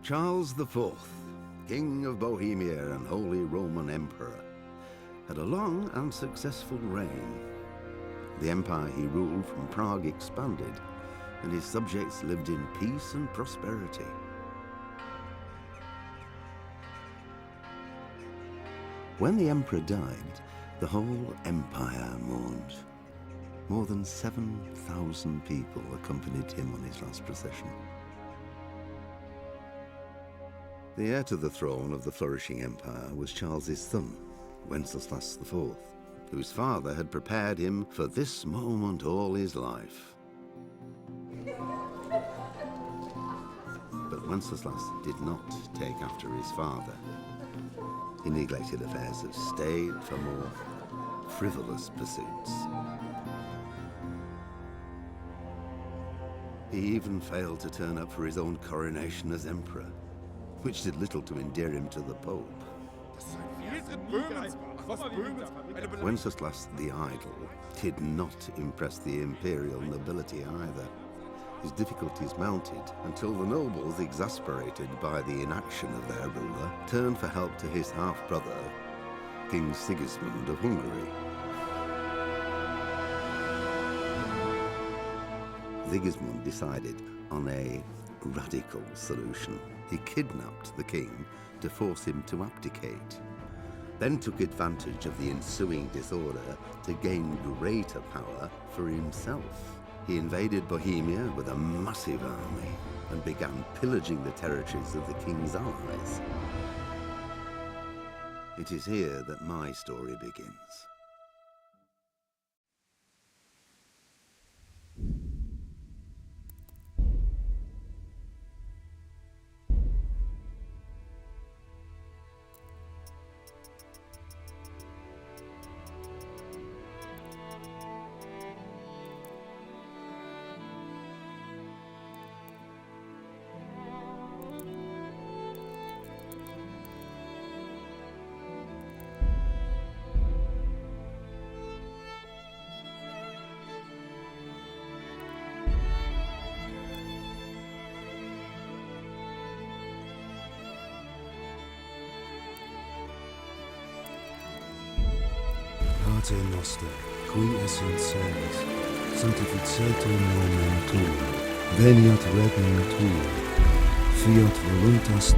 Charles IV, King of Bohemia and Holy Roman Emperor, had a long and successful reign. The empire he ruled from Prague expanded, and his subjects lived in peace and prosperity. When the emperor died, the whole empire mourned. More than 7,000 people accompanied him on his last procession. The heir to the throne of the flourishing empire was Charles's son, Wenceslas IV, whose father had prepared him for this moment all his life. But Wenceslas did not take after his father. He neglected affairs of state for more frivolous pursuits. He even failed to turn up for his own coronation as emperor, which did little to endear him to the Pope. Wenceslas the Idle did not impress the imperial nobility either. His difficulties mounted until the nobles, exasperated by the inaction of their ruler, turned for help to his half-brother, King Sigismund of Hungary. Sigismund decided on a radical solution. He kidnapped the king to force him to abdicate, then took advantage of the ensuing disorder to gain greater power for himself. He invaded Bohemia with a massive army and began pillaging the territories of the king's allies. It is here that my story begins. Pater Noster, qui es in celis, sanctificetur nomen tuum, veniat regnum tuum, fiat voluntas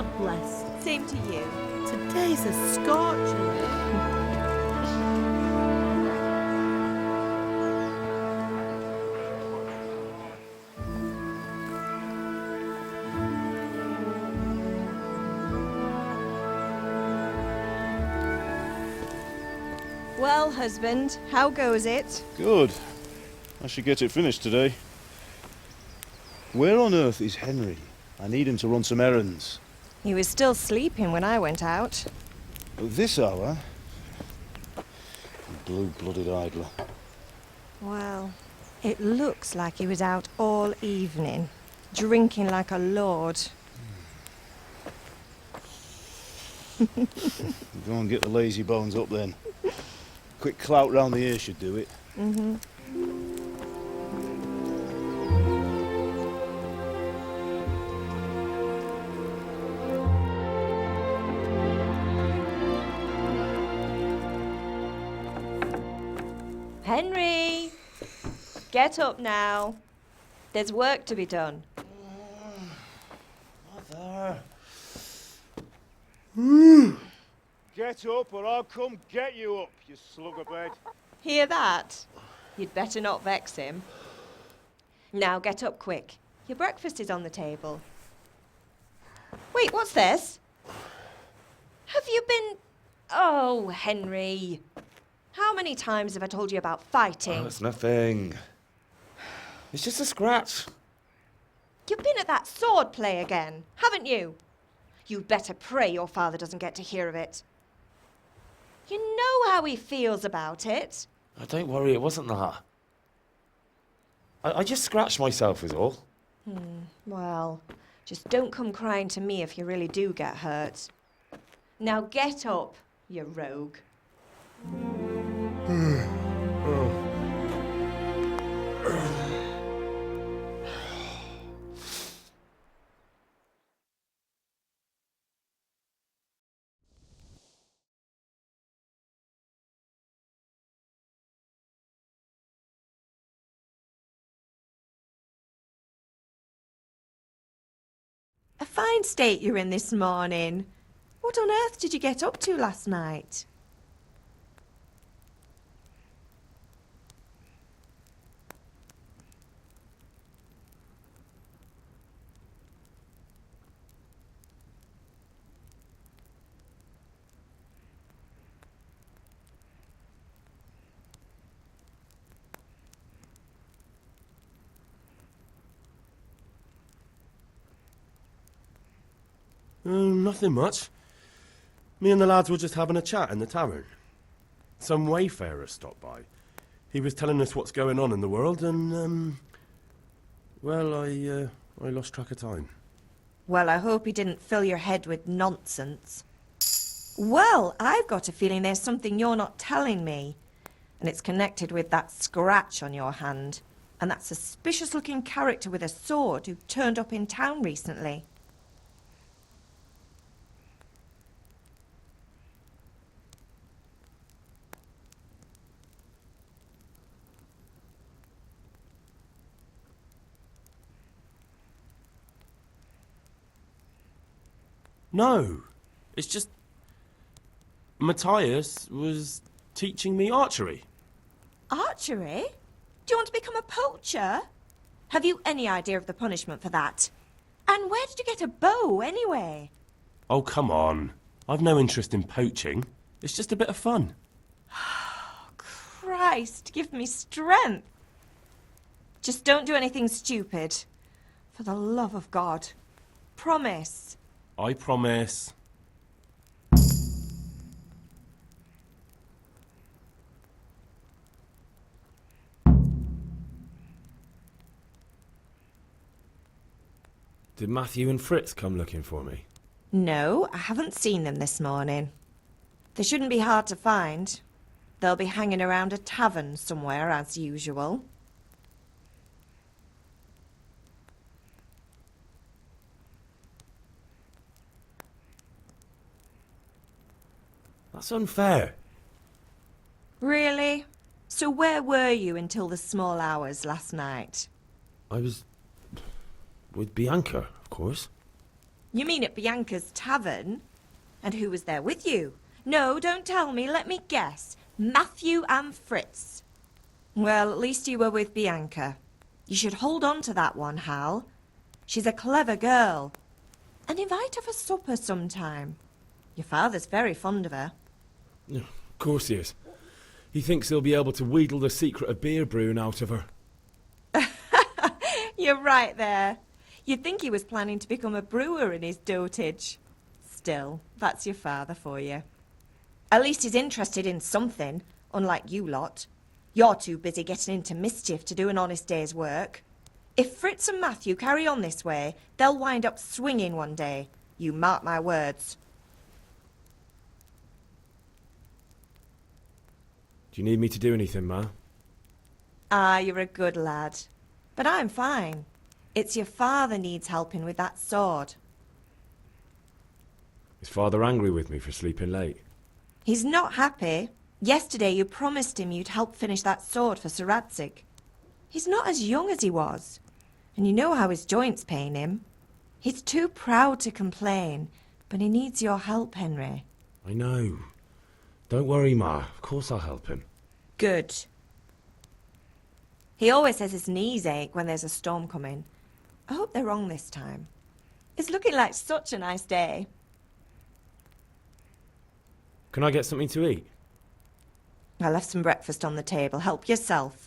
God bless. Same to you. Today's a scorcher. Well, husband, how goes it? Good. I should get it finished today. Where on earth is Henry? I need him to run some errands. He was still sleeping when I went out. At this hour? Blue-blooded idler. Well, it looks like he was out all evening, drinking like a lord. Go and get the lazy bones up then. Quick clout round the ear should do it. Mm-hmm. Henry! Get up now. There's work to be done. Mother! Get up or I'll come get you up, you slugabed. Hear that? You'd better not vex him. Now get up quick. Your breakfast is on the table. Wait, what's this? Have you been... Oh, Henry. How many times have I told you about fighting? Oh, it's nothing. It's just a scratch. You've been at that sword play again, haven't you? You'd better pray your father doesn't get to hear of it. You know how he feels about it. Oh, don't worry, it wasn't that. I just scratched myself is all. Well, just don't come crying to me if you really do get hurt. Now get up, you rogue. A fine state you're in this morning. What on earth did you get up to last night? Nothing much. Me and the lads were just having a chat in the tavern. Some wayfarer stopped by. He was telling us what's going on in the world and, well, I lost track of time. Well, I hope he didn't fill your head with nonsense. Well, I've got a feeling there's something you're not telling me. And it's connected with that scratch on your hand. And that suspicious-looking character with a sword who turned up in town recently. No, it's just... Matthias was teaching me archery. Archery? Do you want to become a poacher? Have you any idea of the punishment for that? And where did you get a bow, anyway? Oh, come on. I've no interest in poaching. It's just a bit of fun. Christ, give me strength. Just don't do anything stupid. For the love of God. Promise. I promise. Did Matthew and Fritz come looking for me? No, I haven't seen them this morning. They shouldn't be hard to find. They'll be hanging around a tavern somewhere, as usual. That's unfair. Really? So where were you until the small hours last night? I was... with Bianca, of course. You mean at Bianca's tavern? And who was there with you? No, don't tell me, let me guess. Matthew and Fritz. Well, at least you were with Bianca. You should hold on to that one, Hal. She's a clever girl. And invite her for supper sometime. Your father's very fond of her. Of course he is. He thinks he'll be able to wheedle the secret of beer brewing out of her. You're right there. You'd think he was planning to become a brewer in his dotage. Still, that's your father for you. At least he's interested in something, unlike you lot. You're too busy getting into mischief to do an honest day's work. If Fritz and Matthew carry on this way, they'll wind up swinging one day. You mark my words. Do you need me to do anything, Ma? Ah, you're a good lad. But I'm fine. It's your father needs helping with that sword. Is Father angry with me for sleeping late? He's not happy. Yesterday you promised him you'd help finish that sword for Sir Radzig. He's not as young as he was, and you know how his joints pain him. He's too proud to complain, but he needs your help, Henry. I know. Don't worry, Ma. Of course I'll help him. Good. He always says his knees ache when there's a storm coming. I hope they're wrong this time. It's looking like such a nice day. Can I get something to eat? I left some breakfast on the table. Help yourself.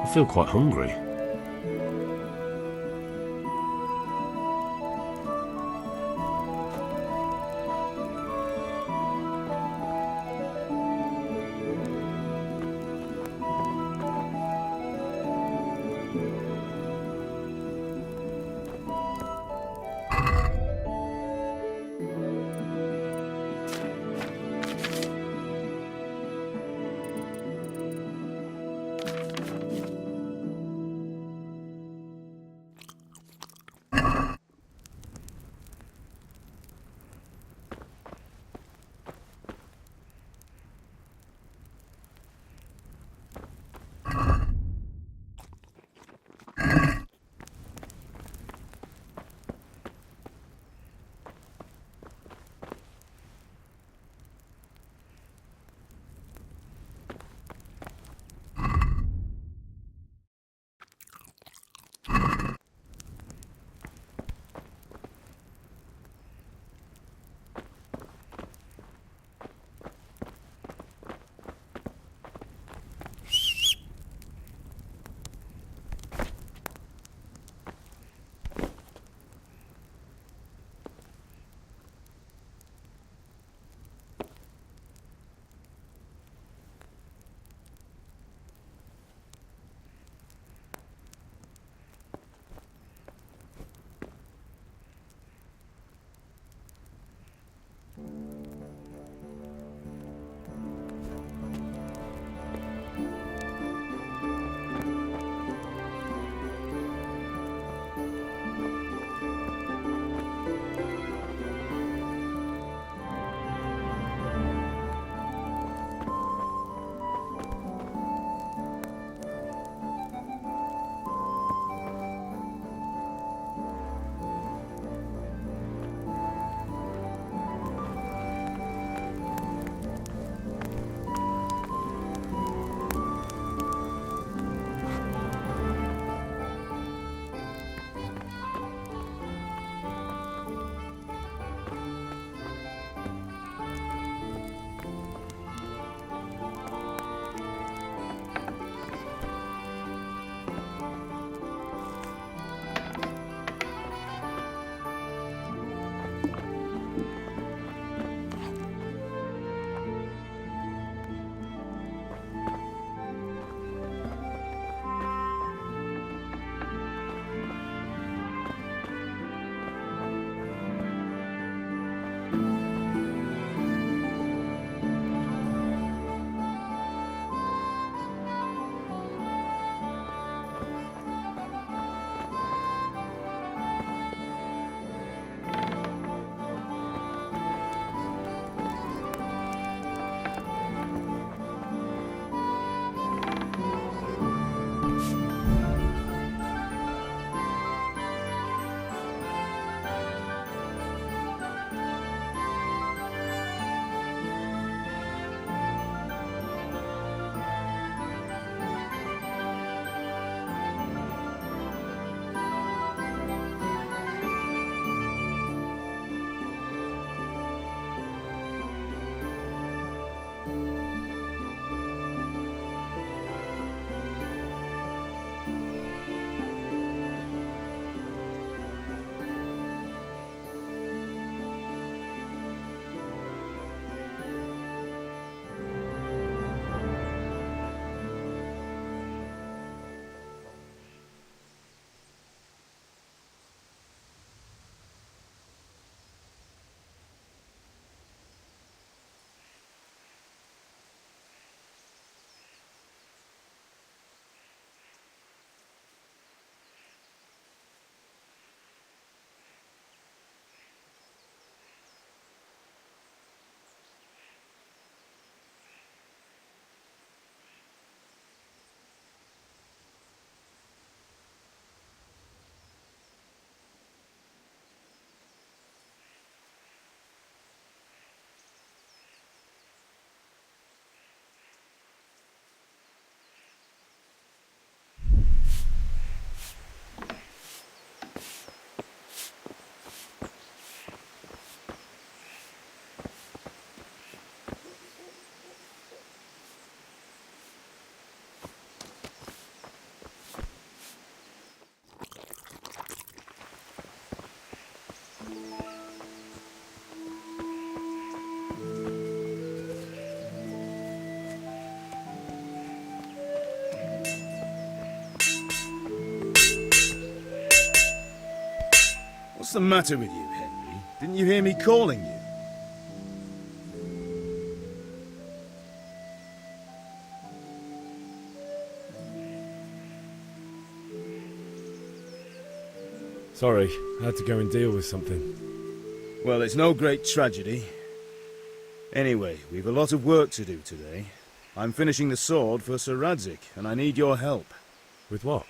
I feel quite hungry. What's the matter with you, Henry? Didn't you hear me calling you? Sorry, I had to go and deal with something. Well, it's no great tragedy. Anyway, we've a lot of work to do today. I'm finishing the sword for Sir Radzig, and I need your help. With what?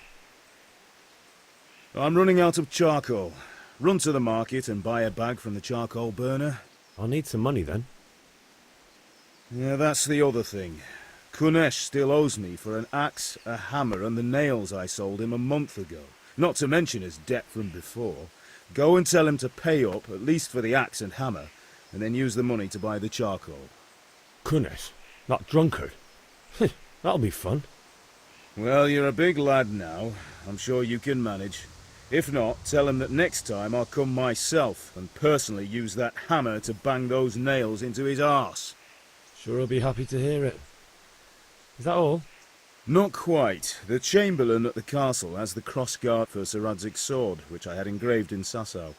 I'm running out of charcoal. Run to the market and buy a bag from the charcoal burner. I'll need some money then. Yeah, that's the other thing. Kunesh still owes me for an axe, a hammer, and the nails I sold him a month ago. Not to mention his debt from before. Go and tell him to pay up, at least for the axe and hammer, and then use the money to buy the charcoal. Kunesh? That drunkard? That'll be fun. Well, you're a big lad now. I'm sure you can manage. If not, tell him that next time I'll come myself and personally use that hammer to bang those nails into his arse. Sure I'll be happy to hear it. Is that all? Not quite. The Chamberlain at the castle has the crossguard for Sir Radzig's sword, which I had engraved in Sasau.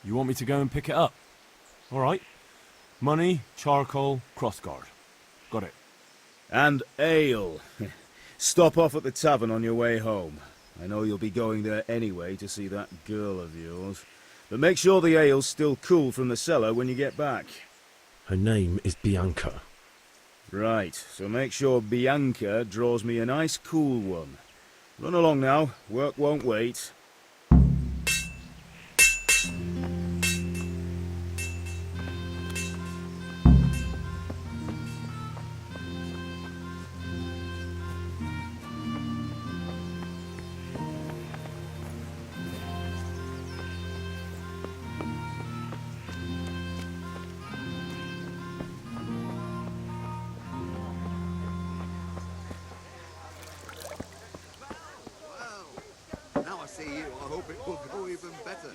You want me to go and pick it up? All right. Money, charcoal, crossguard. Got it. And ale. Stop off at the tavern on your way home. I know you'll be going there anyway to see that girl of yours. But make sure the ale's still cool from the cellar when you get back. Her name is Bianca. Right, so make sure Bianca draws me a nice cool one. Run along now, work won't wait. Now I see you, I hope it will go even better.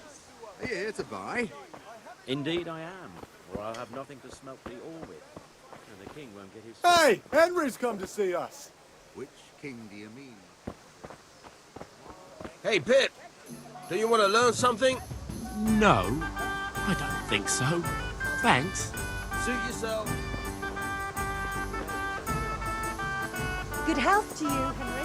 Are you here to buy? Indeed I am, or I'll have nothing to smelt the ore with. And the king won't get his... Hey! Henry's come to see us! Which king do you mean? Hey, Pip! Do you want to learn something? No, I don't think so. Thanks. Suit yourself. Good health to you, Henry.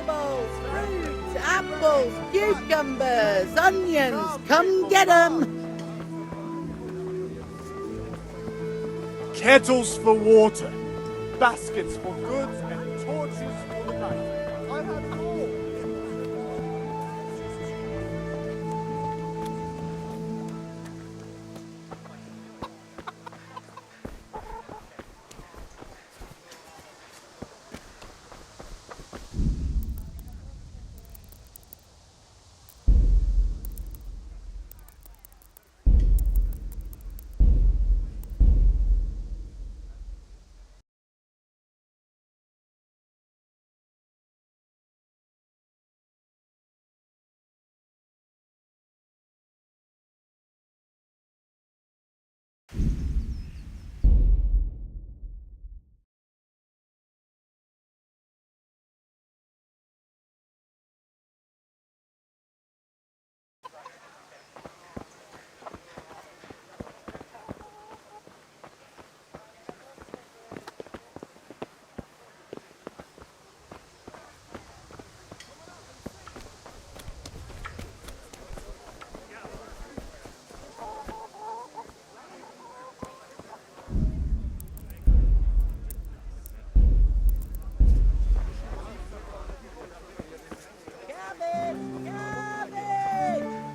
vegetables, fruits, apples, cucumbers, onions. Come get 'em. Kettles for water, baskets for goods, and torches for the night. I have it all.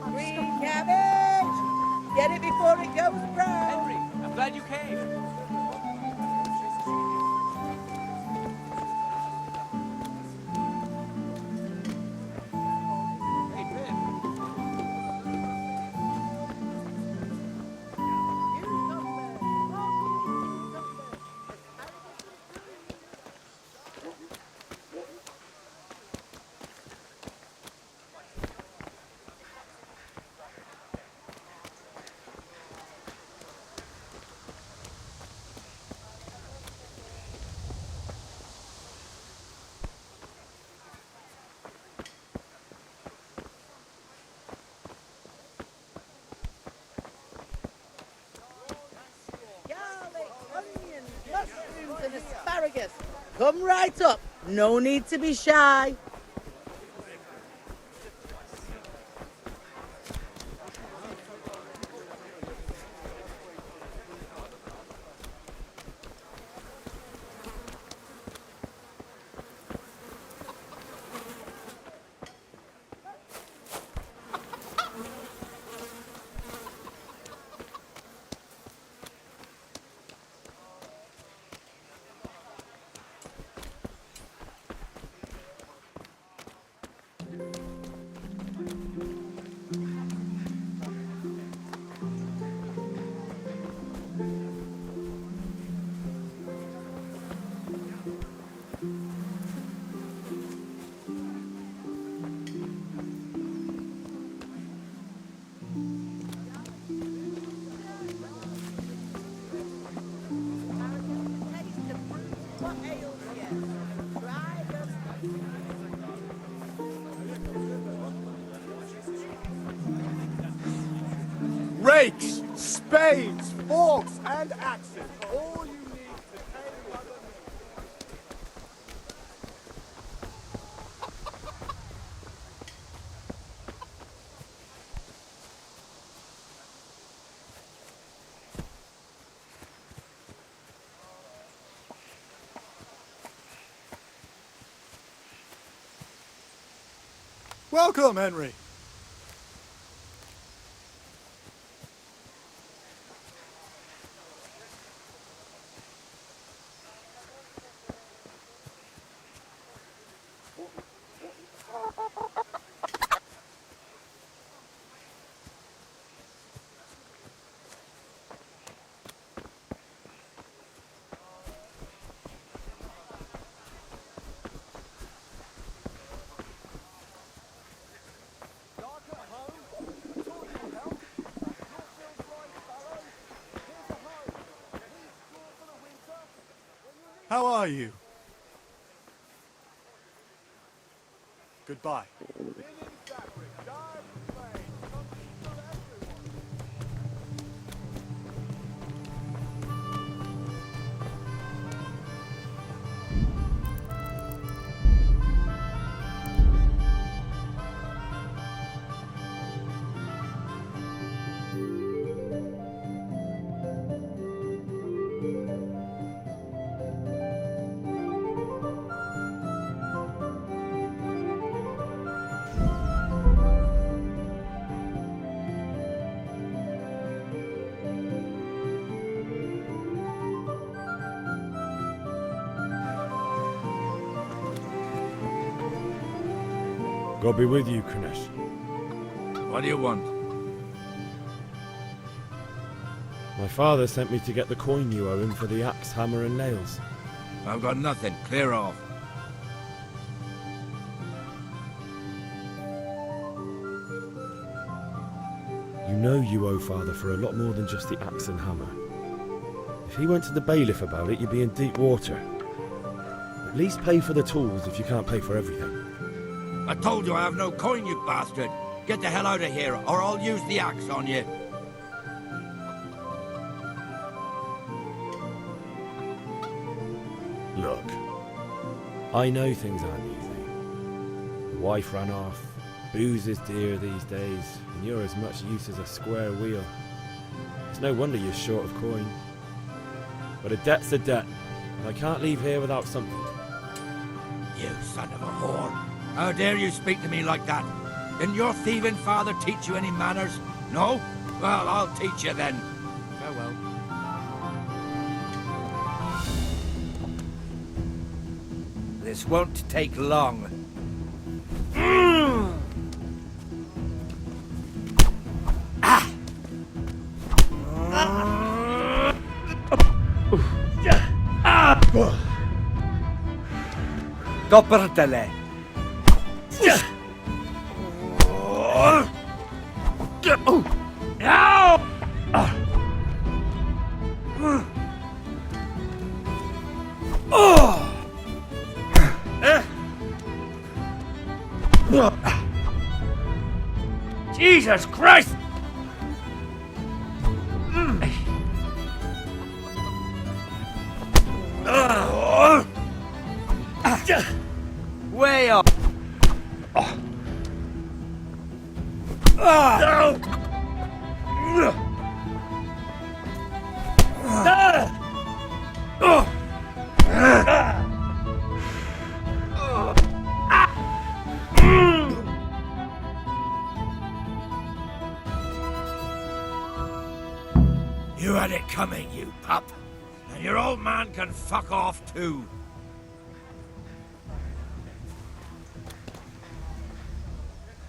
Green cabbage. Get it before it goes brown. Henry, I'm glad you came. Hey, Pip. Garlic, onions, mushrooms, and asparagus. Come right up. No need to be shy. Rakes, spades, forks, and axes. All you need to take what you Welcome, Henry. How are you? Goodbye. God be with you, Kunesh. What do you want? My father sent me to get the coin you owe him for the axe, hammer and nails. I've got nothing. Clear off. You know you owe father for a lot more than just the axe and hammer. If he went to the bailiff about it, you'd be in deep water. At least pay for the tools if you can't pay for everything. I told you I have no coin, you bastard. Get the hell out of here, or I'll use the axe on you. Look, I know things aren't easy. The wife ran off, booze is dear these days, and you're as much use as a square wheel. It's no wonder you're short of coin. But a debt's a debt, and I can't leave here without something. You son of a whore. How dare you speak to me like that? Didn't your thieving father teach you any manners? No? Well, I'll teach you then. Farewell. This won't take long. Coppertele. Jesus Christ! Way up! You had it coming, you pup. And your old man can fuck off too.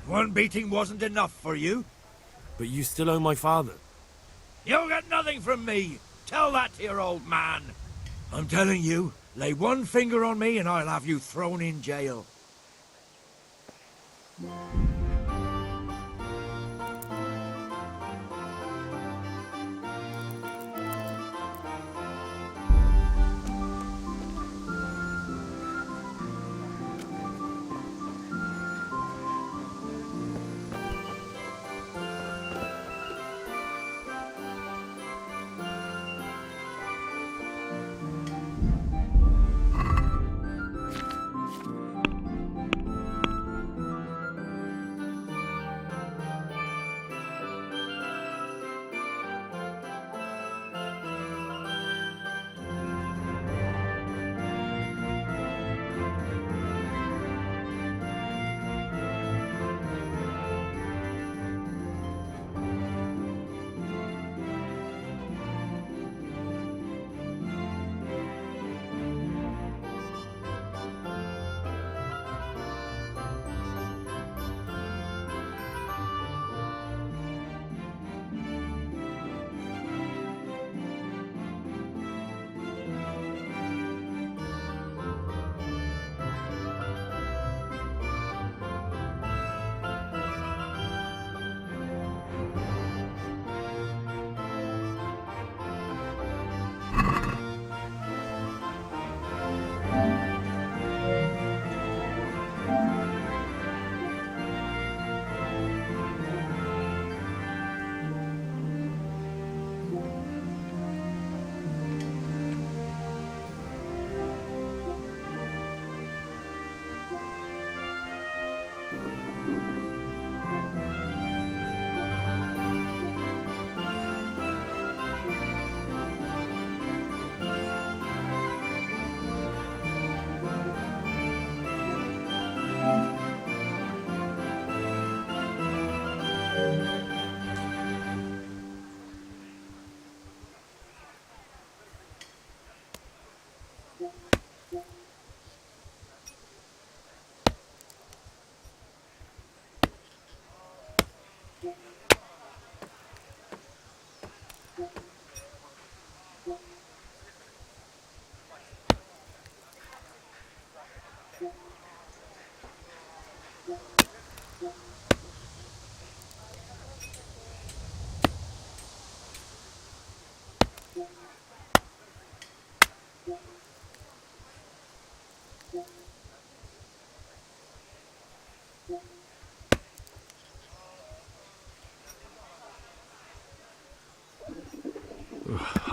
One beating wasn't enough for you? But you still owe my father. You'll get nothing from me. Tell that to your old man. I'm telling you, lay one finger on me and I'll have you thrown in jail.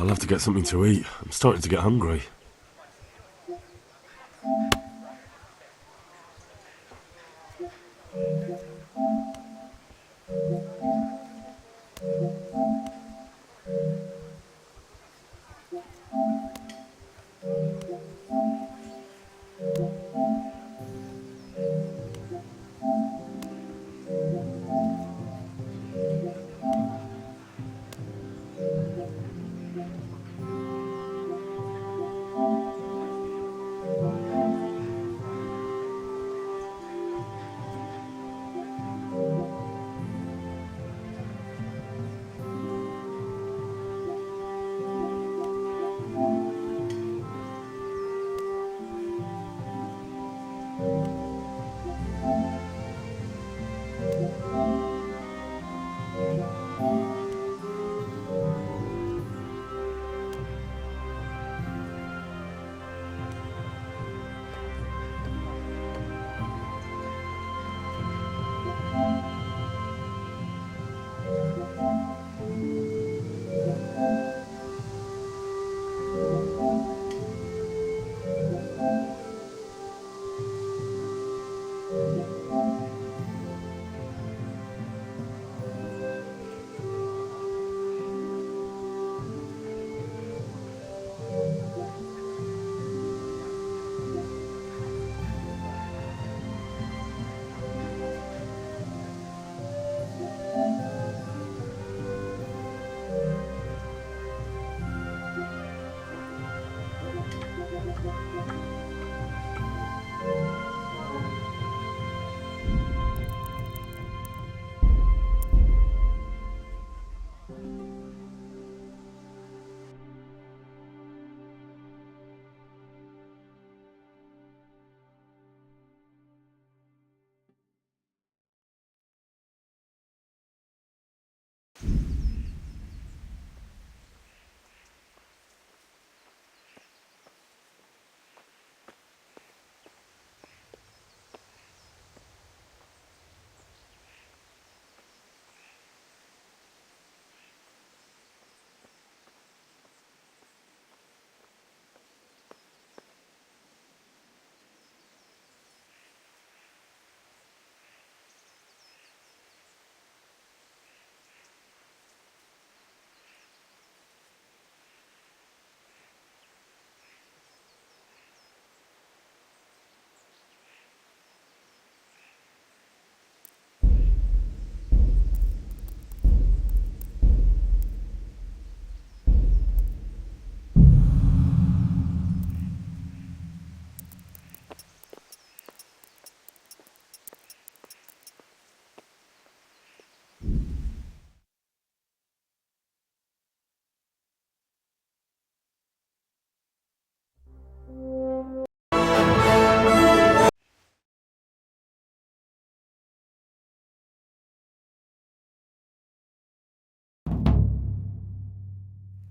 I'll have to get something to eat. I'm starting to get hungry.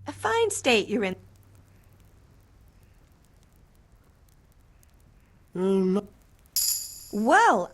A fine state you're in. No. Well,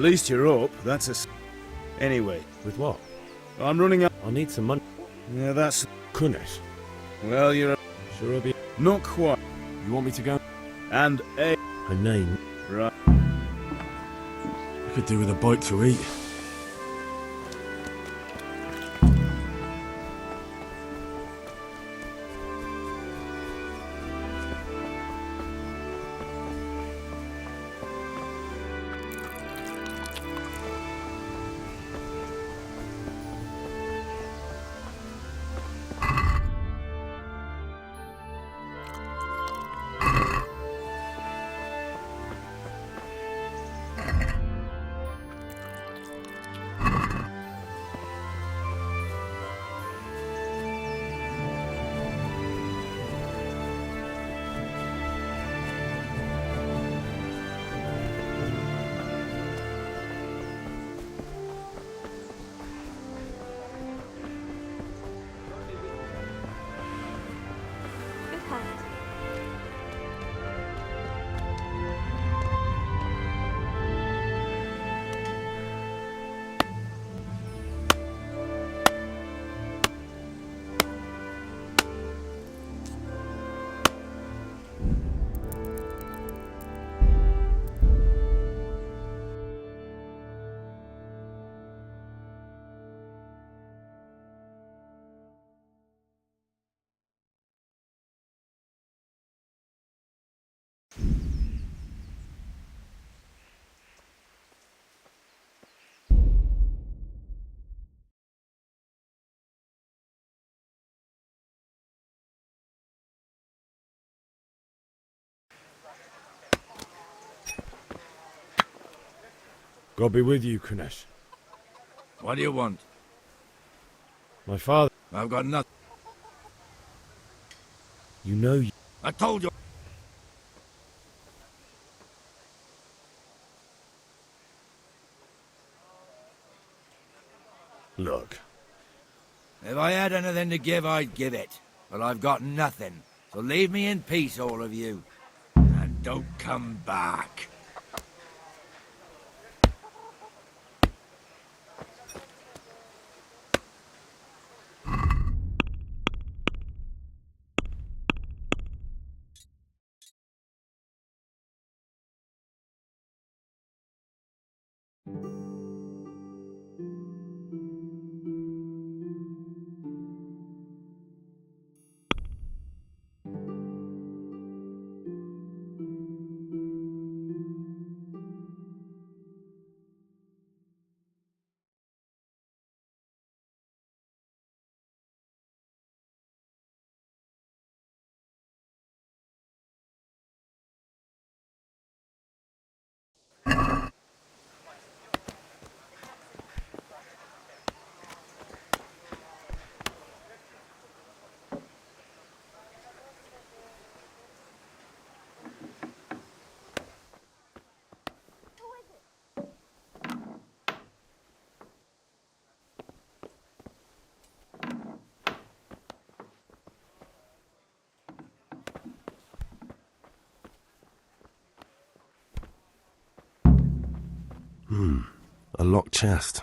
least you're up. That's a... Anyway. With what? I'm running out. I need some money. Yeah, that's... Kunesh. Well, you're... Sure I'll be... Not quite. You want me to go? And a... Her name. Right. I could do with a bite to eat. God be with you, Kunesh. What do you want? My father... I've got nothing. You know you... I told you. Look. If I had anything to give, I'd give it. But I've got nothing. So leave me in peace, all of you. And don't come back. A locked chest.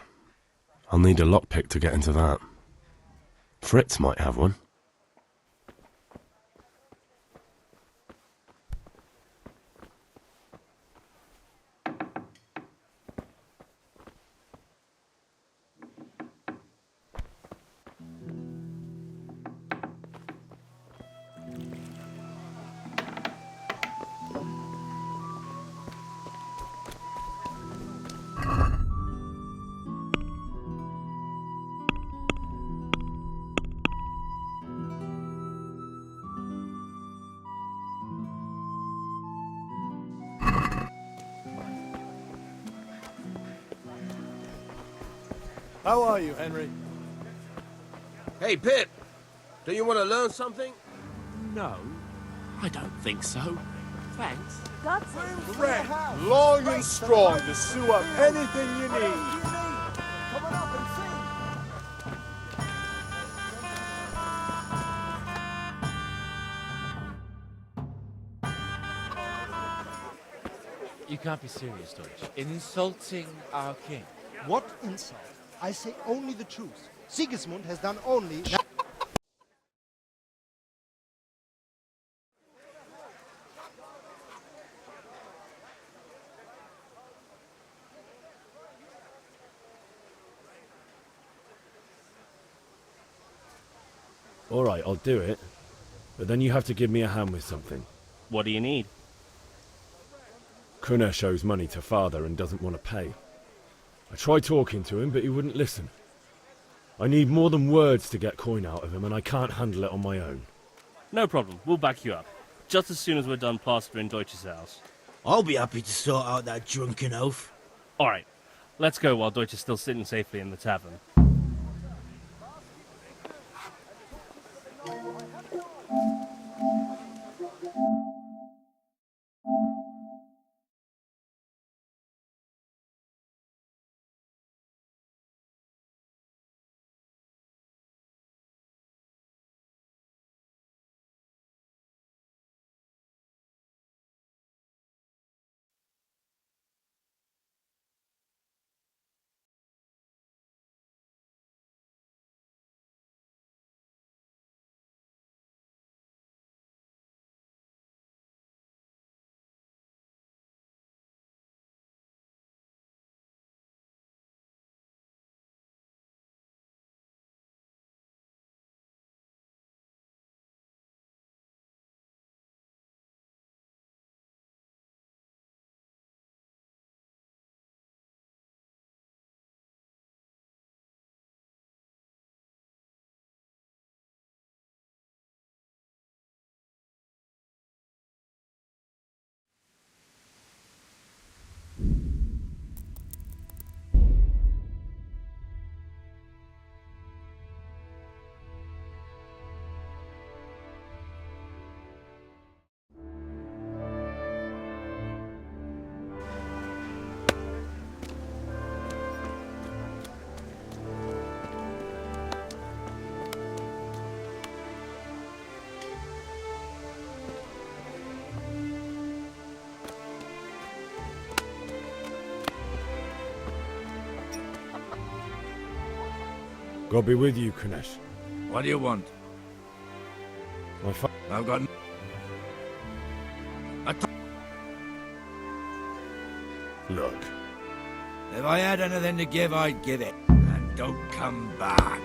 I'll need a lockpick to get into that. Fritz might have one. How are you, Henry? Hey, Pip! Do you want to learn something? No, I don't think so. Thanks. Friend, long and strong to sew up anything you need. You can't be serious, Deutsch. In insulting our king. What insult? I say only the truth. Sigismund has done only... All right, I'll do it. But then you have to give me a hand with something. What do you need? Kunesh owes money to father and doesn't want to pay. I tried talking to him, but he wouldn't listen. I need more than words to get coin out of him, and I can't handle it on my own. No problem. We'll back you up. Just as soon as we're done plastering Deutsch's house. I'll be happy to sort out that drunken oaf. All right. Let's go while Deutsch is still sitting safely in the tavern. God be with you, Kunesh. What do you want? I've got... Look. If I had anything to give, I'd give it. And don't come back.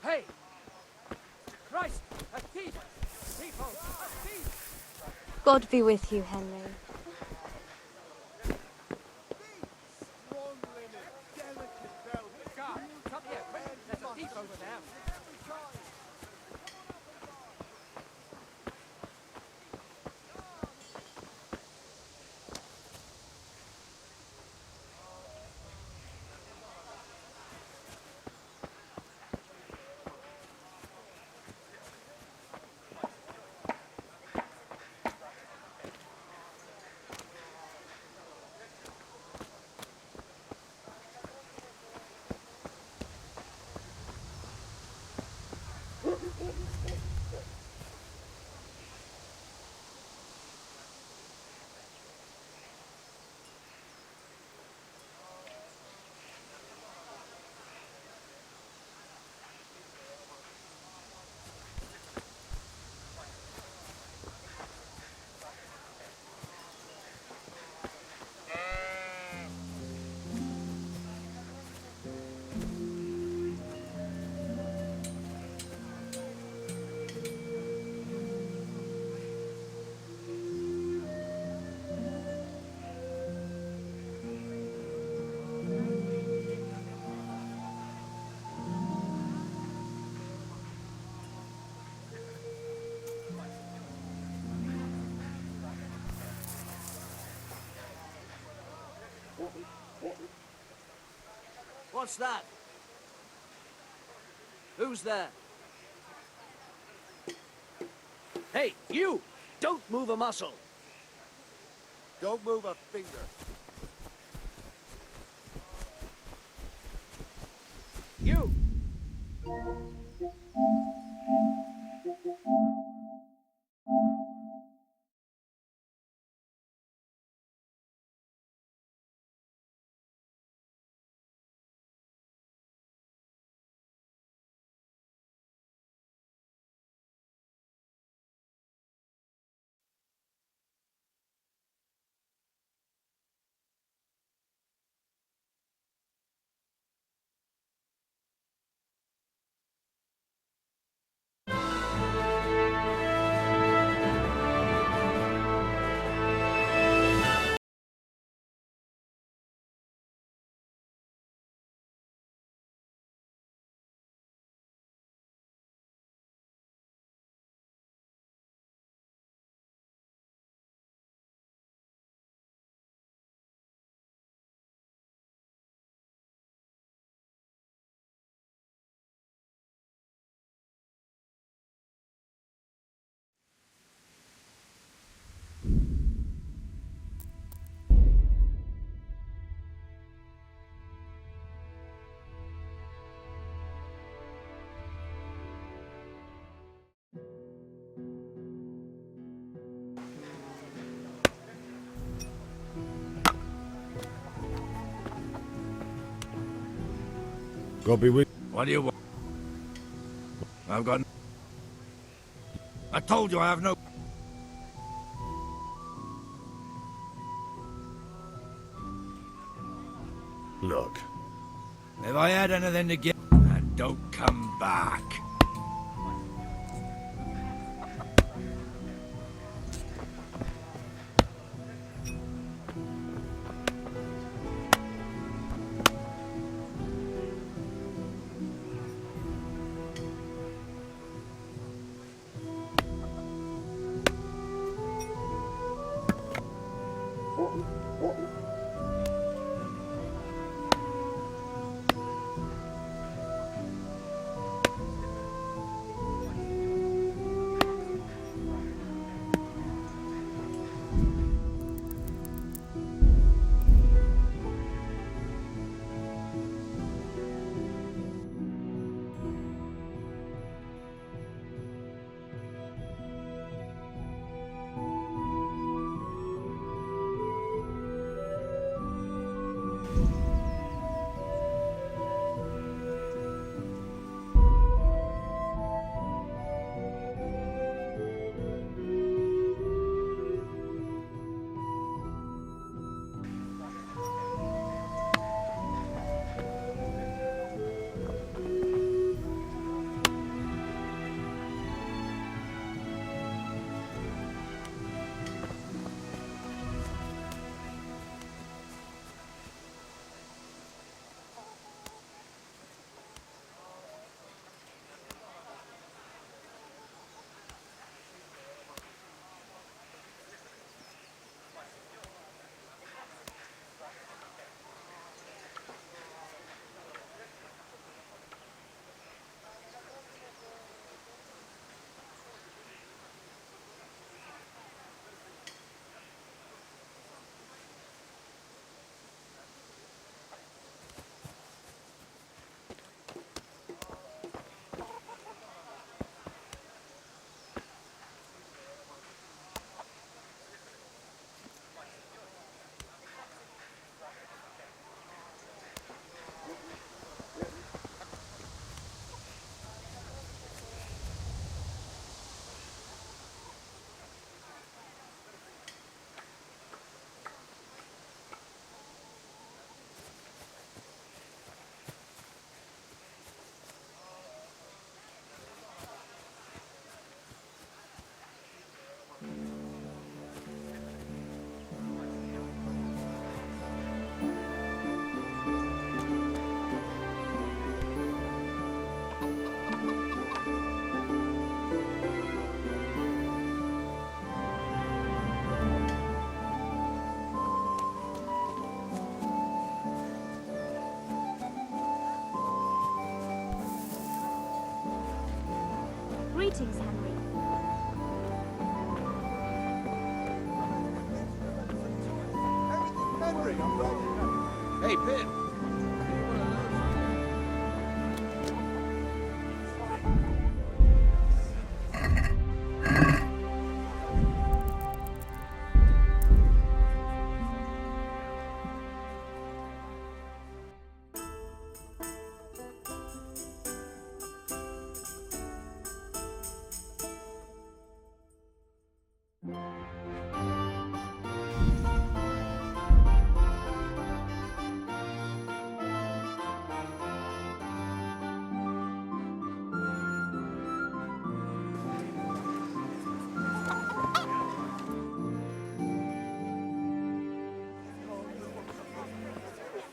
Hey! Christ! A thief! People! A thief! God be with you, Henry. Guard, come here, quick! There's a thief over there! What's that? Who's there? Hey, you! Don't move a muscle! Don't move a finger. You! God be with. What do you want? I've got... I told you I have no... Look. If I had anything to give... And don't come back. Greetings, Henry. Hey, Pip.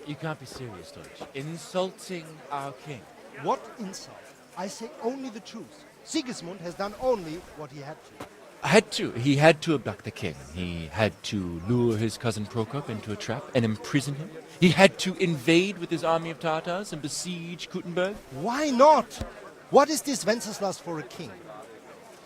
You can't be serious, Deutsch. Insulting our king. What insult? I say only the truth. Sigismund has done only what he had to. He had to abduct the king. He had to lure his cousin Prokop into a trap and imprison him. He had to invade with his army of Tatars and besiege Kuttenberg. Why not? What is this Wenceslas for a king?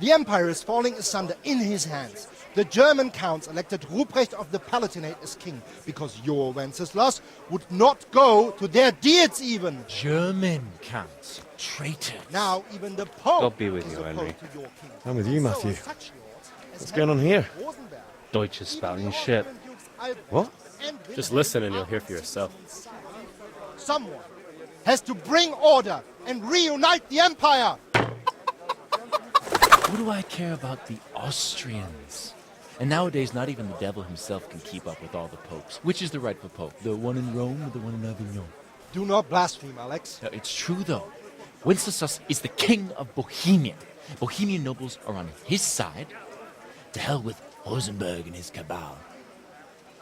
The empire is falling asunder in his hands. The German counts elected Ruprecht of the Palatinate as king because your Wenceslas would not go to their deeds even. German counts. Traitors. Now even the Pope God be with is you, opposed Henry. to your king. I'm with you, Matthew. So are such lords as What's going on here? Rosenberg. Deutsch is spouting shit. What? Just listen and you'll hear for yourself. Someone has to bring order and reunite the empire. What do I care about the Austrians? And nowadays, not even the devil himself can keep up with all the popes. Which is the rightful pope? The one in Rome or the one in Avignon? Do not blaspheme, Alex. No, it's true, though. Wenceslas is the king of Bohemia. Bohemian nobles are on his side. To hell with Rosenberg and his cabal.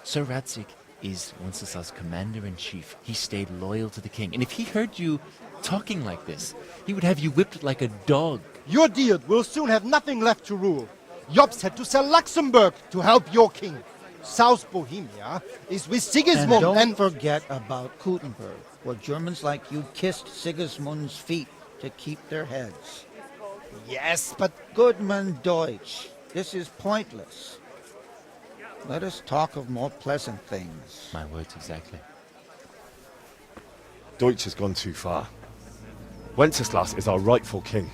Sir Radzig is Wenceslas' commander-in-chief. He stayed loyal to the king. And if he heard you talking like this, he would have you whipped like a dog. Your Diet will soon have nothing left to rule. Jobst had to sell Luxembourg to help your king. South Bohemia is with Sigismund and don't forget about Kuttenberg, where Germans like you kissed Sigismund's feet to keep their heads. Yes, but... Goodman Deutsch, this is pointless. Let us talk of more pleasant things. My words exactly. Deutsch has gone too far. Wenceslas is our rightful king.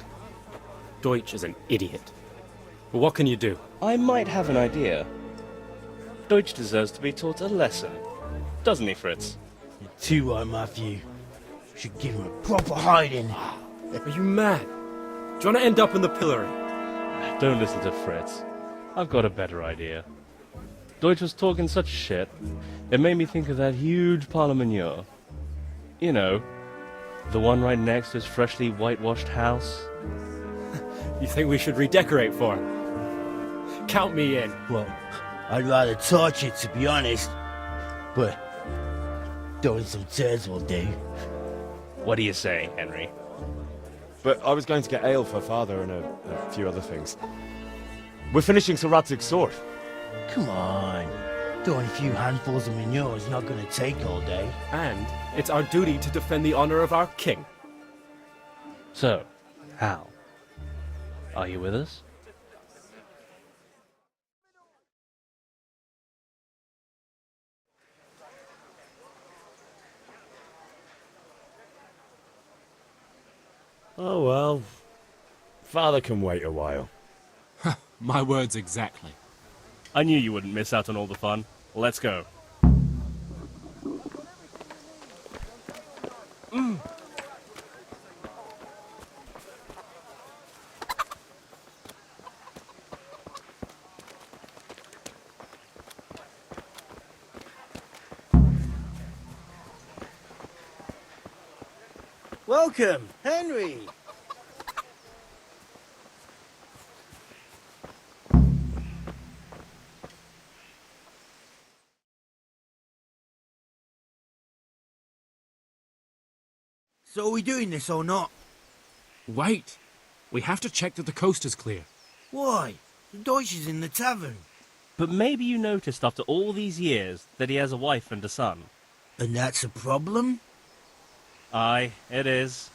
Deutsch is an idiot. But what can you do? I might have an idea. Deutsch deserves to be taught a lesson. Doesn't he, Fritz? You're too right, Matthew. Should give him a proper hiding. Are you mad? Do you want to end up in the pillory? Don't listen to Fritz. I've got a better idea. Deutsch was talking such shit, it made me think of that huge parliament. You know, the one right next to his freshly whitewashed house. You think we should redecorate for him? Count me in. Well, I'd rather torch it, to be honest. But throwing some turds will do. What do you say, Henry? But I was going to get ale for father and a few other things. We're finishing Sir Radzig's sword. Come on. Throwing a few handfuls of manure is not going to take all day. And it's our duty to defend the honor of our king. So, Hal, are you with us? Oh well. Father can wait a while. My words exactly. I knew you wouldn't miss out on all the fun. Let's go. Welcome, Henry. So are we doing this or not? Wait. We have to check that the coast is clear. Why? The Deutsch is in the tavern. But maybe you noticed after all these years that he has a wife and a son. And that's a problem? Aye, it is.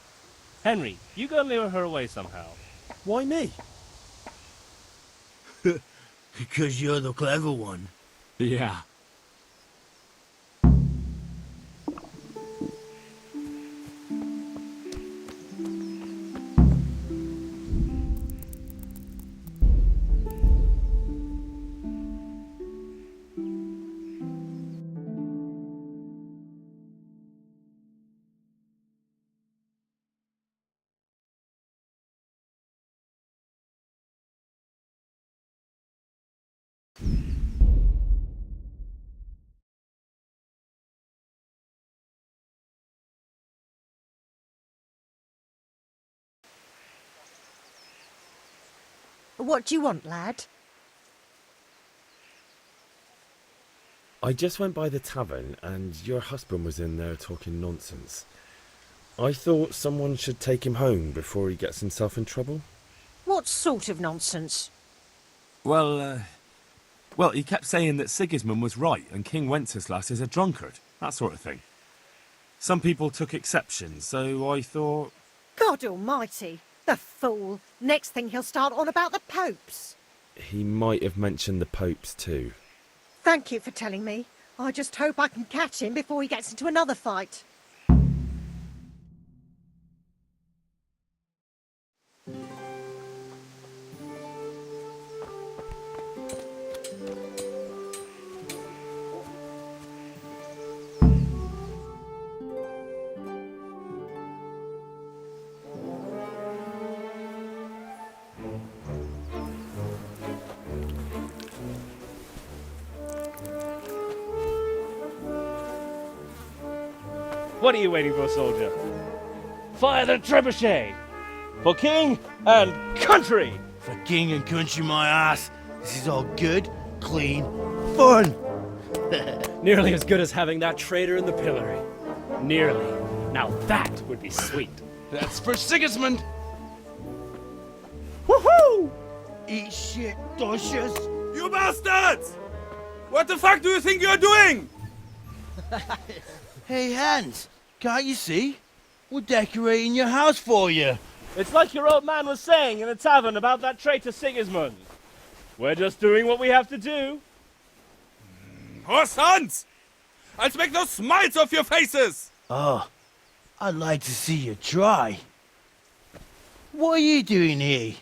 Henry, you go and lure her away somehow. Why me? Because you're the clever one. Yeah. What do you want, lad? I just went by the tavern and your husband was in there talking nonsense. I thought someone should take him home before he gets himself in trouble. What sort of nonsense? Well, he kept saying that Sigismund was right and King Wenceslas is a drunkard, that sort of thing. Some people took exception, so I thought... God almighty! The fool! Next thing he'll start on about the popes. He might have mentioned the popes too. Thank you for telling me. I just hope I can catch him before he gets into another fight. What are you waiting for, soldier? Fire the trebuchet! For king and country! For king and country, my ass. This is all good, clean, fun. Nearly as good as having that traitor in the pillory. Nearly. Now that would be sweet. That's for Sigismund! Woohoo! Eat shit, doshes. You bastards! What the fuck do you think you're doing? Hey, Hans, can't you see? We're decorating your house for you. It's like your old man was saying in the tavern about that traitor Sigismund. We're just doing what we have to do. Oh, sons! I'll make those smiles off your faces! Oh, I'd like to see you try. What are you doing here,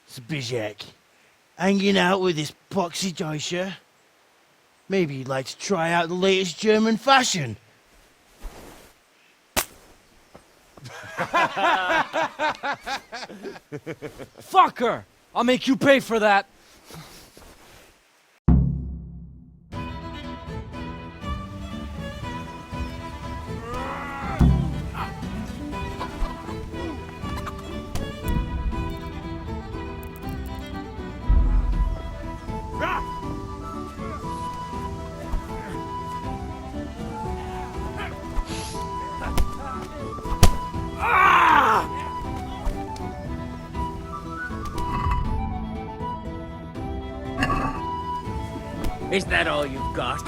Zbyszek? Hanging out with this poxy Deutscher? Maybe you'd like to try out the latest German fashion. Fucker! I'll make you pay for that. Is that all you've got?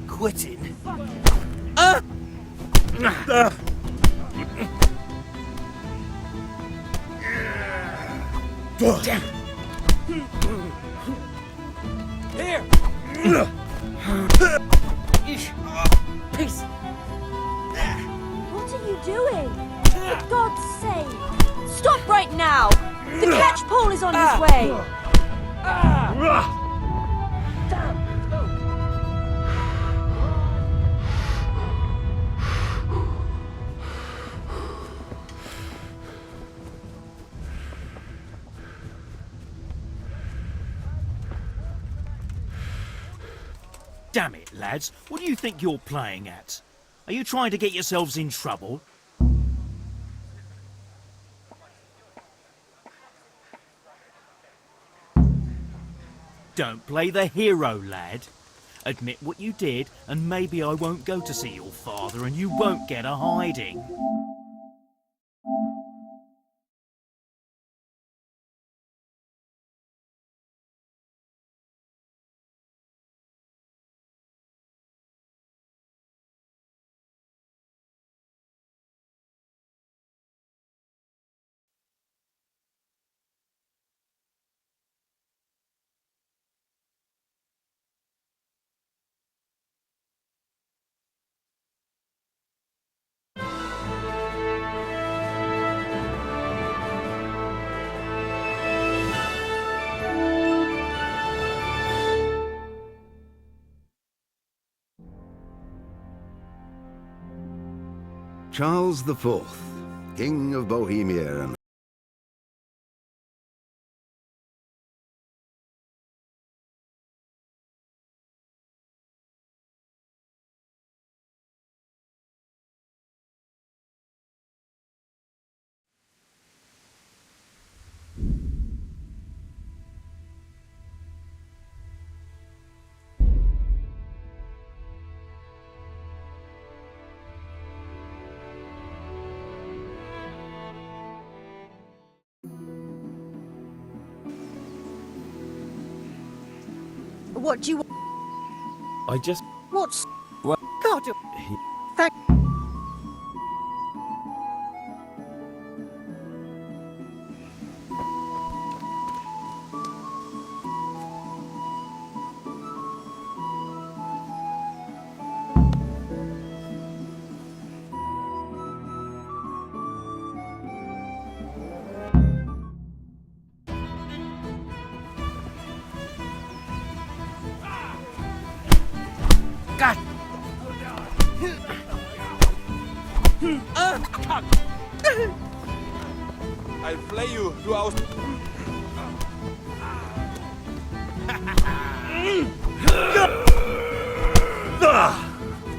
Quitting. Damn. Here. Peace. What are you doing? For God's sake! Stop right now! The catch pole is on his way! Damn it, lads. What do you think you're playing at? Are you trying to get yourselves in trouble? Don't play the hero, lad. Admit what you did, and maybe I won't go to see your father and you won't get a hiding. Charles IV, King of Bohemia and What do you want? I just... What's... Well, God, thank... God! I'll flay you to our...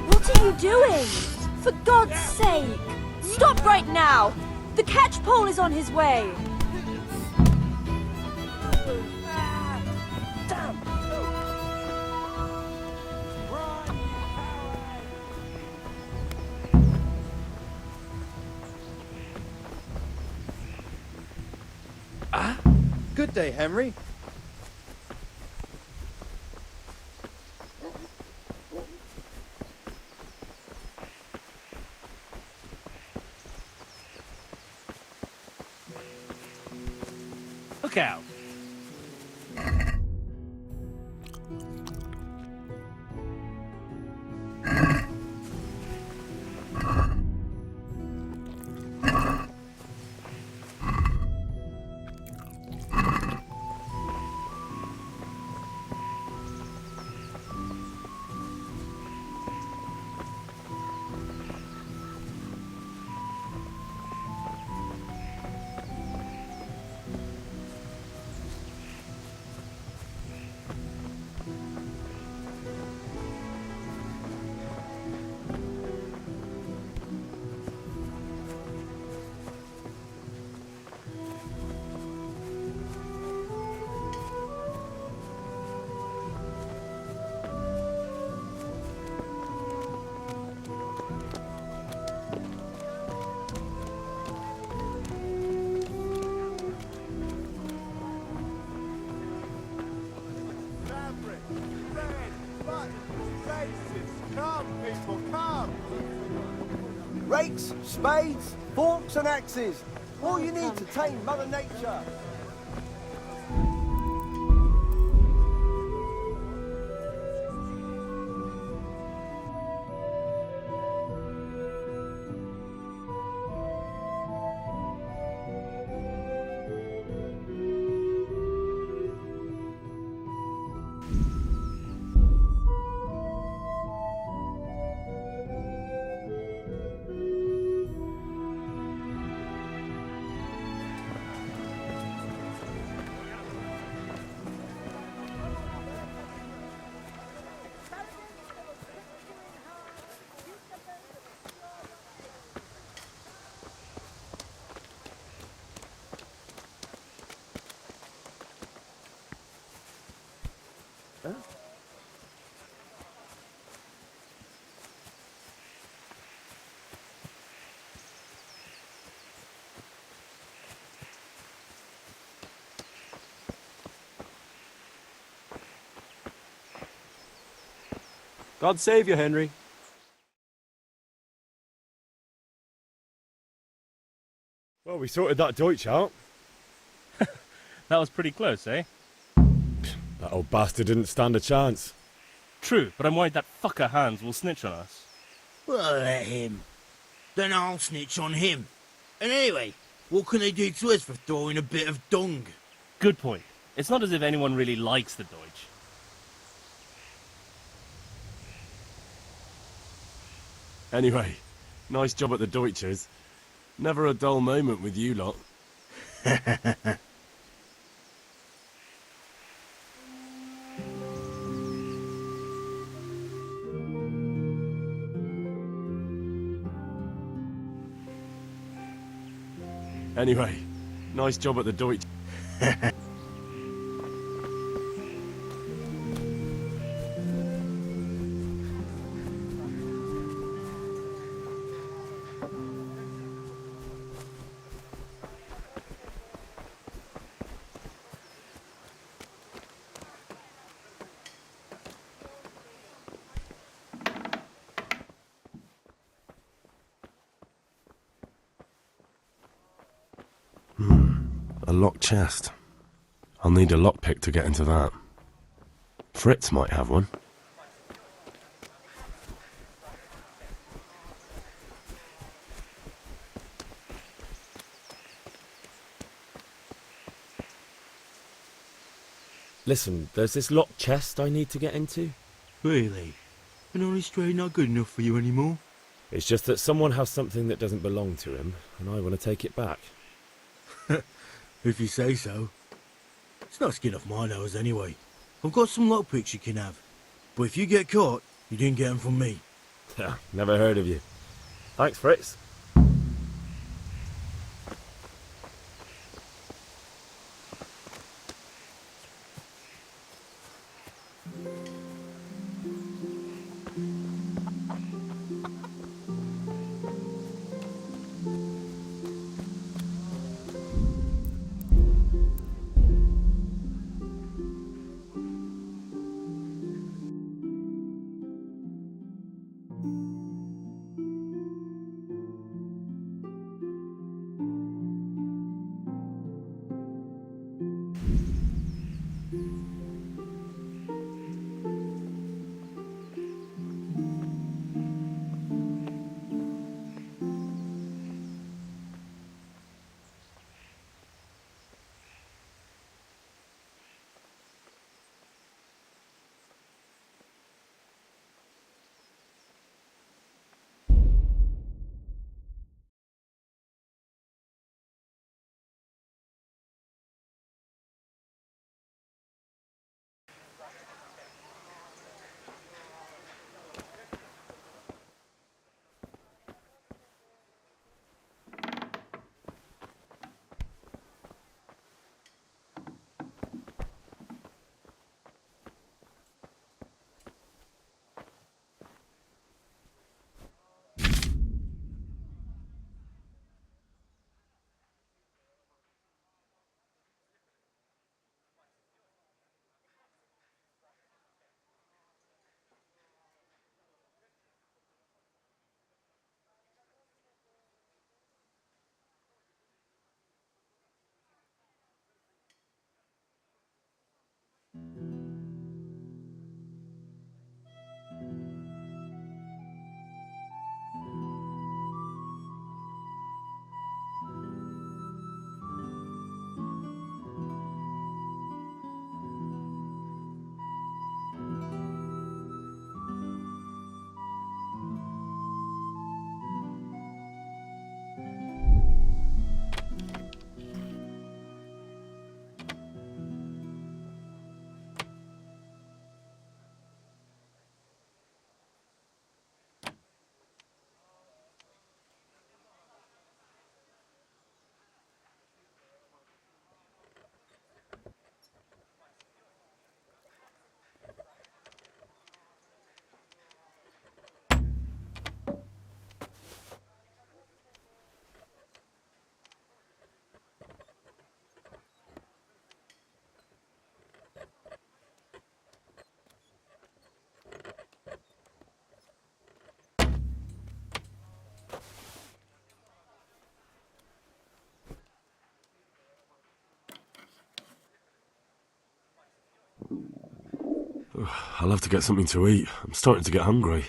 What are you doing? For God's sake! Stop right now! The catch pole is on his way! Good day, Henry. Look out. Come, people, come! Rakes, spades, forks and axes. All you need to tame Mother Nature. God save you, Henry. Well, we sorted that Deutsch out. That was pretty close, eh? That old bastard didn't stand a chance. True, but I'm worried that fucker Hans will snitch on us. Well, let him. Then I'll snitch on him. And anyway, what can they do to us for throwing a bit of dung? Good point. It's not as if anyone really likes the Deutsch. Anyway, Nice job at the Deutsches. Never a dull moment with you lot. Anyway, nice job at the Deutsch. A locked chest. I'll need a lockpick to get into that. Fritz might have one. Listen, there's this locked chest I need to get into. Really? And only straight not good enough for you anymore? It's just that someone has something that doesn't belong to him, and I want to take it back. If you say so. It's not skin off my nose anyway. I've got some lockpicks you can have. But if you get caught, you didn't get them from me. Never heard of you. Thanks, Fritz. I'll have to get something to eat. I'm starting to get hungry.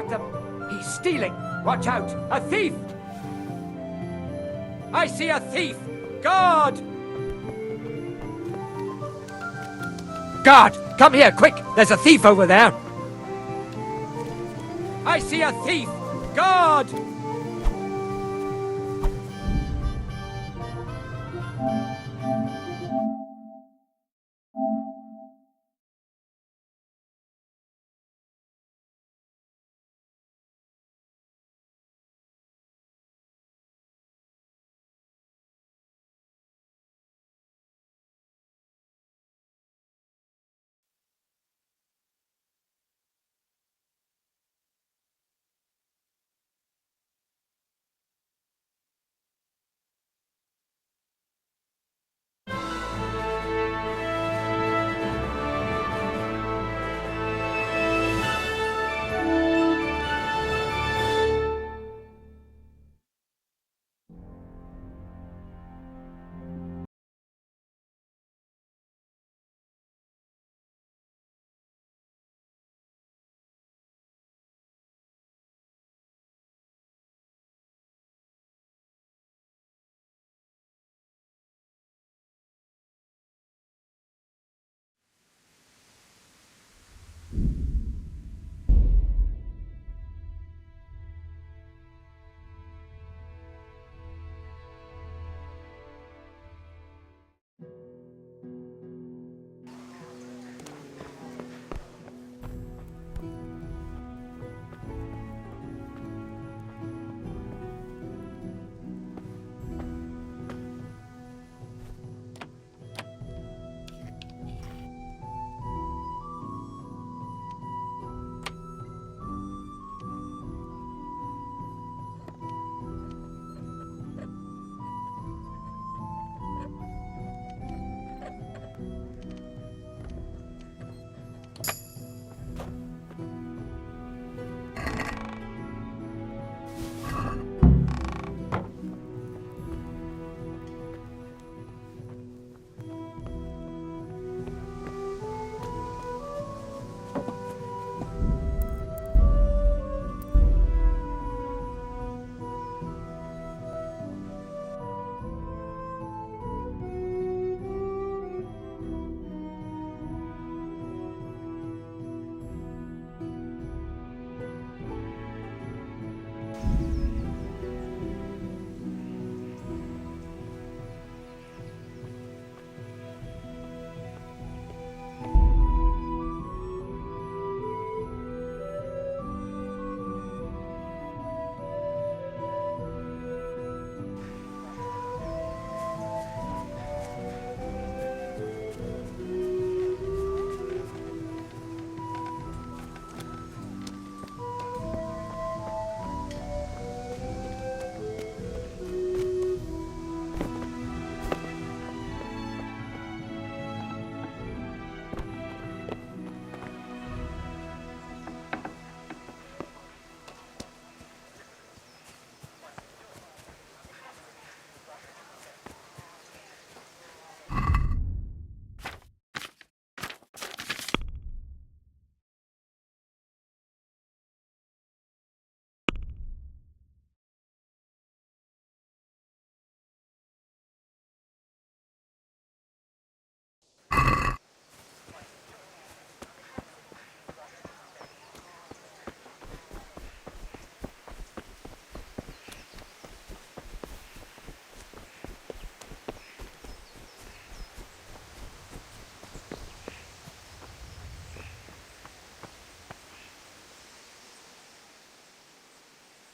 got them. He's stealing. Watch out! A thief! I see a thief! Guard! Guard! Come here, quick! There's a thief over there! I see a thief! Guard!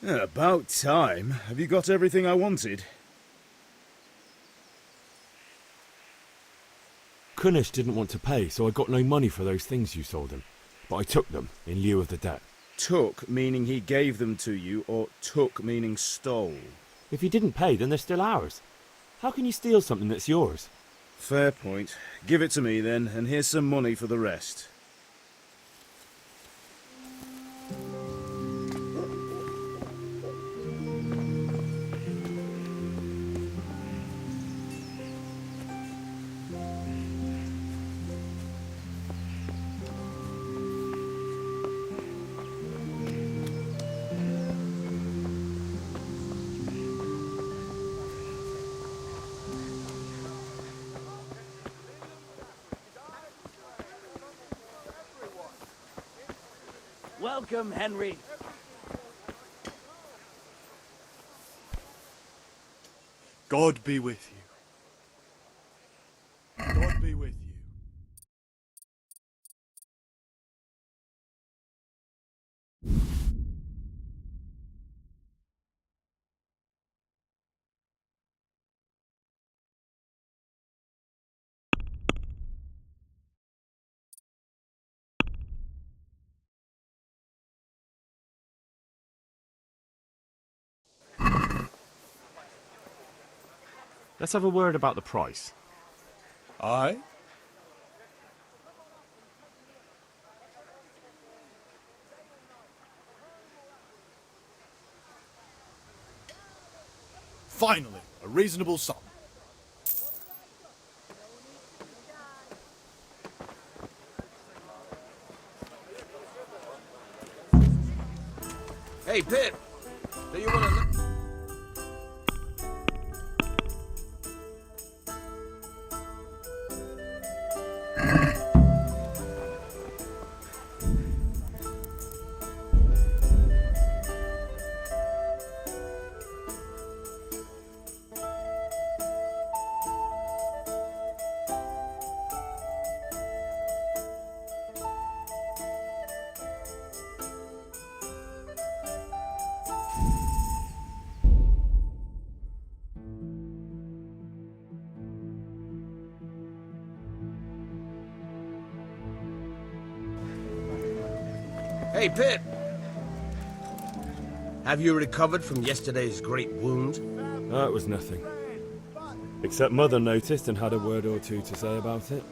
Yeah, about time. Have you got everything I wanted? Kunish didn't want to pay, so I got no money for those things you sold him. But I took them in lieu of the debt. Took meaning he gave them to you, or took meaning stole? If he didn't pay, then they're still ours. How can you steal something that's yours? Fair point. Give it to me then, and here's some money for the rest. Welcome, Henry. God be with you. God be with you. Let's have a word about the price. Aye? Finally, a reasonable sum. Hey, Pip, do you want to... Hey, Pip! Have you recovered from yesterday's great wound? No, it was nothing. Except Mother noticed and had a word or two to say about it.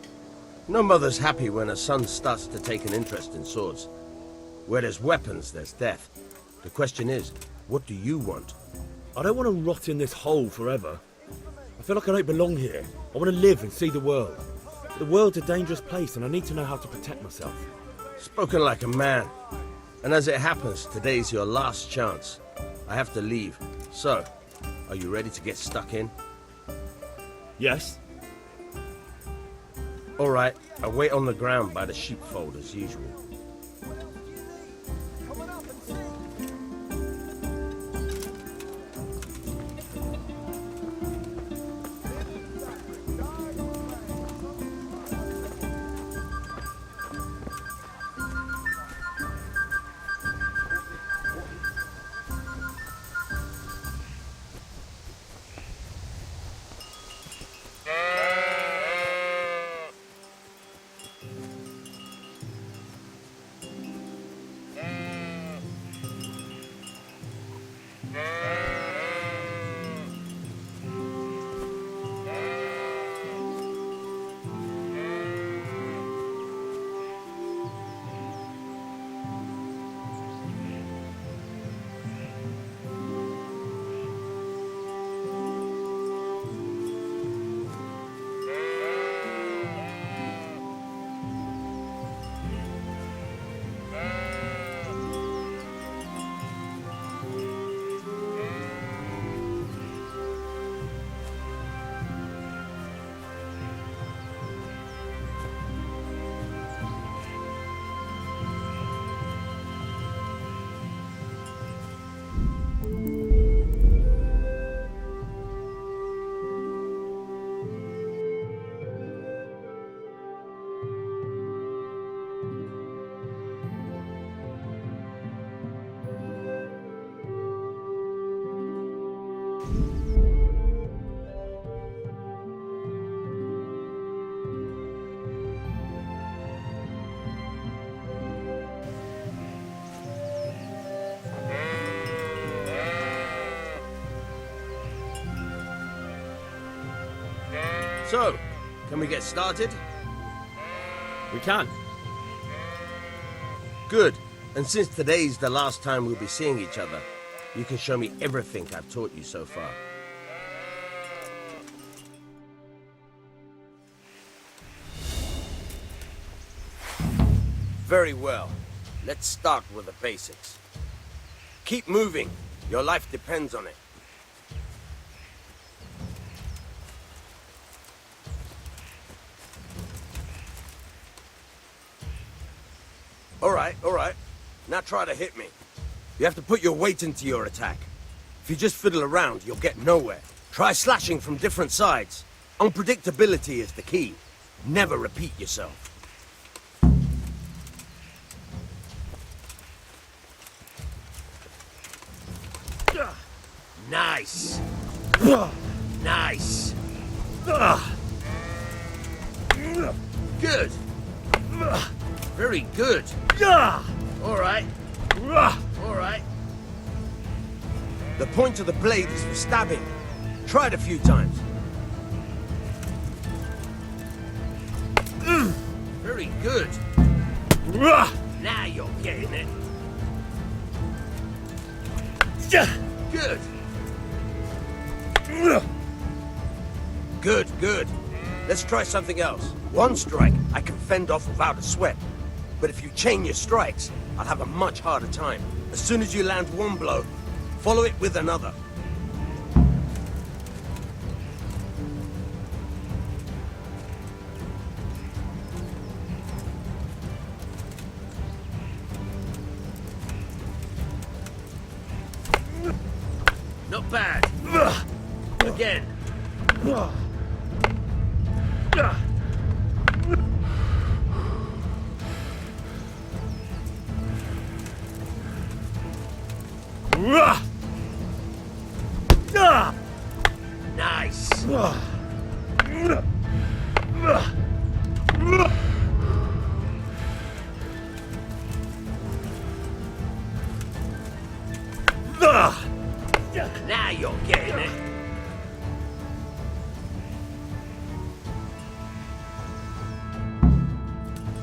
No mother's happy when a son starts to take an interest in swords. Where there's weapons, there's death. The question is, what do you want? I don't want to rot in this hole forever. I feel like I don't belong here. I want to live and see the world. The world's a dangerous place and I need to know how to protect myself. Spoken like a man. And as it happens, today's your last chance. I have to leave. So, are you ready to get stuck in? Yes. All right, I'll wait on the ground by the sheepfold as usual. So, can we get started? We can. Good. And since today's the last time we'll be seeing each other, you can show me everything I've taught you so far. Very well. Let's start with the basics. Keep moving. Your life depends on it. All right. Now try to hit me. You have to put your weight into your attack. If you just fiddle around, you'll get nowhere. Try slashing from different sides. Unpredictability is the key. Never repeat yourself. Nice. Nice. Good. Very good. All right. All right. The point of the blade is for stabbing. Try it a few times. Very good. Now you're getting it. Good. Good, good. Let's try something else. One strike, I can fend off without a sweat. But if you chain your strikes, I'll have a much harder time. As soon as you land one blow, follow it with another. Not bad. Again. Nice. Now you're getting it.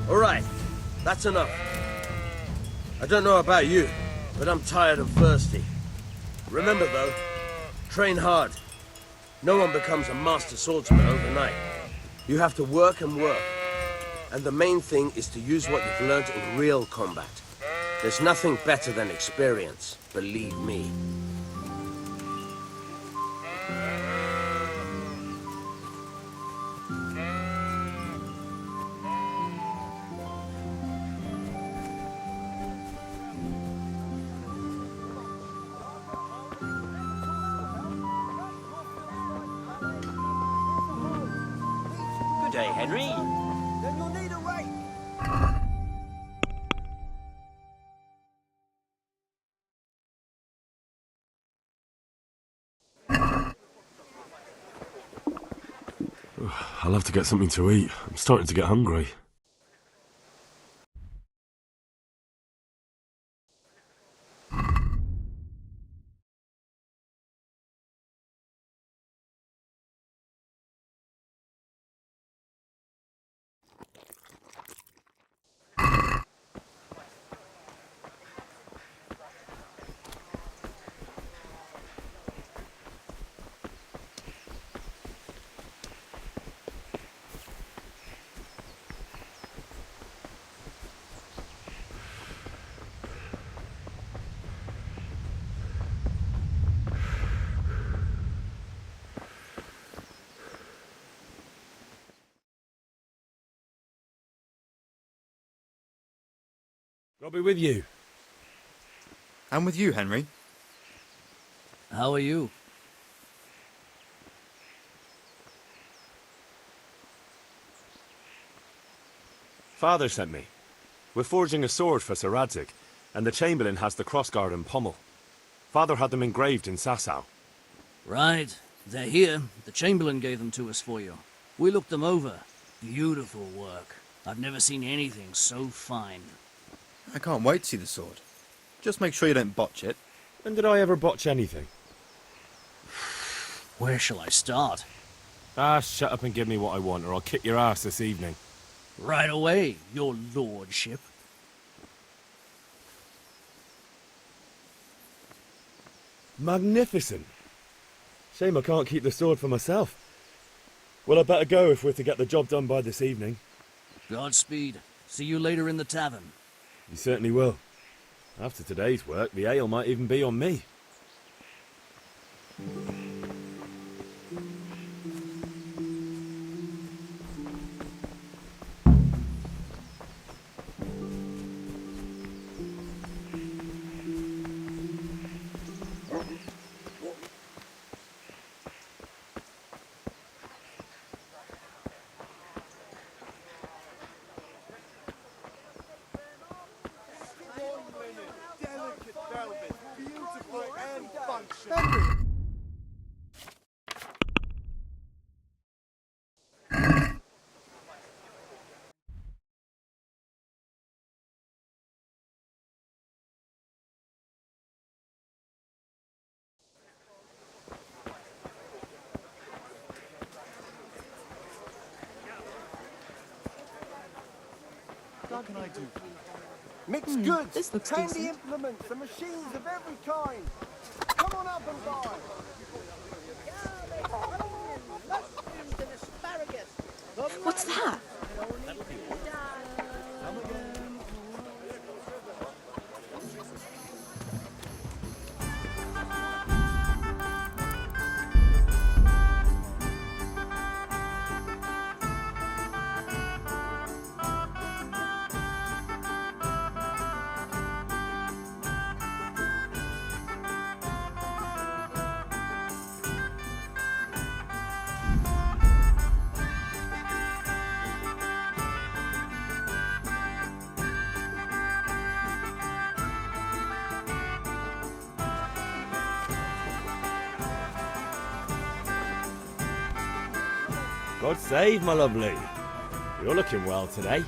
All right, that's enough. I don't know about you, but I'm tired and thirsty. Remember though, train hard. No one becomes a master swordsman overnight. You have to work and work. And the main thing is to use what you've learned in real combat. There's nothing better than experience, believe me. Good day, Henry. Then you'll need a rake. I'll have to get something to eat. I'm starting to get hungry. I'll be with you. I'm with you, Henry. How are you? Father sent me. We're forging a sword for Sir Radzig, and the Chamberlain has the crossguard and pommel. Father had them engraved in Sasau. Right. They're here. The Chamberlain gave them to us for you. We looked them over. Beautiful work. I've never seen anything so fine. I can't wait to see the sword. Just make sure you don't botch it. When did I ever botch anything? Where shall I start? Ah, shut up and give me what I want, or I'll kick your ass this evening. Right away, your lordship. Magnificent. Shame I can't keep the sword for myself. Well, I better go if we're to get the job done by this evening. Godspeed. See you later in the tavern. You certainly will. After today's work, the ale might even be on me. What can I do? Mixed goods, this looks handy decent. implements, and machines of every kind. Come on up and buy. Mushrooms and asparagus. Come What's right that? up. No need to be shy. God save, my lovely. You're looking well today.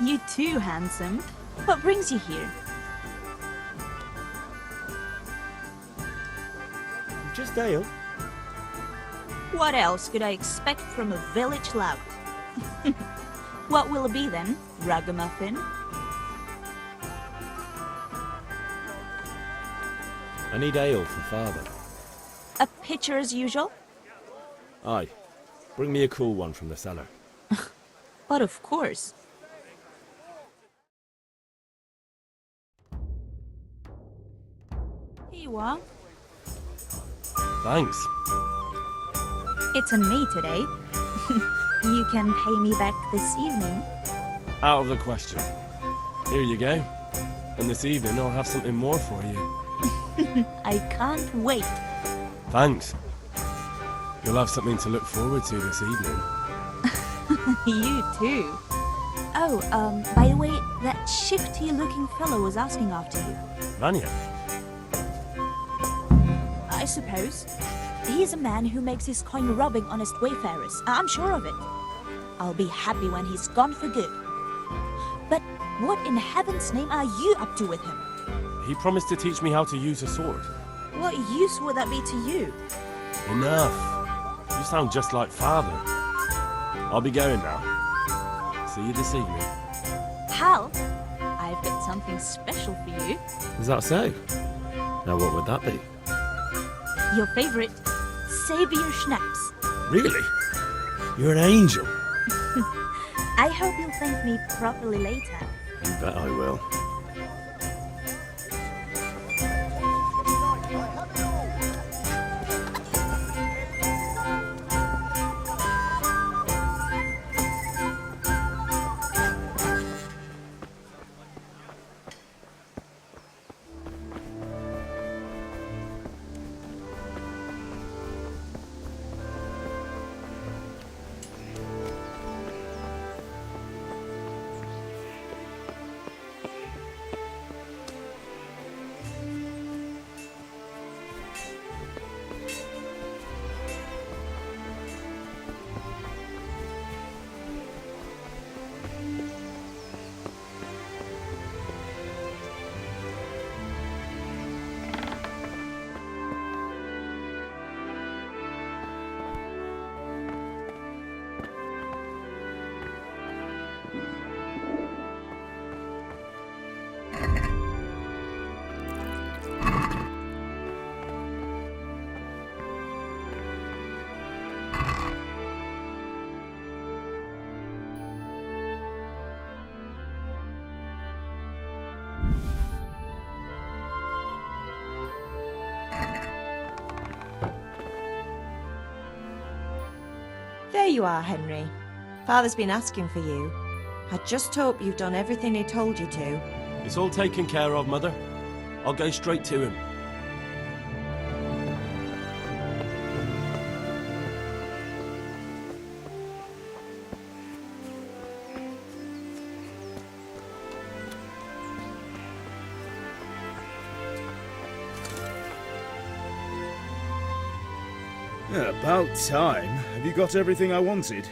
You too, handsome. What brings you here? Just ale. What else could I expect from a village lout? What will it be then, ragamuffin? I need ale for father. A pitcher as usual? Aye. Bring me a cool one from the cellar. But of course. Here you are. Thanks. It's on me today. You can pay me back this evening. Out of the question. Here you go. And this evening I'll have something more for you. I can't wait. Thanks. You'll have something to look forward to this evening. You too. Oh, by the way, that shifty-looking fellow was asking after you. Vanya? I suppose. He's a man who makes his coin robbing honest wayfarers. I'm sure of it. I'll be happy when he's gone for good. But what in heaven's name are you up to with him? He promised to teach me how to use a sword. What use would that be to you? Enough. You sound just like father. I'll be going now. See you this evening. Hal, I've got something special for you. Is that so? Now what would that be? Your favorite, Savior Schnapps. Really? You're an angel. I hope you'll thank me properly later. You bet I will. There you are, Henry. Father's been asking for you. I just hope you've done everything he told you to. It's all taken care of, Mother. I'll go straight to him. About time. Have you got everything I wanted?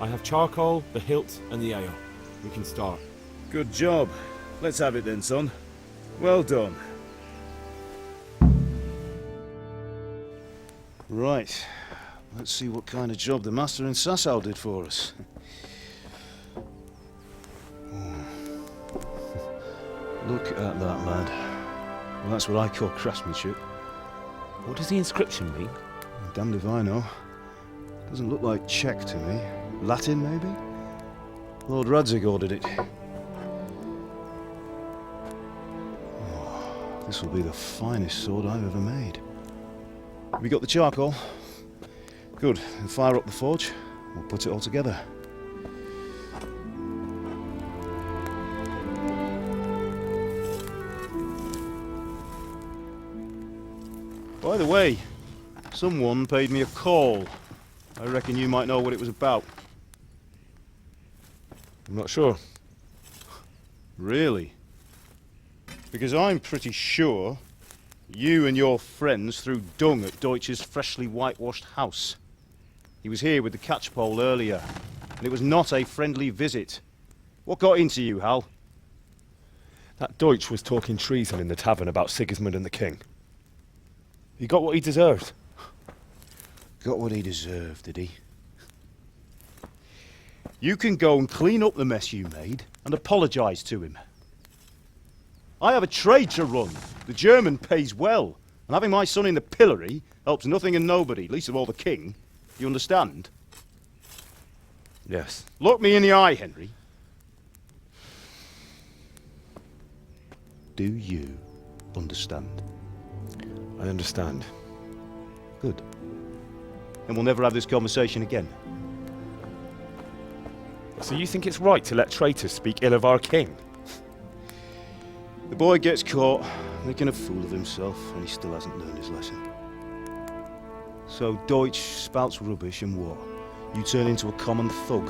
I have charcoal, the hilt, and the ale. We can start. Good job. Let's have it then, son. Well done. Right. Let's see what kind of job the master in Sasau did for us. Look at that, lad. Well, that's what I call craftsmanship. What does the inscription mean? Damned if I know. Doesn't look like Czech to me. Latin, maybe? Lord Radzig ordered it. Oh, this will be the finest sword I've ever made. Have you got the charcoal? Good. Then fire up the forge. We'll put it all together. By the way, someone paid me a call. I reckon you might know what it was about. I'm not sure. Really? Because I'm pretty sure you and your friends threw dung at Deutsch's freshly whitewashed house. He was here with the catchpole earlier, and it was not a friendly visit. What got into you, Hal? That Deutsch was talking treason in the tavern about Sigismund and the king. He got what he deserved. Got what he deserved, did he? You can go and clean up the mess you made and apologise to him. I have a trade to run. The German pays well, and having my son in the pillory helps nothing and nobody, least of all the king. You understand? Yes. Look me in the eye, Henry. Do you understand? I understand. Good. And we'll never have this conversation again. So you think it's right to let traitors speak ill of our king? The boy gets caught, making a fool of himself, and he still hasn't learned his lesson. So Deutsch spouts rubbish and what? You turn into a common thug.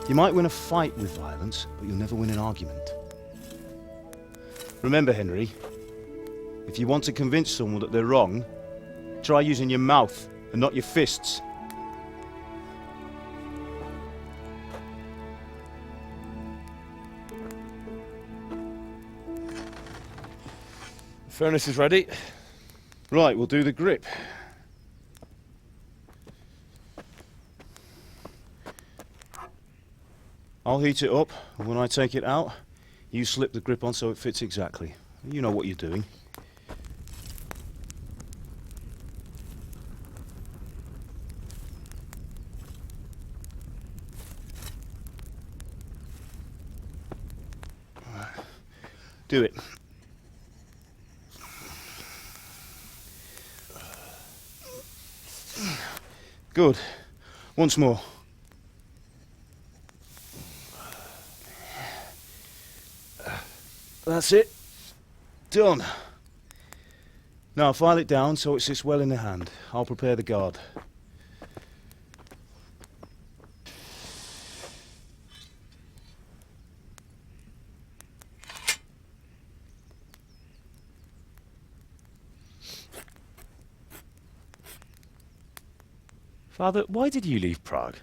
You might win a fight with violence, but you'll never win an argument. Remember, Henry, if you want to convince someone that they're wrong, try using your mouth and not your fists. The furnace is ready. Right, we'll do the grip. I'll heat it up, and when I take it out, you slip the grip on so it fits exactly. You know what you're doing. Do it. Good. Once more. That's it. Done. Now file it down so it sits well in the hand. I'll prepare the guard. Father, why did you leave Prague?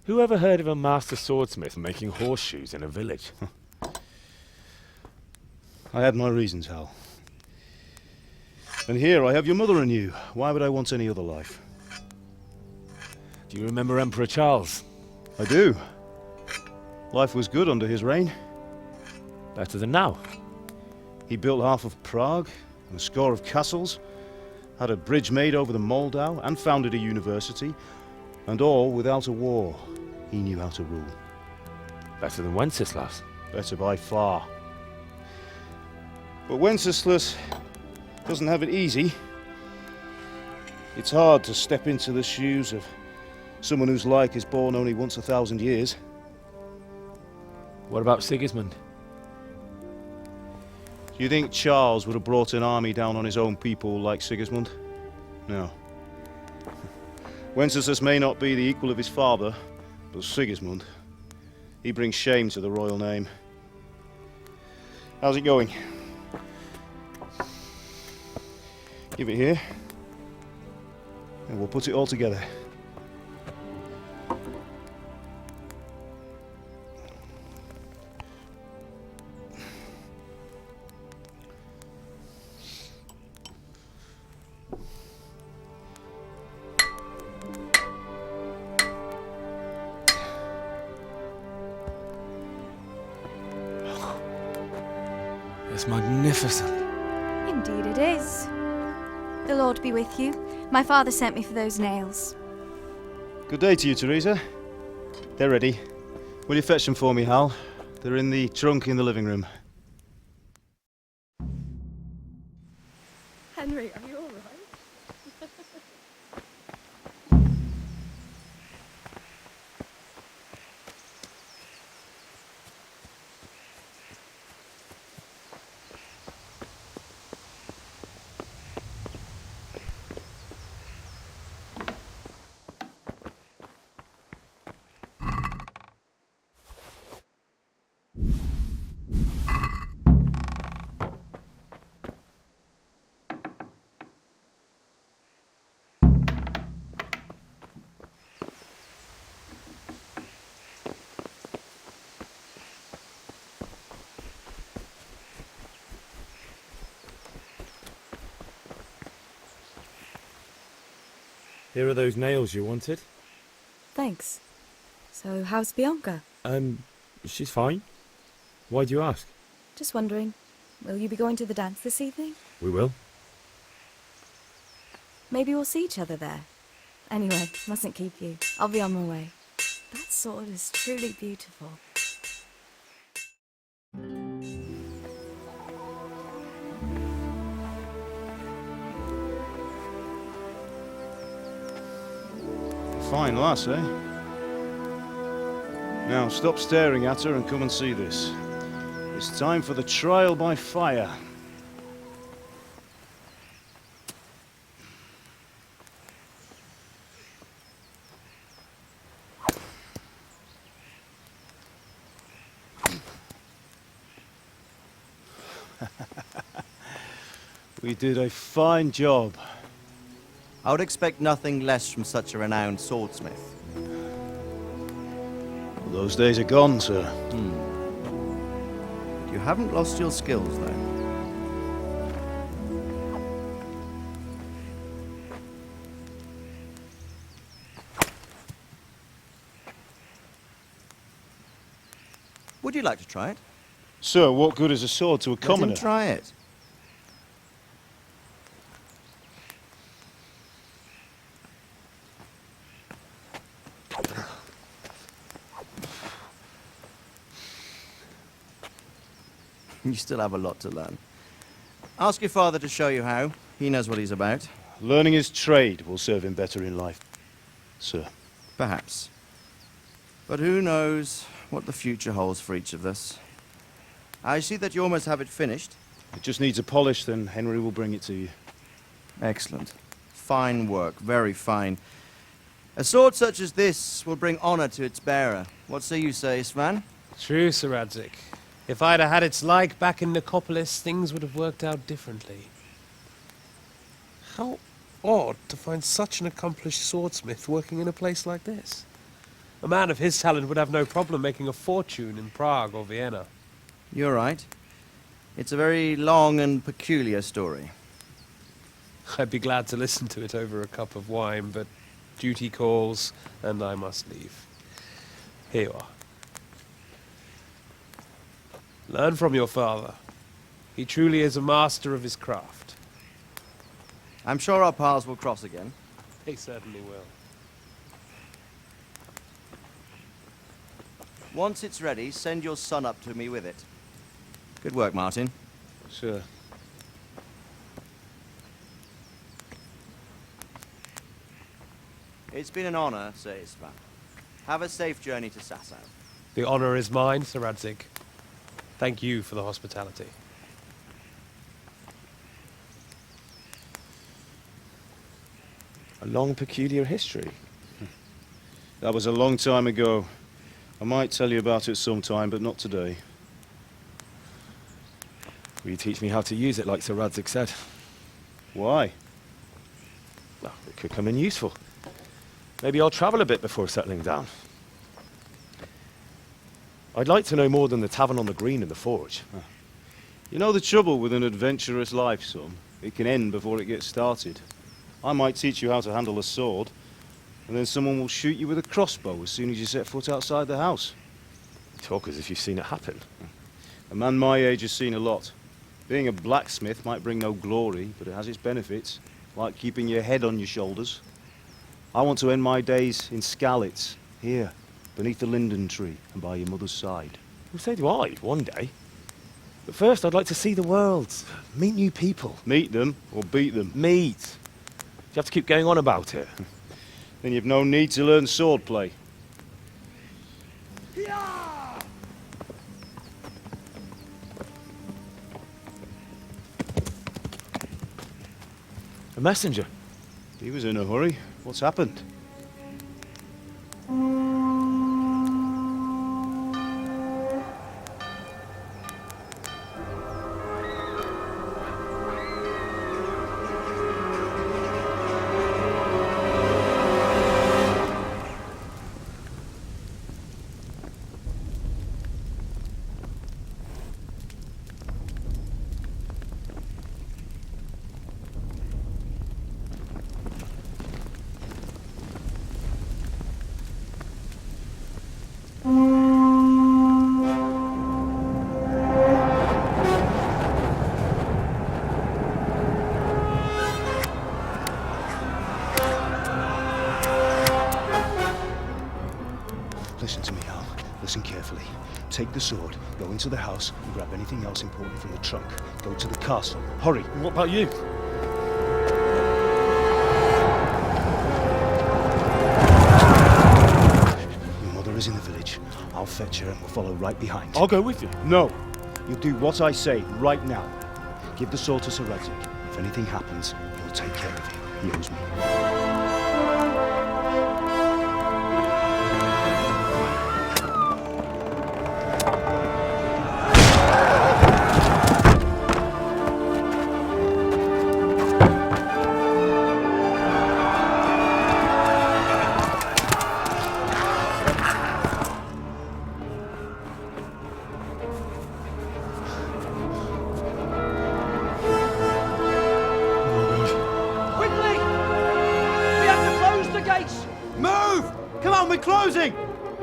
Who ever heard of a master swordsmith making horseshoes in a village? I had my reasons, Hal. And here I have your mother and you. Why would I want any other life? Do you remember Emperor Charles? I do. Life was good under his reign. Better than now. He built half of Prague and a score of castles, had a bridge made over the Moldau, and founded a university, and all without a war. He knew how to rule. Better than Wenceslas. Better by far. But Wenceslas doesn't have it easy. It's hard to step into the shoes of someone whose like is born only once 1,000 years. What about Sigismund? Do you think Charles would have brought an army down on his own people like Sigismund? No. Wenceslas may not be the equal of his father, but Sigismund, he brings shame to the royal name. How's it going? Give it here, and we'll put it all together. It's magnificent. Indeed it is. The Lord be with you. My father sent me for those nails. Good day to you, Teresa. They're ready. Will you fetch them for me, Hal? They're in the trunk in the living room. Henry, are you all right? Here are those nails you wanted. Thanks. So, how's Bianca? She's fine. Why do you ask? Just wondering, will you be going to the dance this evening? We will. Maybe we'll see each other there. Anyway, mustn't keep you. I'll be on my way. That sword is truly beautiful. Fine lass, eh? Now, stop staring at her and come and see this. It's time for the trial by fire. We did a fine job. I would expect nothing less from such a renowned swordsmith. Those days are gone, sir. You haven't lost your skills, though. Would you like to try it? Sir, what good is a sword to a commoner? Let him try it. You still have a lot to learn. Ask your father to show you how. He knows what he's about. Learning his trade will serve him better in life, sir. Perhaps. But who knows what the future holds for each of us. I see that you almost have it finished. It just needs a polish, then Henry will bring it to you. Excellent. Fine work, very fine. A sword such as this will bring honor to its bearer. What say you, Svan? True, Sir Radzik. If I'd have had its like back in Nicopolis, things would have worked out differently. How odd to find such an accomplished swordsmith working in a place like this. A man of his talent would have no problem making a fortune in Prague or Vienna. You're right. It's a very long and peculiar story. I'd be glad to listen to it over a cup of wine, but duty calls, and I must leave. Here you are. Learn from your father. He truly is a master of his craft. I'm sure our paths will cross again. They certainly will. Once it's ready, send your son up to me with it. Good work, Martin. Sir. It's been an honor, Sir Isvan. Have a safe journey to Sasau. The honor is mine, Sir Radzik. Thank you for the hospitality. A long, peculiar history. That was a long time ago. I might tell you about it sometime, but not today. Will you teach me how to use it, like Sir Radzik said? Why? Well, it could come in useful. Maybe I'll travel a bit before settling down. I'd like to know more than the tavern on the green and the forge. You know the trouble with an adventurous life, son? It can end before it gets started. I might teach you how to handle a sword, and then someone will shoot you with a crossbow as soon as you set foot outside the house. You talk as if you've seen it happen. A man my age has seen a lot. Being a blacksmith might bring no glory, but it has its benefits, like keeping your head on your shoulders. I want to end my days in Skalitz, here, beneath the linden tree and by your mother's side. Well, so do I, one day. But first, I'd like to see the world, meet new people. Meet them or beat them? Meet. You have to keep going on about it. Then you've no need to learn swordplay. A messenger. He was in a hurry. What's happened? Listen to me, Hal. Listen carefully. Take the sword, go into the house, and grab anything else important from the trunk. Go to the castle. Hurry! What about you? Your mother is in the village. I'll fetch her and we'll follow right behind. I'll go with you. No! You'll do what I say right now. Give the sword to Sir Isaac. If anything happens, he'll take care of you. He owes me. Closing!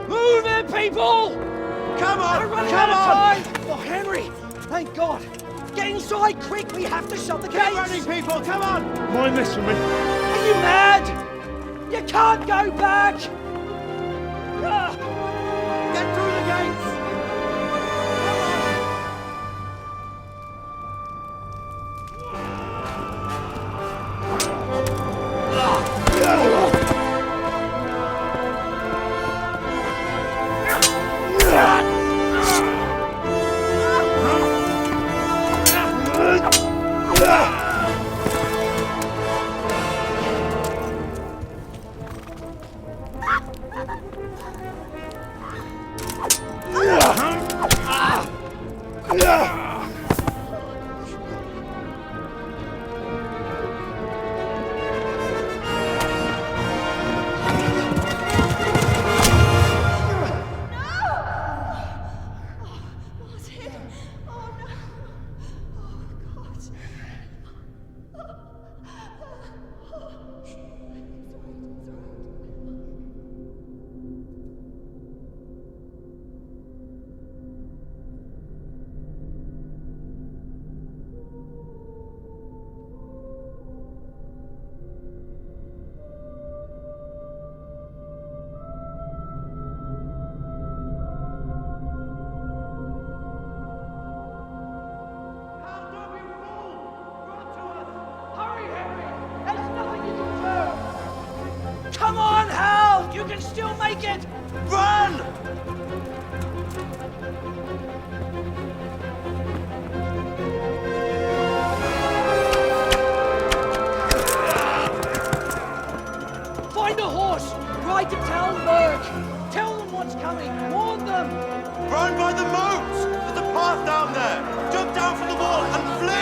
Move it, people! Come on! We're running Come out on! of time! Oh, Henry! Thank God! Get inside, quick! We have to shut the Keep gates! running, people! Come on! Mind this from me. Are you mad? You can't go back! Ah. Get through the gates! Come on, Hal! You can still make it! Run! Find a horse! Ride to Talmberg! Tell them what's coming! Warn them! Run by the moat! There's a path down there! Jump down from the wall and flee!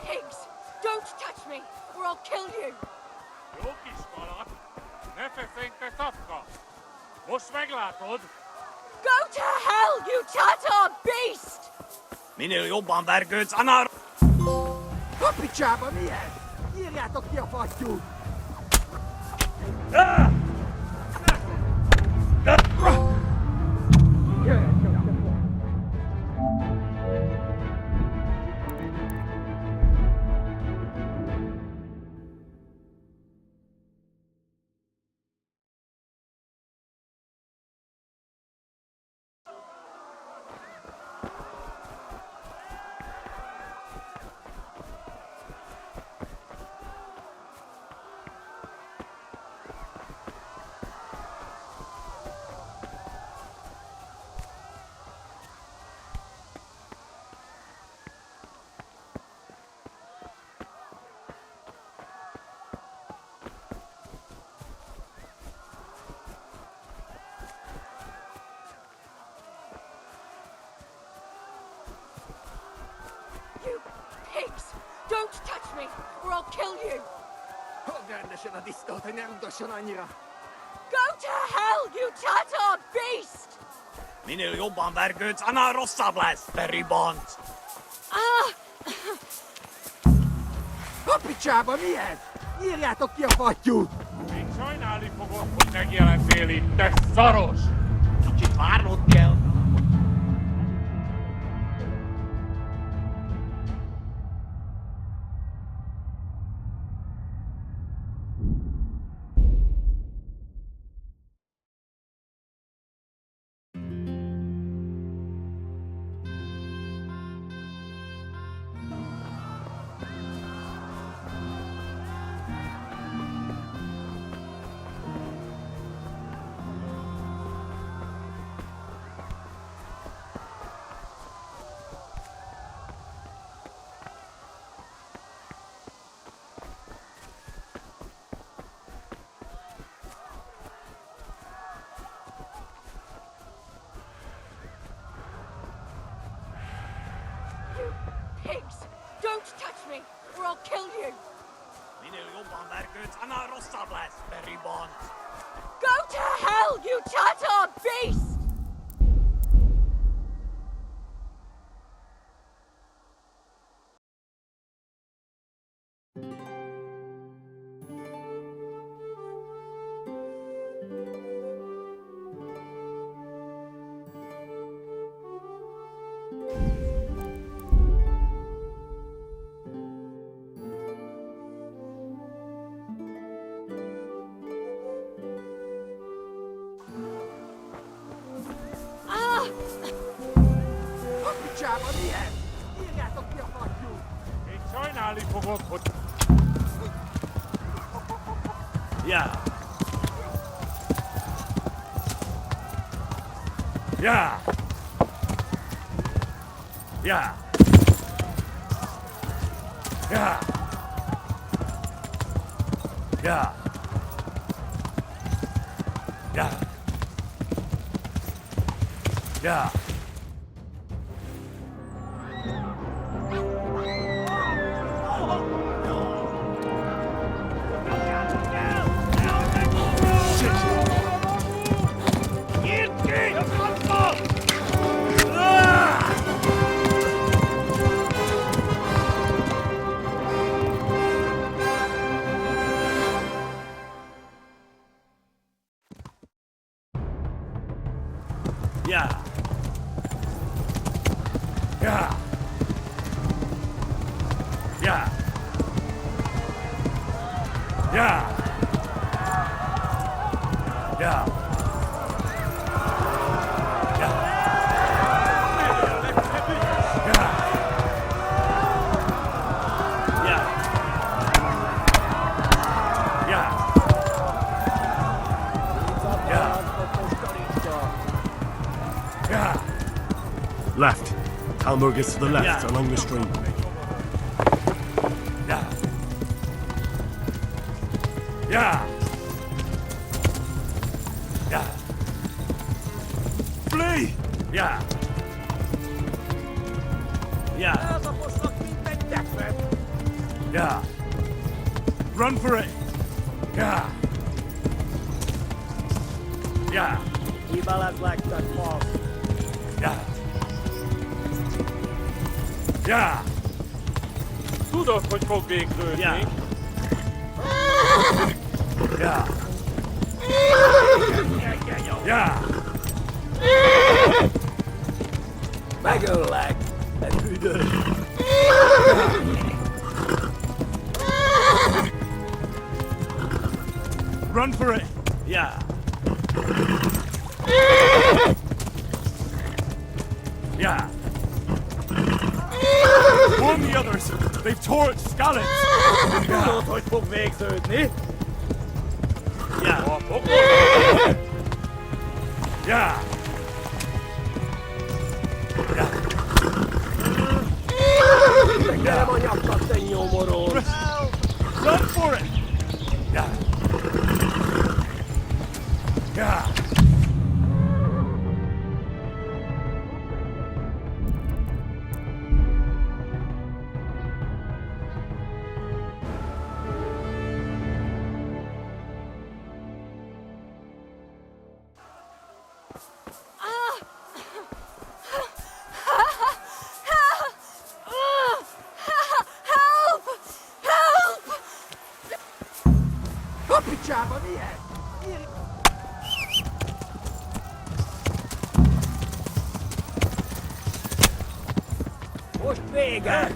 pigs! Don't touch me, or I'll kill you! Go to hell, you Tatar beast! Minä jobban värgöts anar! Hoppi tjäpä mies! Írjátok ki a fattyút! You pigs! Don't touch me, or I'll kill you! Go to hell, you Tatar beast! Minä jobban värgöts anar rossablas! Very bond! Ah! Hoppi tjäpä mies! Írjátok ki a fattyút! Még sajnálni fogod, hogy megjelentél itt, te szaros! Kicsit várnod kell. Pigs! Don't touch me, or I'll kill you! Minä jobban värgöts anar rossablas! Very bond! Go to hell, you Tatar beast! Hoppi tjäpä mies! Írjátok ki a fattyút! Még sajnálni fogod, hogy... Yeah. Yeah. Yeah. Yeah. Yeah. Yeah. Yeah. Yeah. Yeah. Yeah. Yeah. Yeah. Left. Talmud gets to the left, Yeah. along the stream. Yeah. Yeah. Yeah. Flee! Yeah. Yeah. Yeah. Run for it. Yeah. Yeah. Yeah. Yeah. Tudod, hogy fog végződni. Yeah. Yeah. Yeah. Megöllek! Te büdös! Run for it. Yeah. Yeah. Warn the others. They've tore its scallops. Tudod, hogy fog végződni. Yeah. Yeah. Nekem a nyakat, te nyomorod! Run for it. Yeah. Yeah. Picsába milyen? Most vége!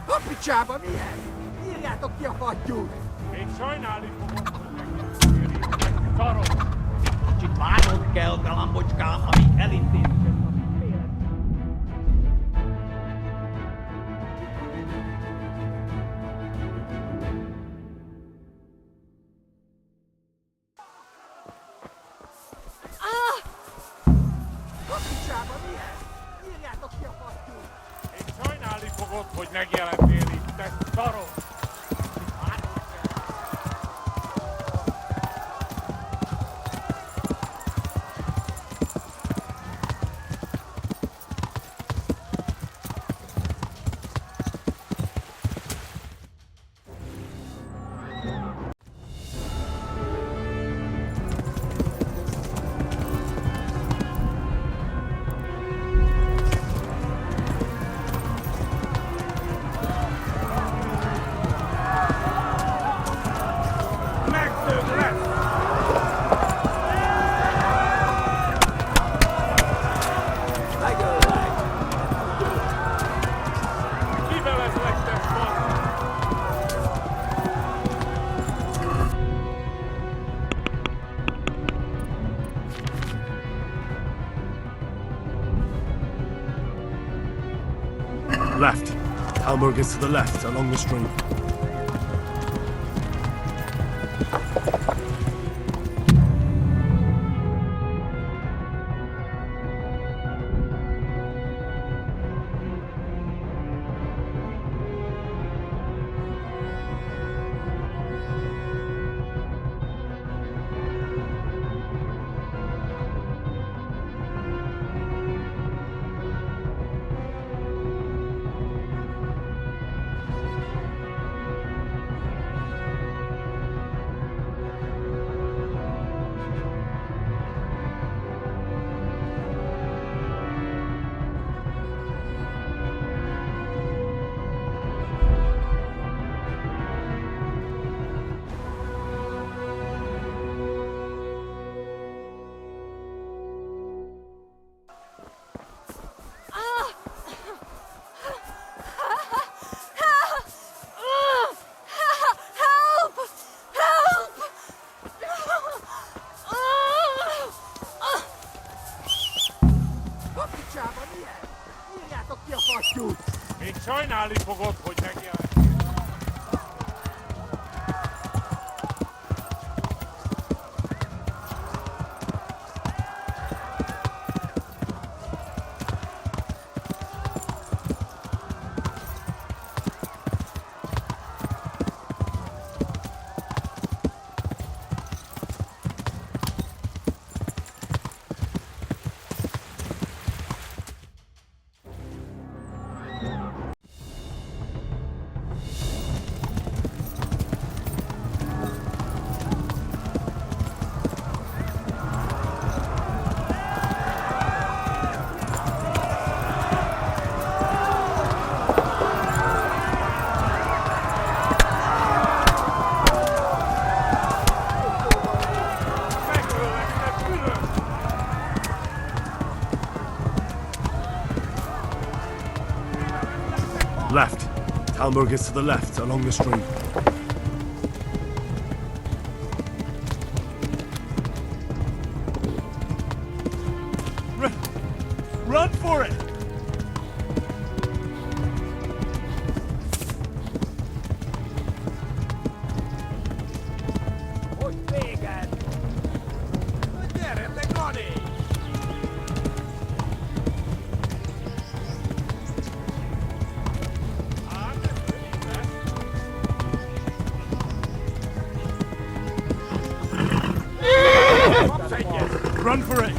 A picsába milyen? Írjátok ki a fattyút! Még sajnálni fogod, hogy megnyertél. Szarok! Kicsit várnod kell, galambocskám, amíg elintézzük. A picsába milyen? Írjátok ki a fattyút! Még sajnálni fogod, hogy megjelentél itt, te szarok! Left. Hamburg is to the left, along the stream. Még sajnálni fogod, hogy megjelent. Left. Talmberg is to the left, along the stream. Run for it! Run for it!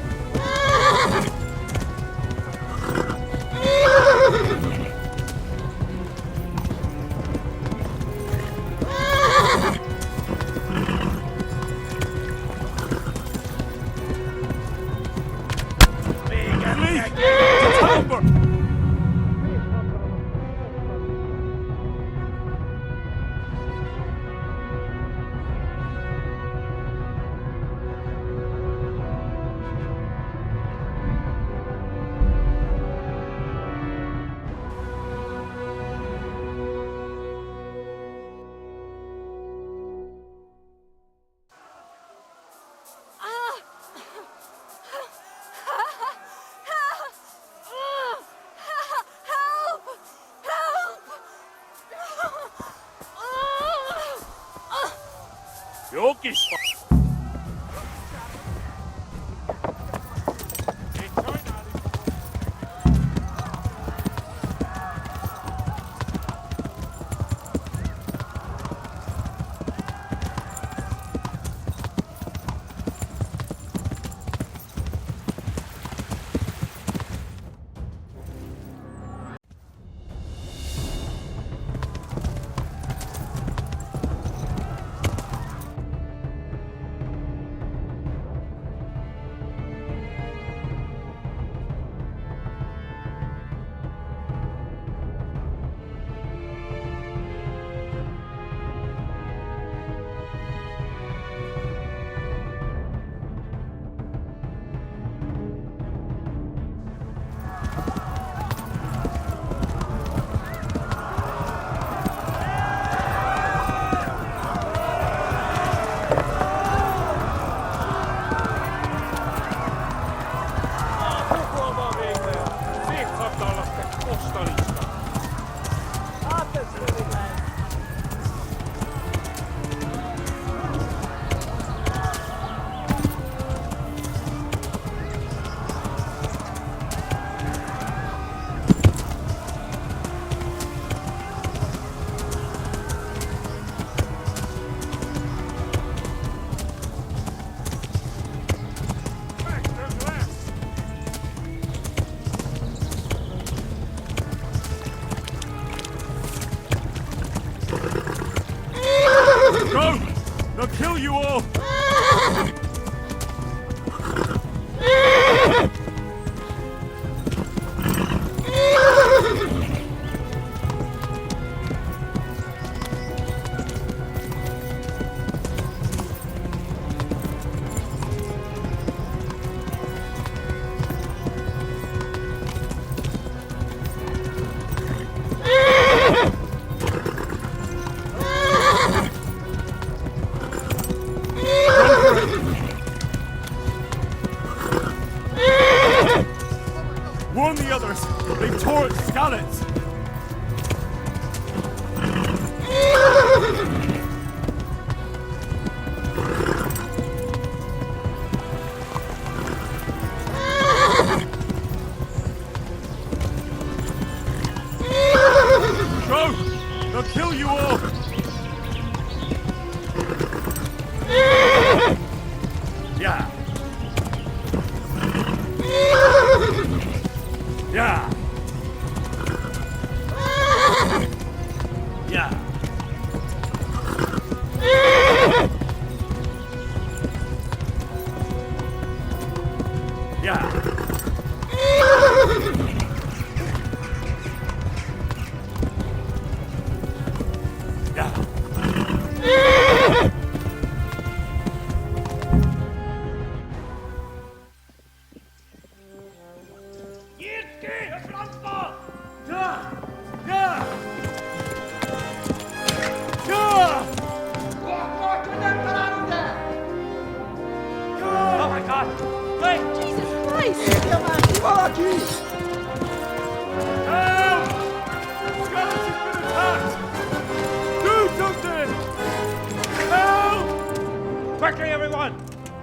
Yorkish. They'll kill you all! Warn the others! They tore its scallops! Go! They'll kill you all! Yeah! Yeah! Yeah! Yeah! Yeah! Quickly, everyone!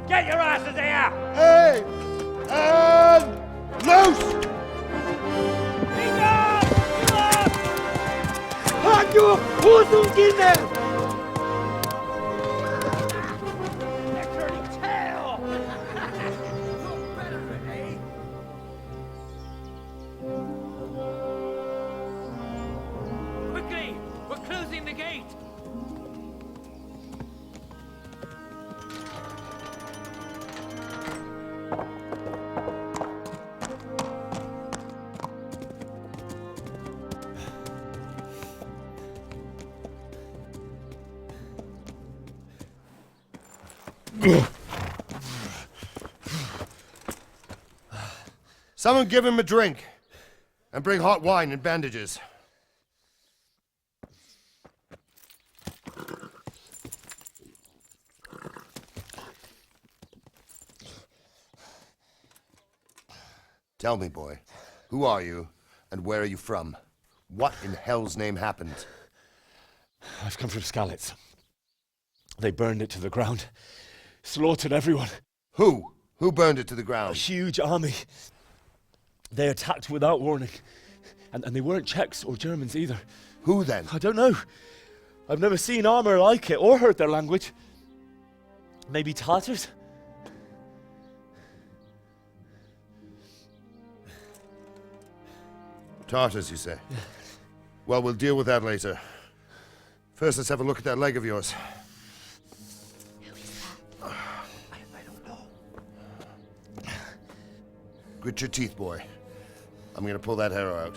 Get your asses here! Hey! Loose! Hanyo! Who's in there? They're turning tail! Quickly! We're closing the gate! Someone give him a drink. And bring hot wine and bandages. Tell me, boy, who are you and where are you from? What in hell's name happened? I've come from Skalitz. They burned it to the ground. Slaughtered everyone. Who? Who burned it to the ground? A huge army. They attacked without warning. And they weren't Czechs or Germans either. Who then? I don't know. I've never seen armor like it or heard their language. Maybe Tatars? Tartars, you say? Yeah. Well, we'll deal with that later. First, let's have a look at that leg of yours. Who is that? I don't know. Grit your teeth, boy. I'm gonna pull that arrow out.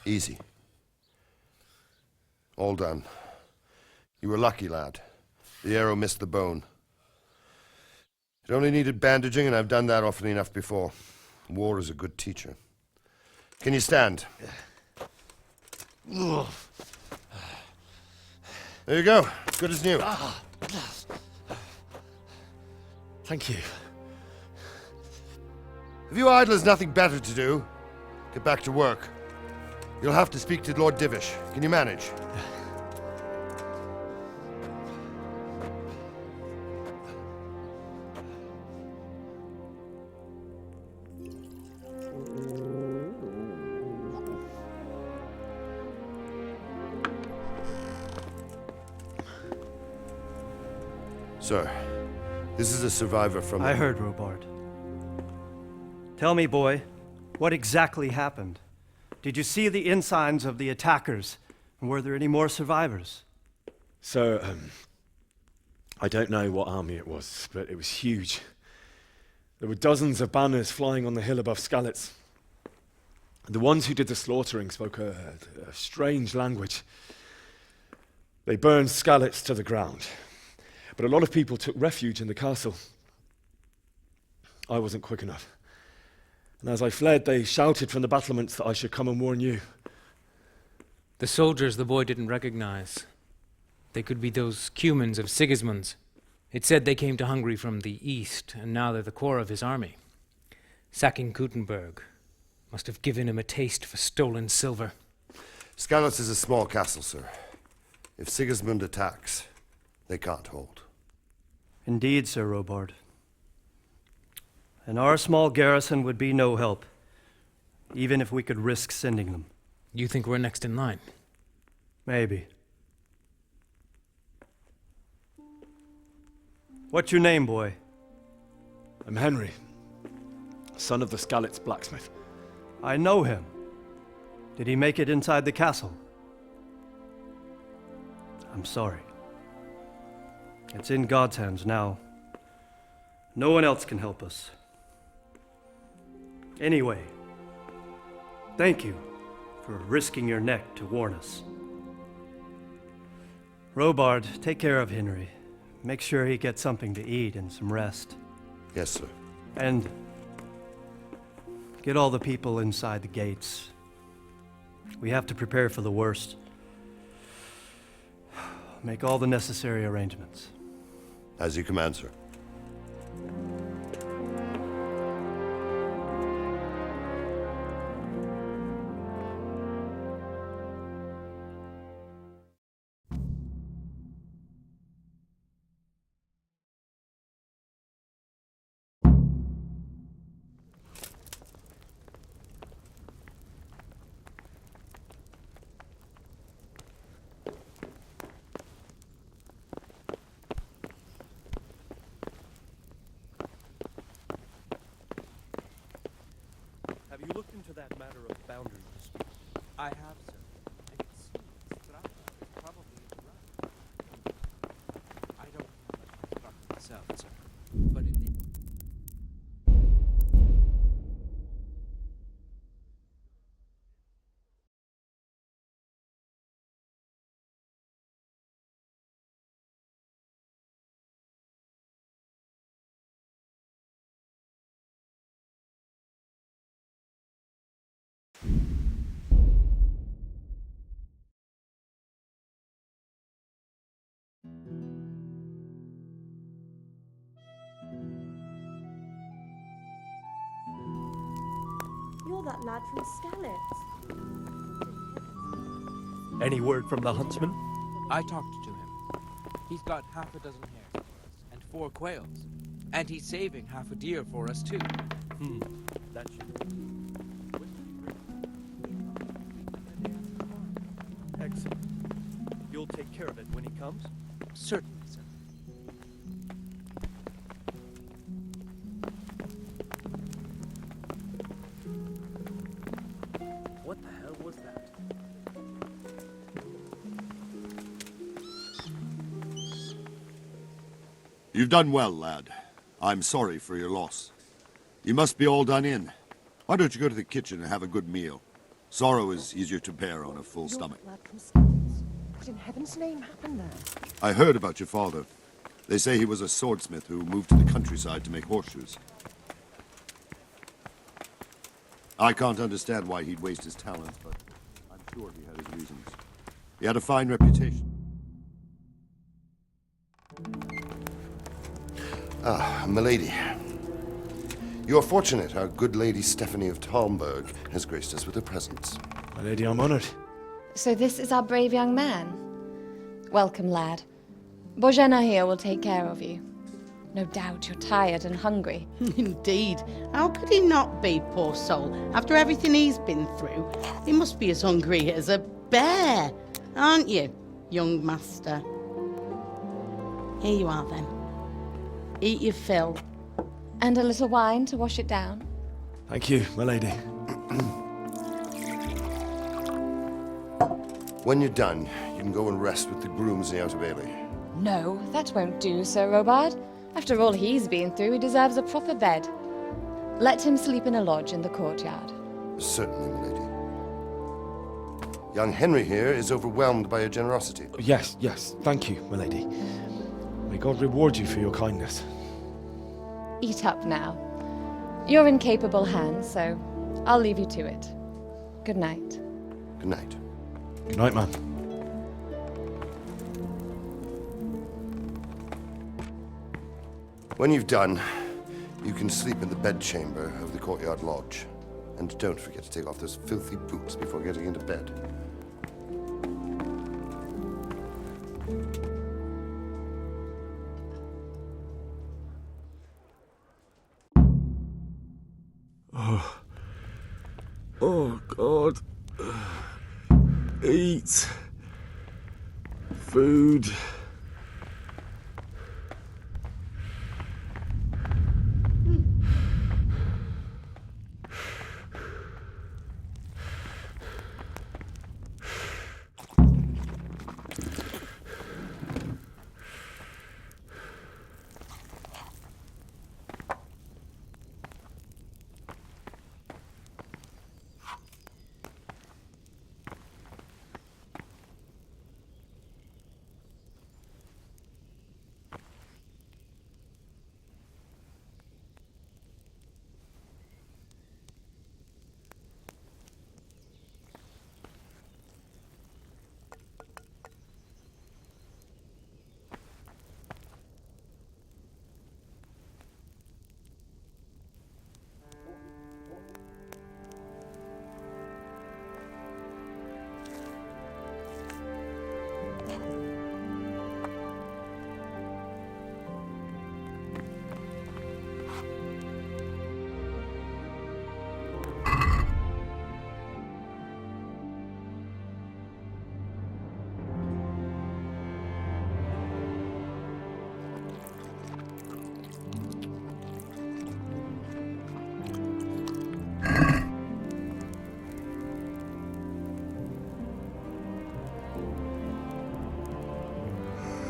Easy. All done. You were lucky, lad. The arrow missed the bone. It only needed bandaging, and I've done that often enough before. War is a good teacher. Can you stand? There you go. Good as new. Thank you. If you idlers nothing better to do, get back to work. You'll have to speak to Lord Divish. Can you manage? Sir, this is a survivor from... I heard, Robard. Tell me, boy, what exactly happened? Did you see the ensigns of the attackers? And were there any more survivors? So, I don't know what army it was, but it was huge. There were dozens of banners flying on the hill above Skalitz. The ones who did the slaughtering spoke a strange language. They burned Skalitz to the ground. But a lot of people took refuge in the castle. I wasn't quick enough. And as I fled, they shouted from the battlements that I should come and warn you. The soldiers the boy didn't recognize. They could be those Cumans of Sigismund's. It said they came to Hungary from the east, and now they're the core of his army. Sacking Gutenberg must have given him a taste for stolen silver. Skalitz is a small castle, sir. If Sigismund attacks, they can't hold. Indeed, Sir Robard. And our small garrison would be no help, even if we could risk sending them. You think we're next in line? Maybe. What's your name, boy? I'm Henry, son of the Skalitz blacksmith. I know him. Did he make it inside the castle? I'm sorry. It's in God's hands now. No one else can help us. Anyway, thank you for risking your neck to warn us. Robard, take care of Henry. Make sure he gets something to eat and some rest. Yes, sir. And Get all the people inside the gates. We have to prepare for the worst. Make all the necessary arrangements. As you command, sir. Have you looked into that matter of boundary dispute? I have, sir. And it seems Strata is probably in the right. I don't know much about myself, sir. But in the... You're that lad from Skalitz. Any word from the huntsman? I talked to him. He's got half a dozen hares for us, and 4 quails. And he's saving half a deer for us, too. That should... Excellent. You'll take care of it when he comes? Certainly, sir. What the hell was that? You've done well, lad. I'm sorry for your loss. You must be all done in. Why don't you go to the kitchen and have a good meal? Sorrow is easier to bear on a full stomach. What in heaven's name happened there? I heard about your father. They say he was a swordsmith who moved to the countryside to make horseshoes. I can't understand why he'd waste his talent, but I'm sure he had his reasons. He had a fine reputation. Ah, milady. You're fortunate our good lady Stephanie of Talmberg has graced us with her presence. My lady, I'm honored. So this is our brave young man. Welcome, lad. Bojana here will take care of you. No doubt you're tired and hungry. Indeed. How could he not be, poor soul? After everything he's been through, he must be as hungry as a bear, aren't you, young master? Here you are, then. Eat your fill. And a little wine to wash it down. Thank you, my lady. When you're done, you can go and rest with the grooms in the Outer Bailey. No, that won't do, Sir Robard. After all he's been through, he deserves a proper bed. Let him sleep in a lodge in the courtyard. Certainly, milady. Young Henry here is overwhelmed by your generosity. Yes, yes. Thank you, my lady. May God reward you for your kindness. Eat up now. You're in capable hands, so I'll leave you to it. Good night. Good night. Good night, ma'am. When you've done, you can sleep in the bedchamber of the courtyard lodge. And don't forget to take off those filthy boots before getting into bed. Oh, God. Eat. Food.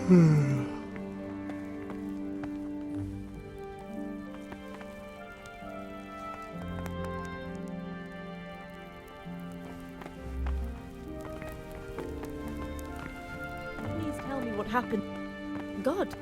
Please tell me what happened. God.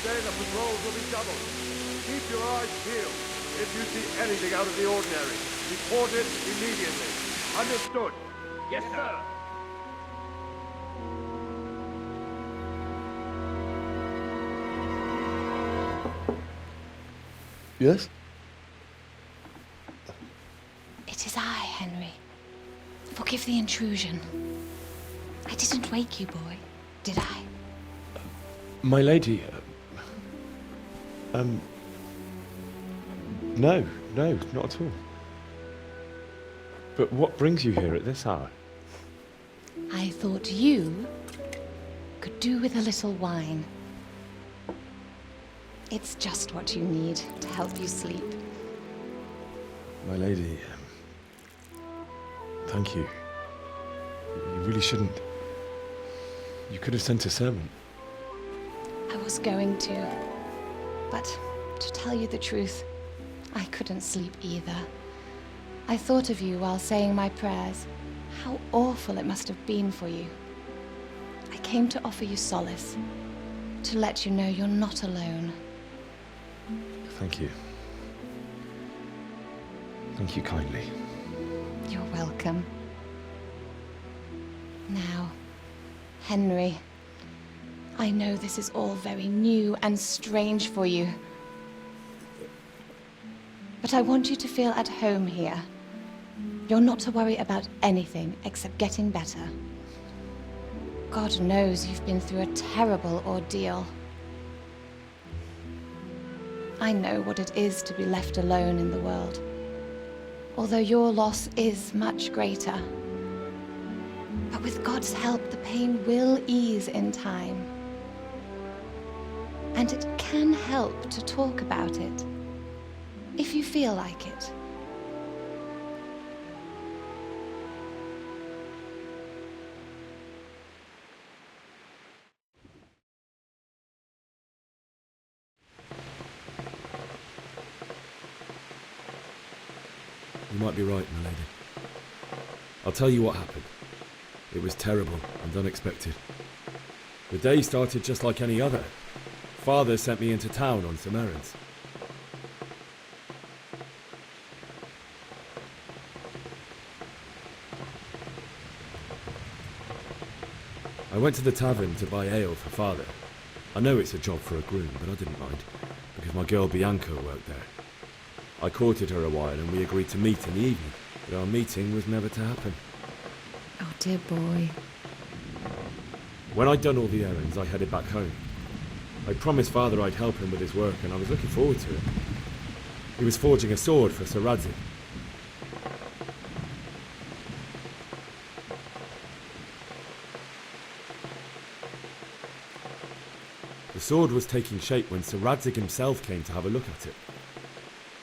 Today the patrols will be doubled. Keep your eyes peeled. If you see anything out of the ordinary, report it immediately. Understood? Yes, sir. Yes? It is I, Henry. Forgive the intrusion. I didn't wake you, boy, did I? My lady, no, not at all. But what brings you here at this hour? I thought you could do with a little wine. It's just what you need to help you sleep. My lady, thank you. You really shouldn't. You could have sent a servant. I was going to, but to tell you the truth, I couldn't sleep either. I thought of you while saying my prayers. How awful it must have been for you. I came to offer you solace, to let you know you're not alone. Thank you. Thank you kindly. You're welcome. Now, Henry, I know this is all very new and strange for you. But I want you to feel at home here. You're not to worry about anything except getting better. God knows you've been through a terrible ordeal. I know what it is to be left alone in the world, although your loss is much greater. But with God's help, the pain will ease in time. And it can help to talk about it, if you feel like it. You might be right, my lady. I'll tell you what happened. It was terrible and unexpected. The day started just like any other. Father sent me into town on some errands. I went to the tavern to buy ale for Father. I know it's a job for a groom, but I didn't mind, because my girl Bianca worked there. I courted her a while and we agreed to meet in the evening, but our meeting was never to happen. Oh, dear boy. When I'd done all the errands, I headed back home. I promised Father I'd help him with his work, and I was looking forward to it. He was forging a sword for Sir Radzi. The sword was taking shape when Sir Radzig himself came to have a look at it.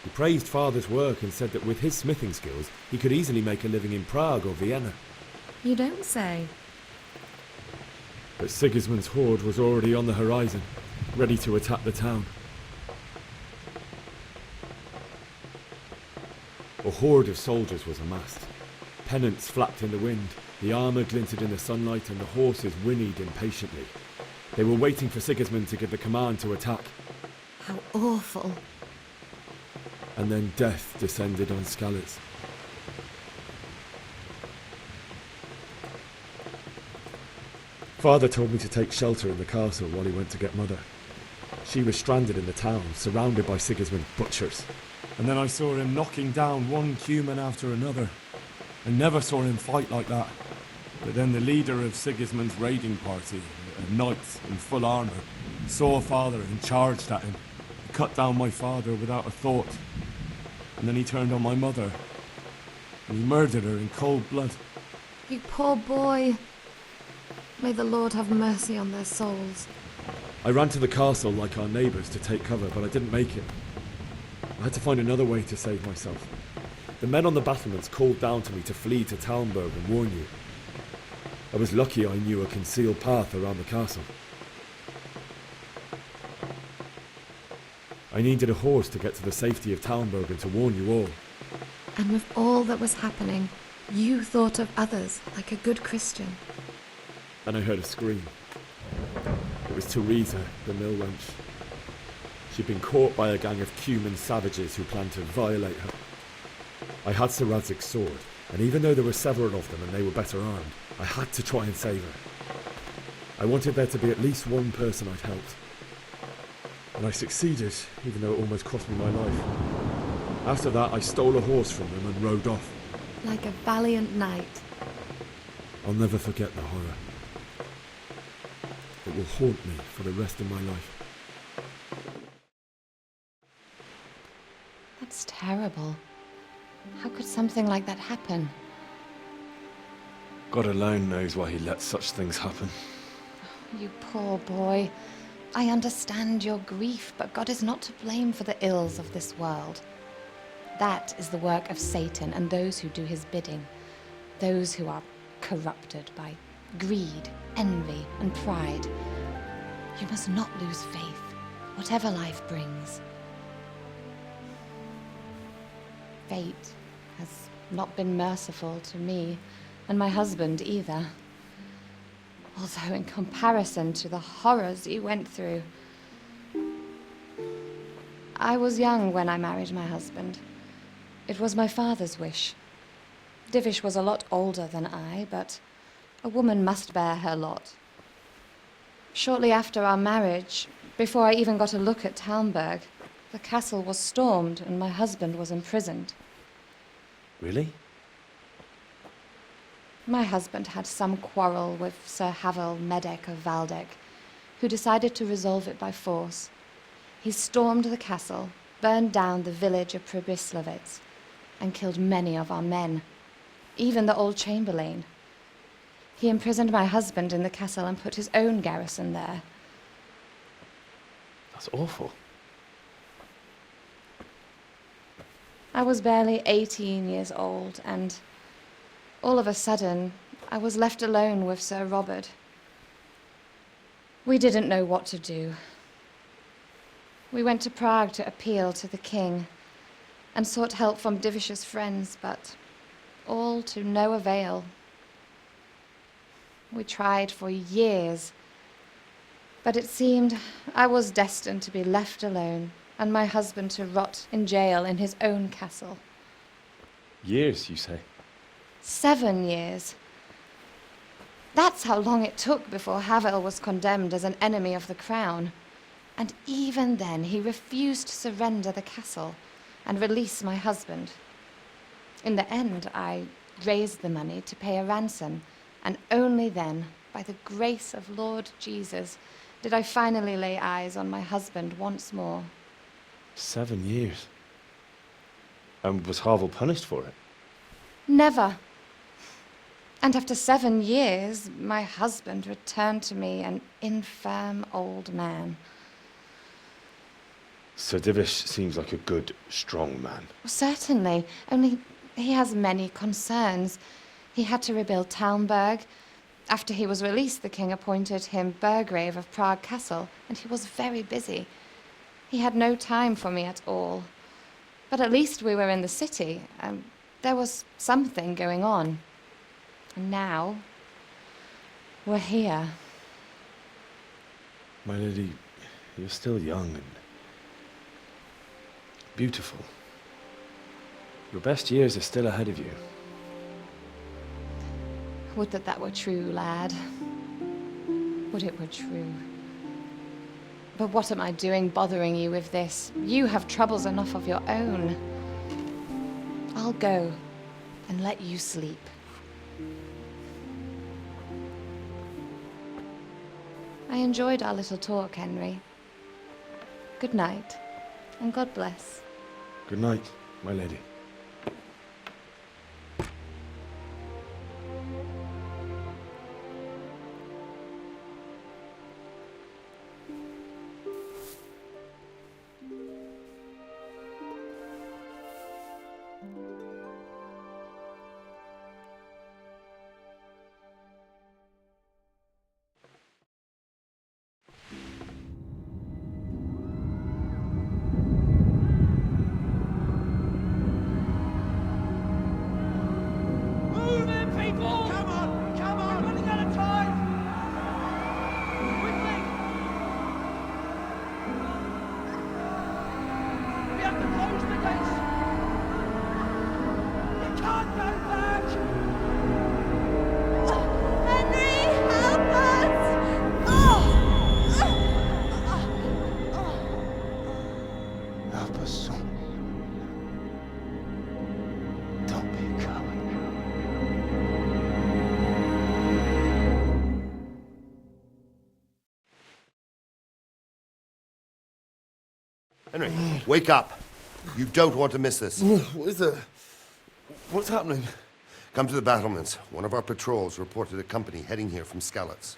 He praised Father's work and said that with his smithing skills, he could easily make a living in Prague or Vienna. You don't say. But Sigismund's horde was already on the horizon, ready to attack the town. A horde of soldiers was amassed. Pennants flapped in the wind, the armour glinted in the sunlight, and the horses whinnied impatiently. They were waiting for Sigismund to give the command to attack. How awful. And then death descended on Skalitz. Father told me to take shelter in the castle while he went to get Mother. She was stranded in the town, surrounded by Sigismund's butchers. And then I saw him knocking down one human after another. I never saw him fight like that. But then the leader of Sigismund's raiding party, a knight in full armour, saw Father and charged at him. He cut down my father without a thought. And then he turned on my mother. And he murdered her in cold blood. You poor boy. May the Lord have mercy on their souls. I ran to the castle like our neighbours to take cover, but I didn't make it. I had to find another way to save myself. The men on the battlements called down to me to flee to Talmberg and warn you. I was lucky I knew a concealed path around the castle. I needed a horse to get to the safety of Talmberg and to warn you all. And with all that was happening, you thought of others like a good Christian. Then I heard a scream. It was Teresa, the mill wench. She'd been caught by a gang of Cuman savages who planned to violate her. I had Sir Radzig's sword, and even though there were several of them and they were better armed, I had to try and save her. I wanted there to be at least one person I'd helped. And I succeeded, even though it almost cost me my life. After that, I stole a horse from them and rode off. Like a valiant knight. I'll never forget the horror. It will haunt me for the rest of my life. That's terrible. How could something like that happen? God alone knows why he lets such things happen. You poor boy. I understand your grief, but God is not to blame for the ills of this world. That is the work of Satan and those who do his bidding. Those who are corrupted by greed, envy, and pride. You must not lose faith, whatever life brings. Fate has not been merciful to me, and my husband either. Although in comparison to the horrors you went through. I was young when I married my husband. It was my father's wish. Divish was a lot older than I, but a woman must bear her lot. Shortly after our marriage, before I even got a look at Talmberg, the castle was stormed and my husband was imprisoned. Really? My husband had some quarrel with Sir Havel Medek of Valdek, who decided to resolve it by force. He stormed the castle, burned down the village of Pribyslavitz, and killed many of our men, even the old chamberlain. He imprisoned my husband in the castle and put his own garrison there. That's awful. I was barely 18 years old, and all of a sudden, I was left alone with Sir Robert. We didn't know what to do. We went to Prague to appeal to the king and sought help from Divish's friends, but all to no avail. We tried for years, but it seemed I was destined to be left alone and my husband to rot in jail in his own castle. Years, you say? 7 years. That's how long it took before Havel was condemned as an enemy of the crown. And even then, he refused to surrender the castle and release my husband. In the end, I raised the money to pay a ransom, and only then by the grace of Lord Jesus, did I finally lay eyes on my husband once more. 7 years. And was Harville punished for it? Never. And after 7 years, my husband returned to me an infirm old man. Sir Divish seems like a good, strong man. Certainly, only he has many concerns. He had to rebuild Talmberg. After he was released, the king appointed him Burgrave of Prague Castle, and he was very busy. He had no time for me at all. But at least we were in the city, and there was something going on. And now, we're here. My lady, you're still young and beautiful. Your best years are still ahead of you. Would that were true, lad. Would it were true. But what am I doing bothering you with this? You have troubles enough of your own. I'll go and let you sleep. I enjoyed our little talk, Henry. Good night, and God bless. Good night, my lady. Henry, wake up. You don't want to miss this. What is it? What's happening? Come to the battlements. One of our patrols reported a company heading here from Skalitz.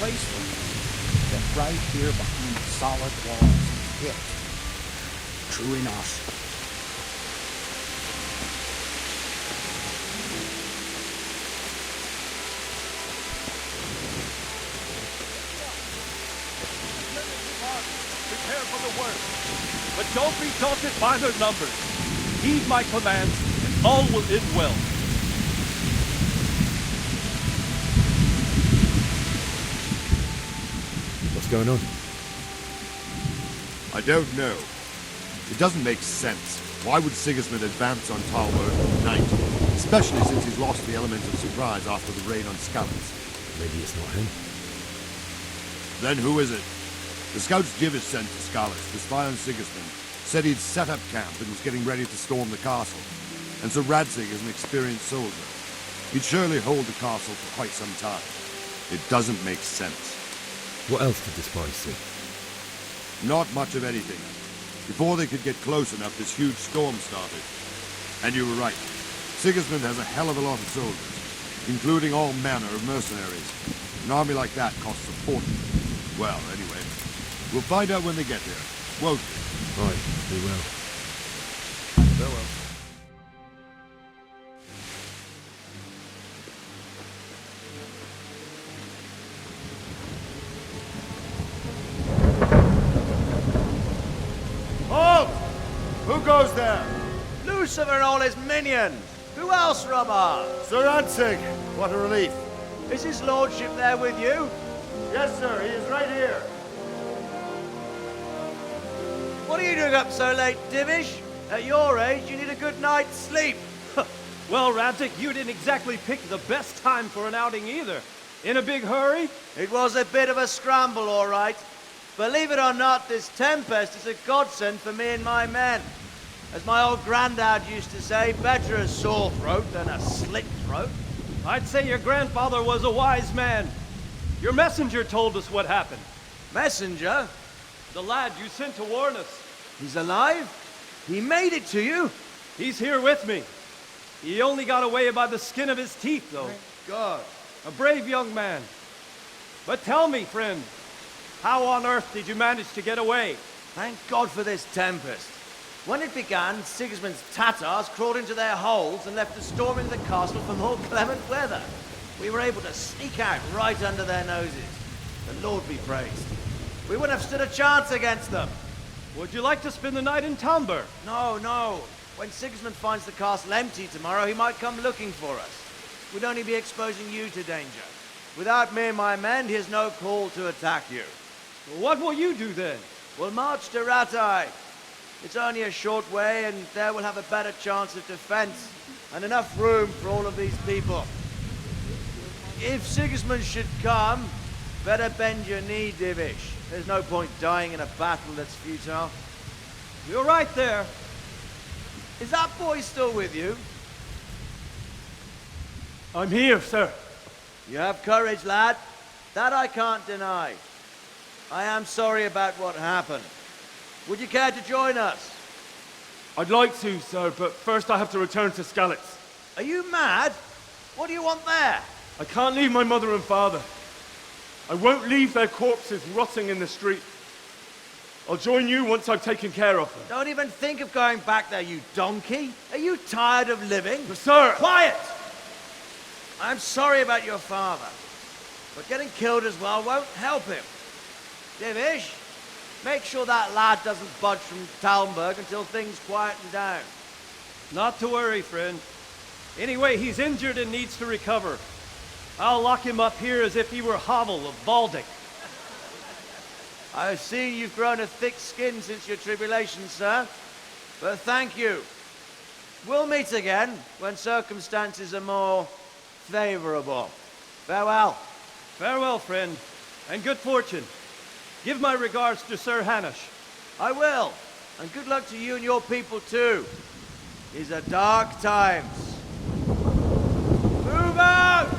Place that right here behind the solid walls hit. True enough. but don't be daunted by their numbers. Heed my commands, and all will end well. What's going on? I don't know. It doesn't make sense. Why would Sigismund advance on Talbot at night? Especially since he's lost the element of surprise after the raid on Skalitz. Maybe it's not him. Then who is it? The scouts Jivish sent to Skalitz to spy on Sigismund said he'd set up camp and was getting ready to storm the castle. And so Radzig is an experienced soldier. He'd surely hold the castle for quite some time. It doesn't make sense. What else did the spies see? Not much of anything. Before they could get close enough, this huge storm started. And you were right. Sigismund has a hell of a lot of soldiers, including all manner of mercenaries. An army like that costs a fortune. Well, anyway, we'll find out when they get there, won't we? Right, we will. Farewell. Halt! Who goes there? Lucifer and all his minions. Who else, Robber? Sir Radzig. What a relief. Is his lordship there with you? Yes, sir. He is right here. What are you doing up so late, Divish? At your age, you need a good night's sleep. Well, Radzig, you didn't exactly pick the best time for an outing either. In a big hurry? It was a bit of a scramble, all right. Believe it or not, this tempest is a godsend for me and my men. As my old granddad used to say, better a sore throat than a slit throat. I'd say your grandfather was a wise man. Your messenger told us what happened. Messenger? The lad you sent to warn us. He's alive? He made it to you? He's here with me. He only got away by the skin of his teeth, though. Thank God. A brave young man. But tell me, friend, how on earth did you manage to get away? Thank God for this tempest. When it began, Sigismund's Tatars crawled into their holes and left us storming the castle for more clement weather. We were able to sneak out right under their noses. The Lord be praised. We wouldn't have stood a chance against them. Would you like to spend the night in Talmberg? No, no. When Sigismund finds the castle empty tomorrow, he might come looking for us. We'd only be exposing you to danger. Without me and my men, he has no call to attack you. What will you do then? We'll march to Ratai. It's only a short way, and there we'll have a better chance of defense and enough room for all of these people. If Sigismund should come, better bend your knee, Divish. There's no point dying in a battle that's futile. You're right there. Is that boy still with you? I'm here, sir. You have courage, lad. That I can't deny. I am sorry about what happened. Would you care to join us? I'd like to, sir, but first I have to return to Skalitz. Are you mad? What do you want there? I can't leave my mother and father. I won't leave their corpses rotting in the street. I'll join you once I've taken care of them. Don't even think of going back there, you donkey. Are you tired of living? But sir! Quiet! I'm sorry about your father, but getting killed as well won't help him. Divish, make sure that lad doesn't budge from Talmberg until things quieten down. Not to worry, friend. Anyway, he's injured and needs to recover. I'll lock him up here as if he were Havel of Baldic. I've seen you've grown a thick skin since your tribulation, sir. But thank you. We'll meet again when circumstances are more favorable. Farewell. Farewell, friend, and good fortune. Give my regards to Sir Hanush. I will. And good luck to you and your people, too. These are dark times. Move out!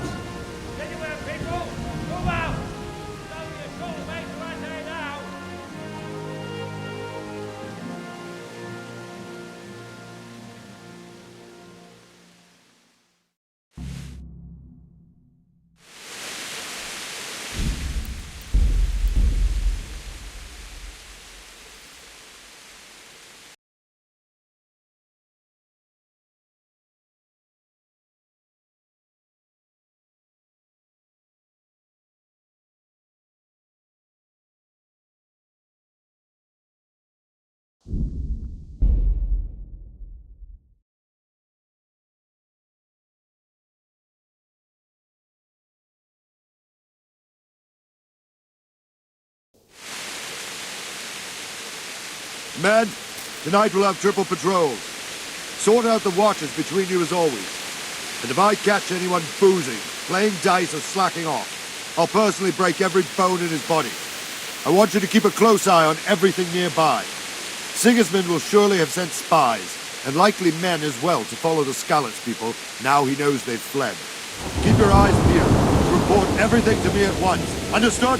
Men, tonight we'll have triple patrols. Sort out the watches between you as always. And if I catch anyone boozing, playing dice or slacking off, I'll personally break every bone in his body. I want you to keep a close eye on everything nearby. Sigismund will surely have sent spies, and likely men as well, to follow the Skalitz people, now he knows they've fled. Keep your eyes peeled. Report everything to me at once. Understood?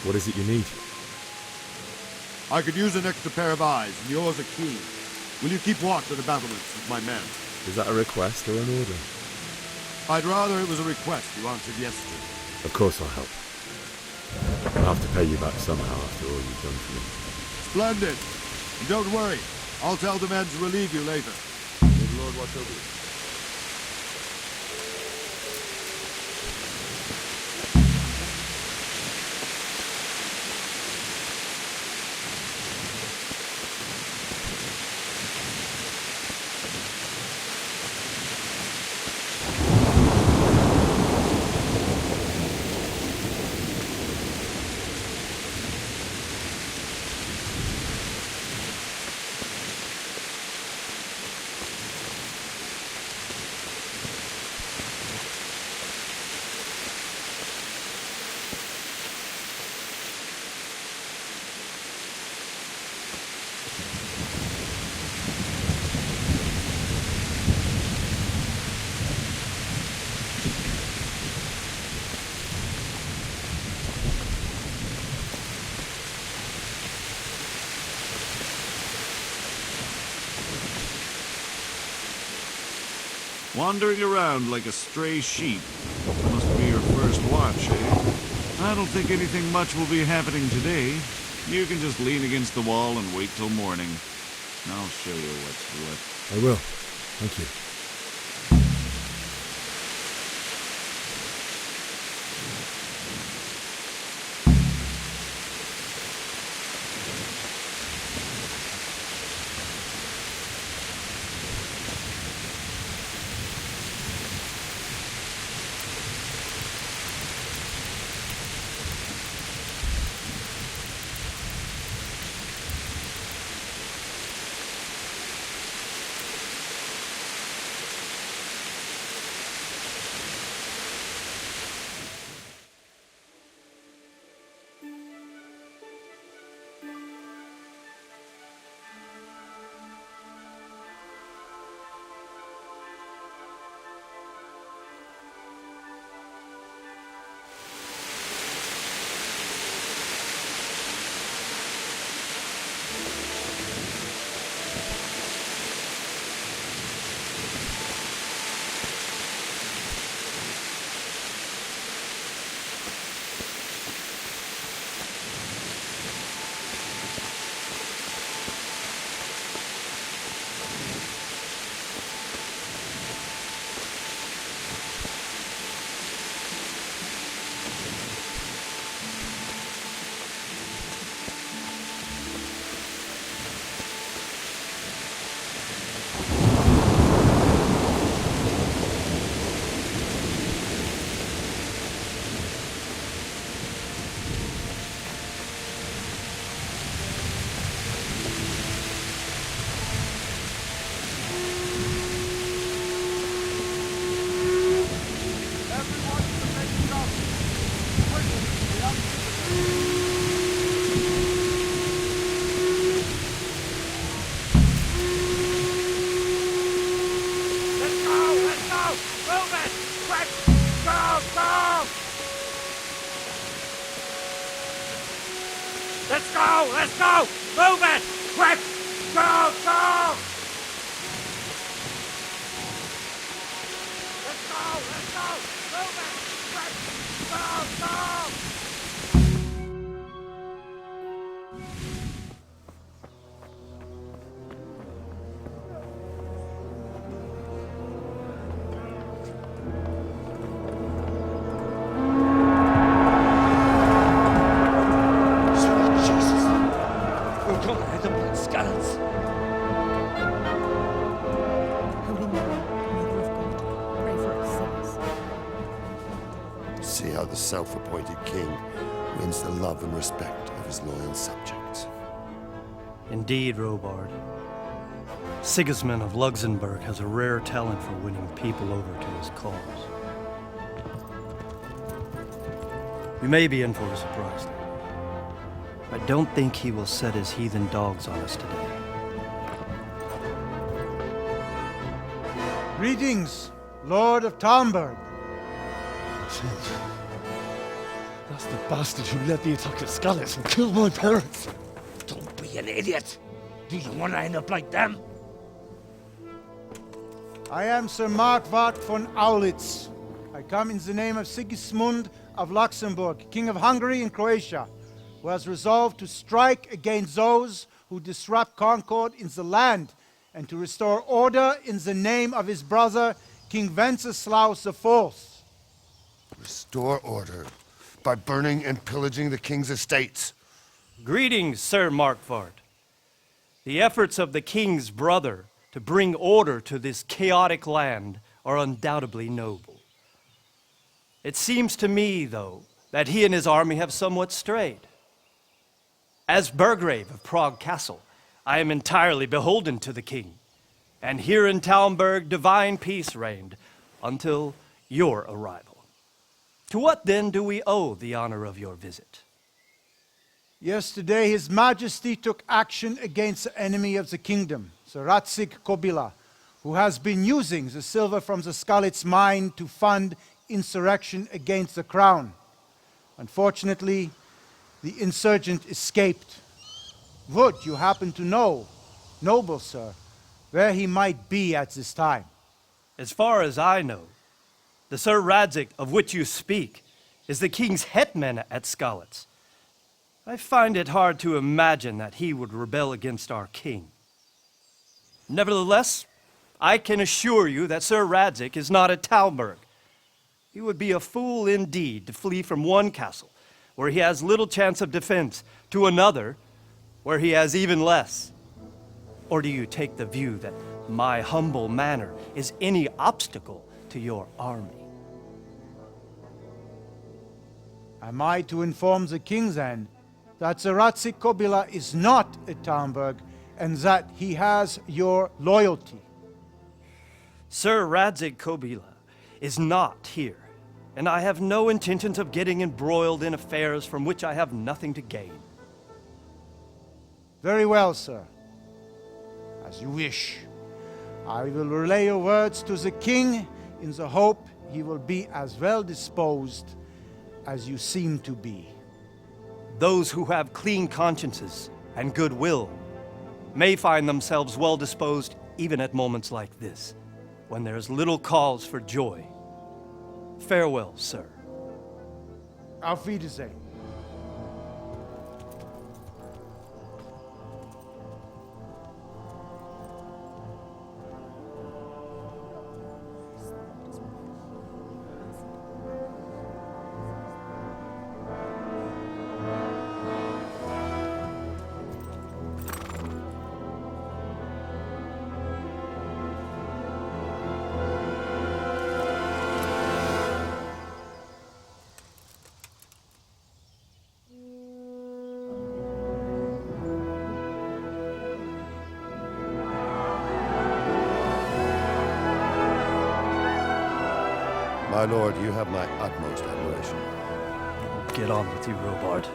What is it you need? I could use an extra pair of eyes, and yours are keen. Will you keep watch on the battlements with my men? Is that a request or an order? I'd rather it was a request you answered yes to. Of course I'll help. I'll have to pay you back somehow after all you've done for me. Splendid! And don't worry, I'll tell the men to relieve you later. May the Lord watch over you. Wandering around like a stray sheep. Must be your first watch, eh? I don't think anything much will be happening today. You can just lean against the wall and wait till morning. I'll show you what's what. I will. Thank you. Let's go! Let's go! Move it! Quick! Go! Go! Let's go! Let's go! Move it! Quick! Go! Go! We're gonna head up like scallops. the self-appointed king wins the love and respect of his loyal subjects. Indeed, Robard. Sigismund of Luxembourg has a rare talent for winning people over to his cause. We may be in for a surprise, though. I don't think he will set his heathen dogs on us today. Greetings, Lord of Talmberg. That's the bastard who led the attack at Skalitz and killed my parents. Don't be an idiot. Do you want to end up like them? I am Sir Markwart von Aulitz. I come in the name of Sigismund of Luxembourg, King of Hungary and Croatia, who has resolved to strike against those who disrupt concord in the land and to restore order in the name of his brother, King Wenceslaus IV. Restore order by burning and pillaging the king's estates. Greetings, Sir Markwart. The efforts of the king's brother to bring order to this chaotic land are undoubtedly noble. It seems to me, though, that he and his army have somewhat strayed. As Burgrave of Prague Castle, I am entirely beholden to the king, and here in Talmberg divine peace reigned until your arrival. To what then do we owe the honor of your visit? Yesterday, His Majesty took action against the enemy of the kingdom, Sir Radzig Kobyla, who has been using the silver from the Skalitz mine to fund insurrection against the crown. Unfortunately, the insurgent escaped. Would you happen to know, noble sir, where he might be at this time? As far as I know, the Sir Radzig of which you speak is the king's hetman at Skalitz. I find it hard to imagine that he would rebel against our king. Nevertheless, I can assure you that Sir Radzig is not at Talmberg. He would be a fool indeed to flee from one castle, where he has little chance of defense, to another, where he has even less. Or do you take the view that my humble manner is any obstacle to your army? Am I to inform the king then that Sir Radzig Kobyla is not at Talmberg and that he has your loyalty? Sir Radzig Kobyla is not here, and I have no intentions of getting embroiled in affairs from which I have nothing to gain. Very well, sir. As you wish. I will relay your words to the king in the hope he will be as well disposed as you seem to be. Those who have clean consciences and goodwill may find themselves well disposed even at moments like this, when there is little cause for joy. Farewell, sir. Auf Wiedersehen. My lord, you have my utmost admiration. Get on with you, Robard.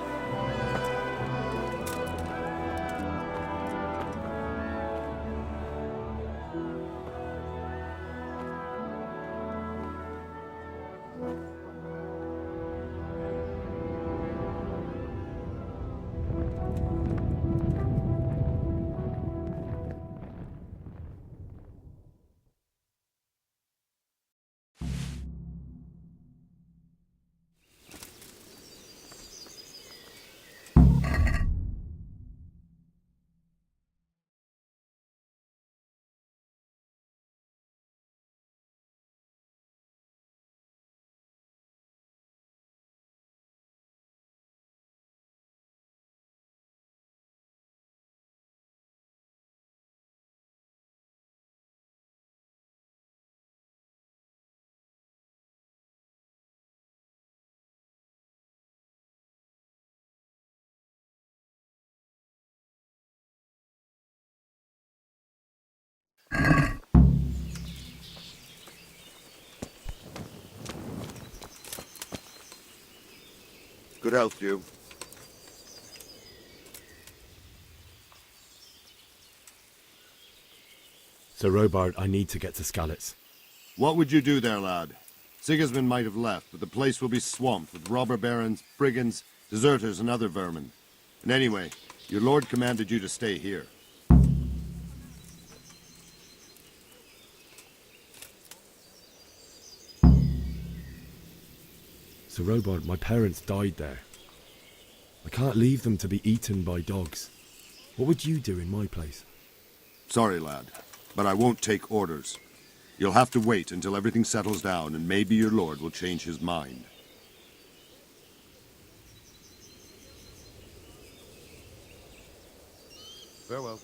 Good health to you. Sir Robard, I need to get to Skalitz. What would you do there, lad? Sigismund might have left, but the place will be swamped with robber barons, brigands, deserters, and other vermin. And anyway, your lord commanded you to stay here. Sir Robard, my parents died there. I can't leave them to be eaten by dogs. What would you do in my place? Sorry, lad, but I won't take orders. You'll have to wait until everything settles down, and maybe your lord will change his mind. Farewell.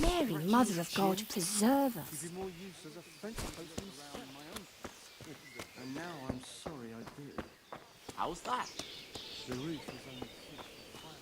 Mary, Mother of God, preserve us. And now I'm sorry I did. How's that? The roof is only 6 feet high.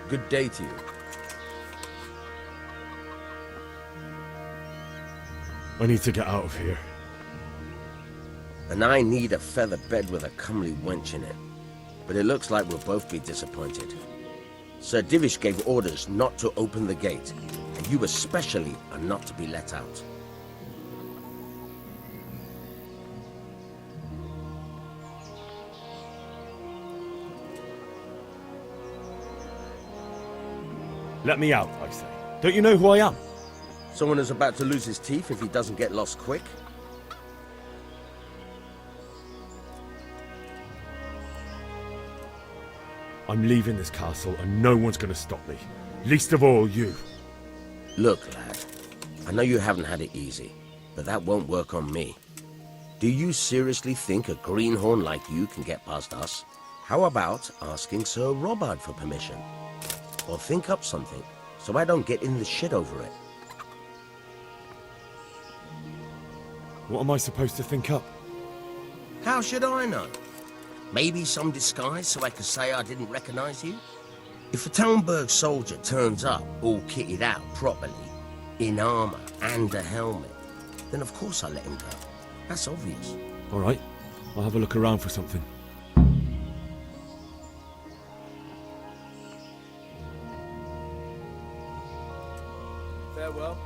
Good day to you. I need to get out of here. And I need a feather bed with a comely wench in it. But it looks like we'll both be disappointed. Sir Divish gave orders not to open the gate, and you especially are not to be let out. Let me out, I say. Don't you know who I am? Someone who's about to lose his teeth if he doesn't get lost quick? I'm leaving this castle and no one's going to stop me. Least of all you. Look, lad. I know you haven't had it easy, but that won't work on me. Do you seriously think a greenhorn like you can get past us? How about asking Sir Robard for permission? Or think up something. so I don't get in the shit over it. What am I supposed to think up? How should I know? Maybe some disguise so I could say I didn't recognize you? If a Talmberg soldier turns up all kitted out properly, in armor and a helmet, then of course I let him go. That's obvious. All right, I'll have a look around for something. Farewell.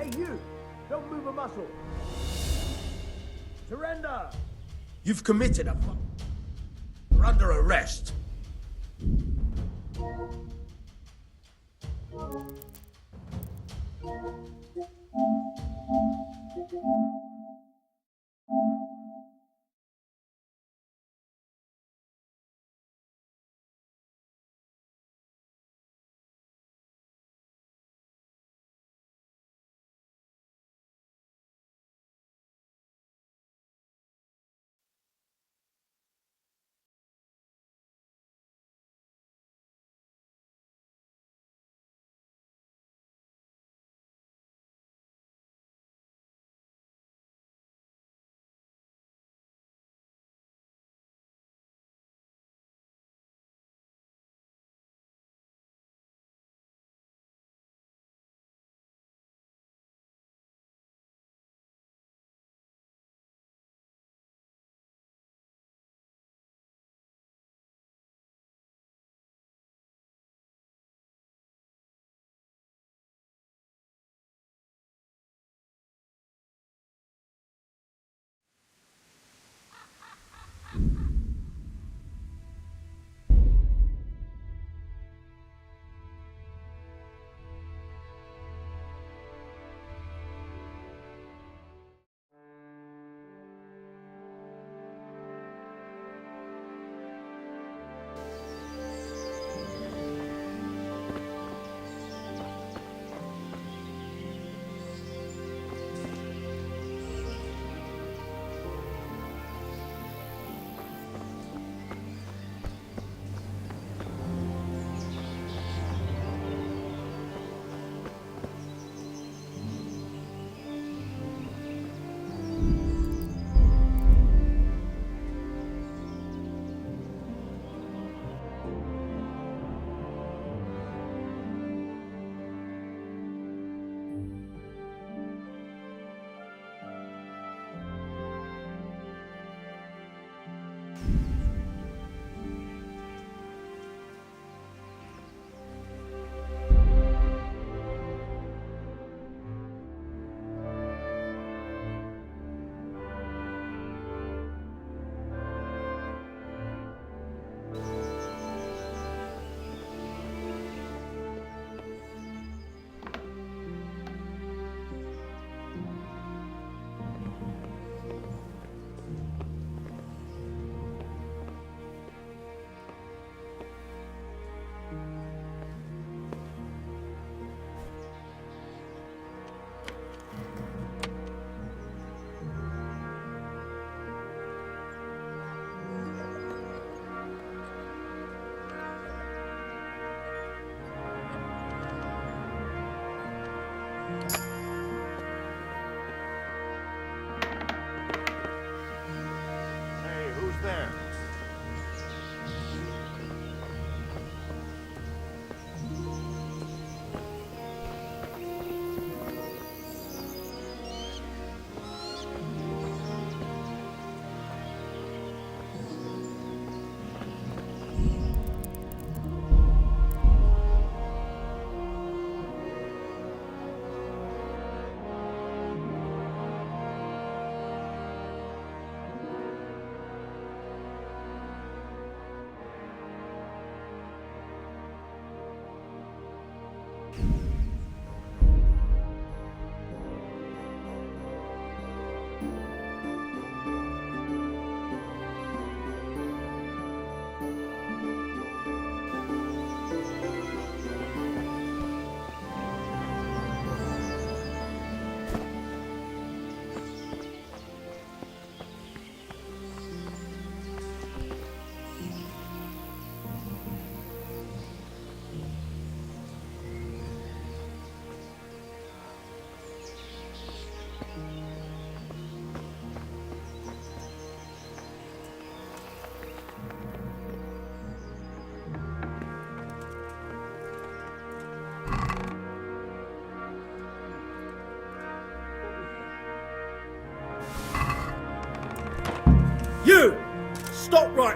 Hey, you! Don't move a muscle! Surrender! You've committed a You're under arrest.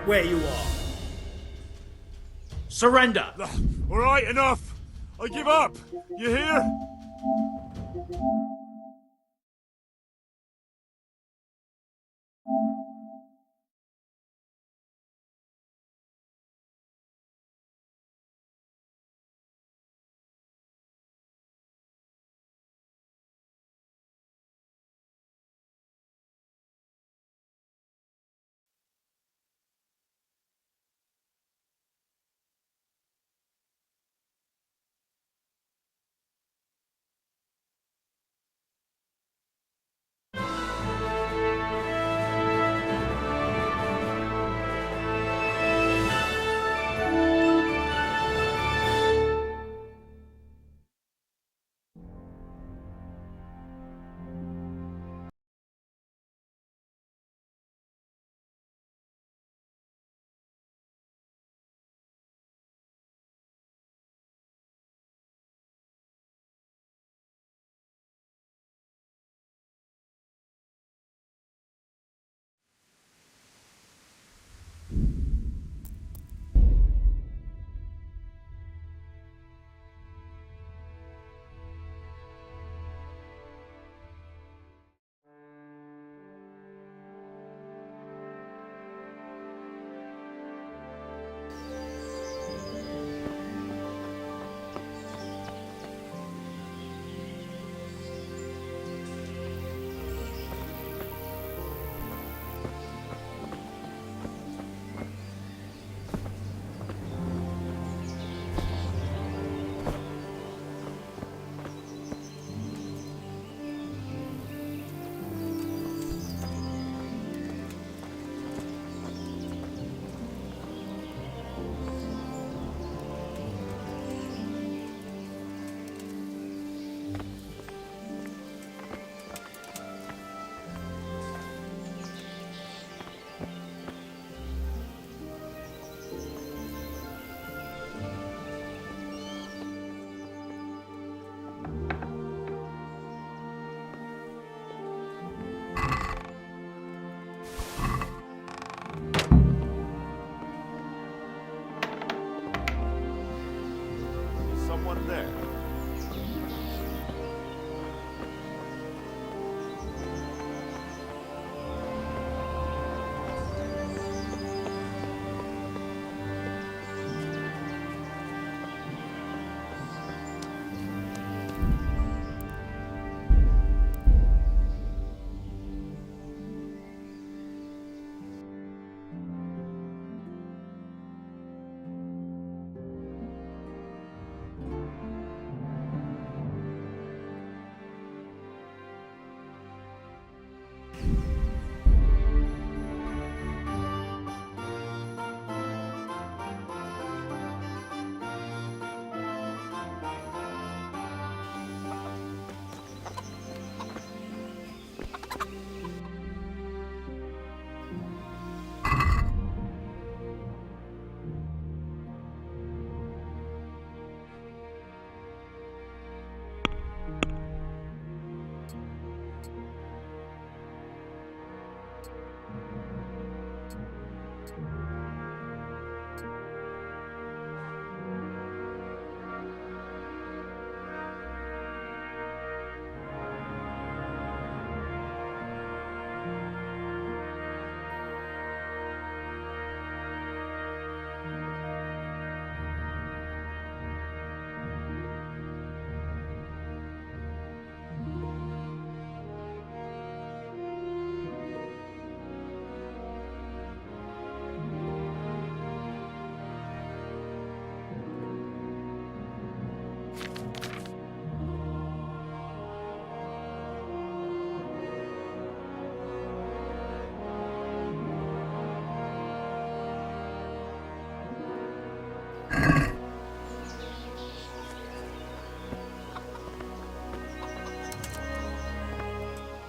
where you are. Surrender! All right, enough! I give up! You hear? Someone there.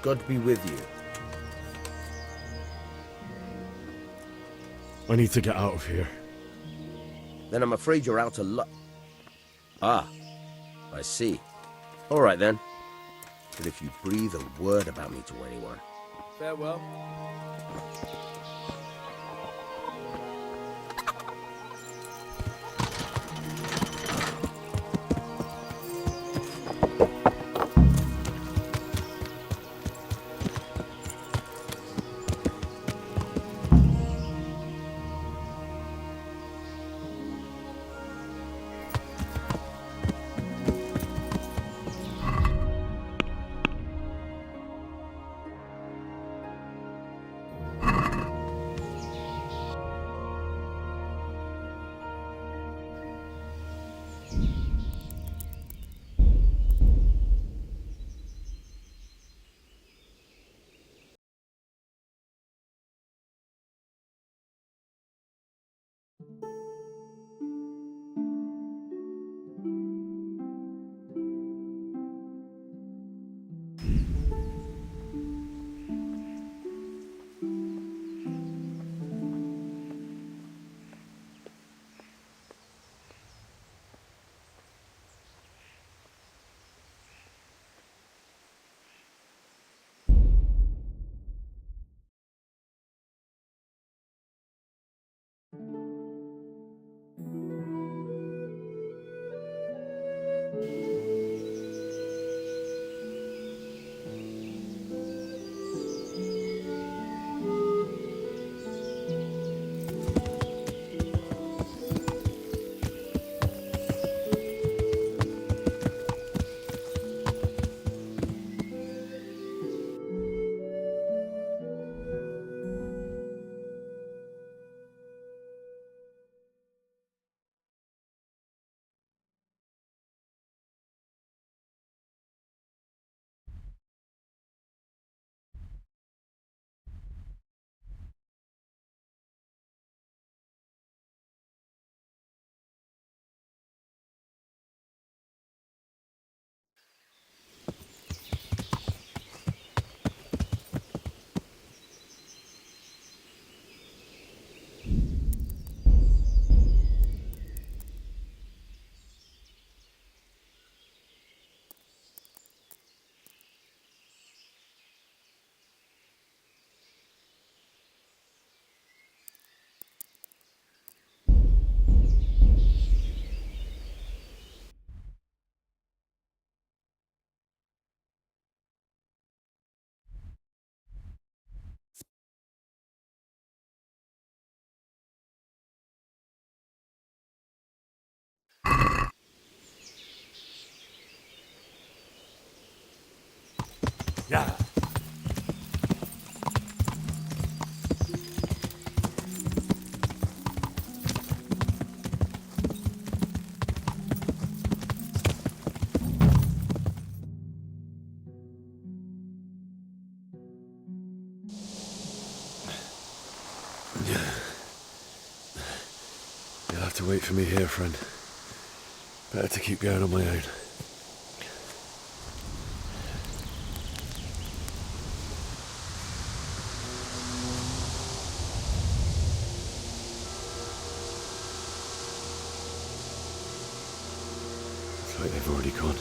God be with you. I need to get out of here. Then I'm afraid you're out of luck. Ah, I see. All right then. But if you breathe a word about me to anyone... Farewell. Yeah. You'll have to wait for me here, friend. Better to keep going on my own. It's like they've already gone.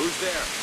Who's there?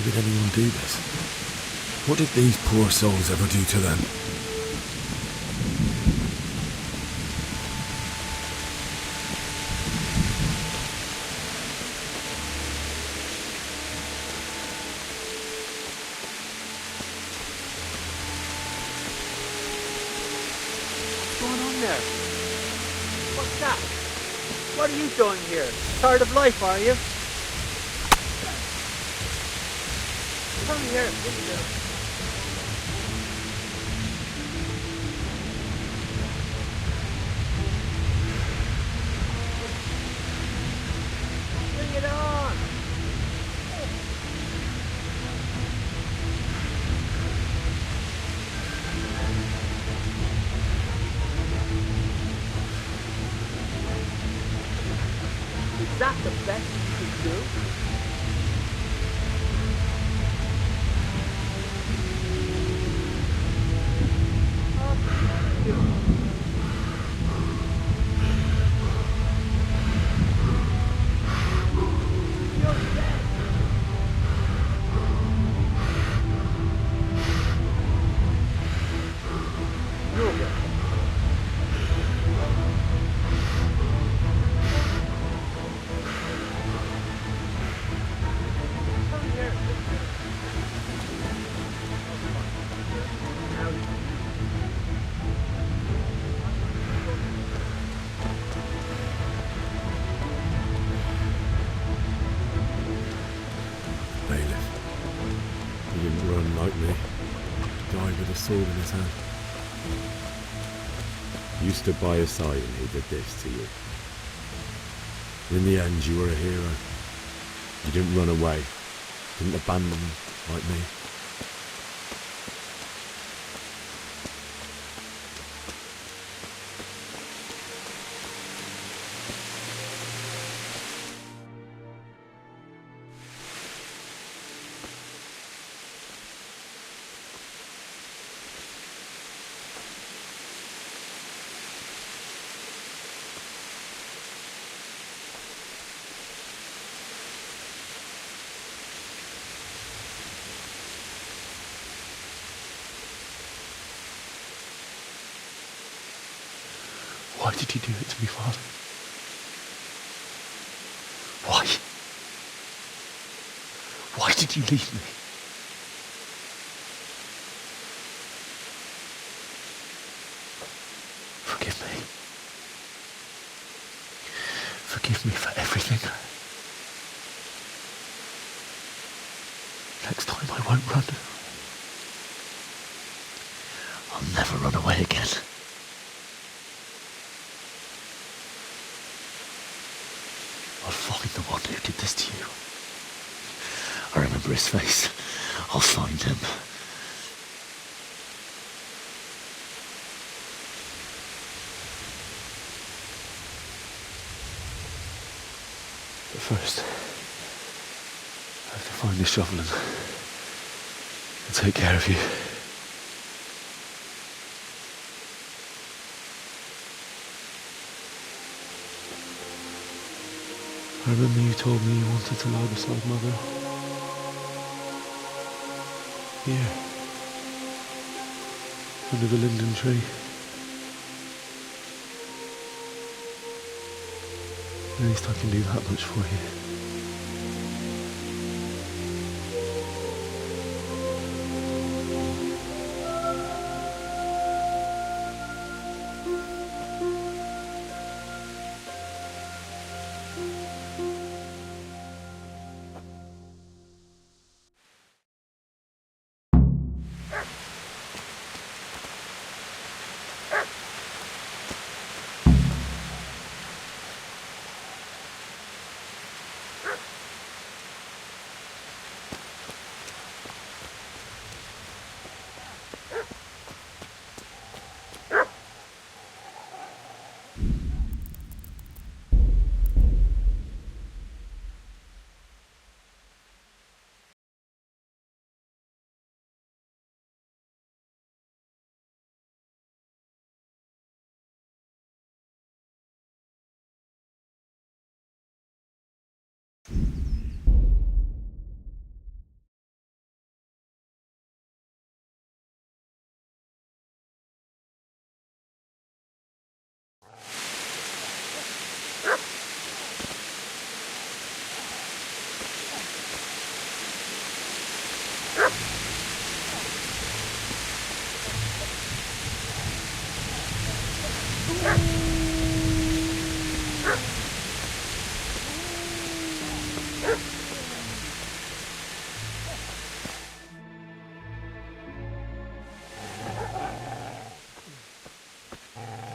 did anyone do this? What did these poor souls ever do to them? What's going on there? What's that? What are you doing here? Tired of life, are you? Come here, bring it on! Is that the best you could do? Sword in his hand. You stood by his side and he did this to you. In the end, you were a hero. You didn't run away. Didn't abandon him like me. Why did you do it to me, Father? Why? Why did you leave me? Forgive me. Forgive me for everything. Next time I won't run. I'll never run away again. I'll find the one who did this to you. I remember his face. I'll find him. But first, I have to find the shovel and take care of you. I remember you told me you wanted to lie beside Mother. Here. Under the linden tree. At least I can do that much for you.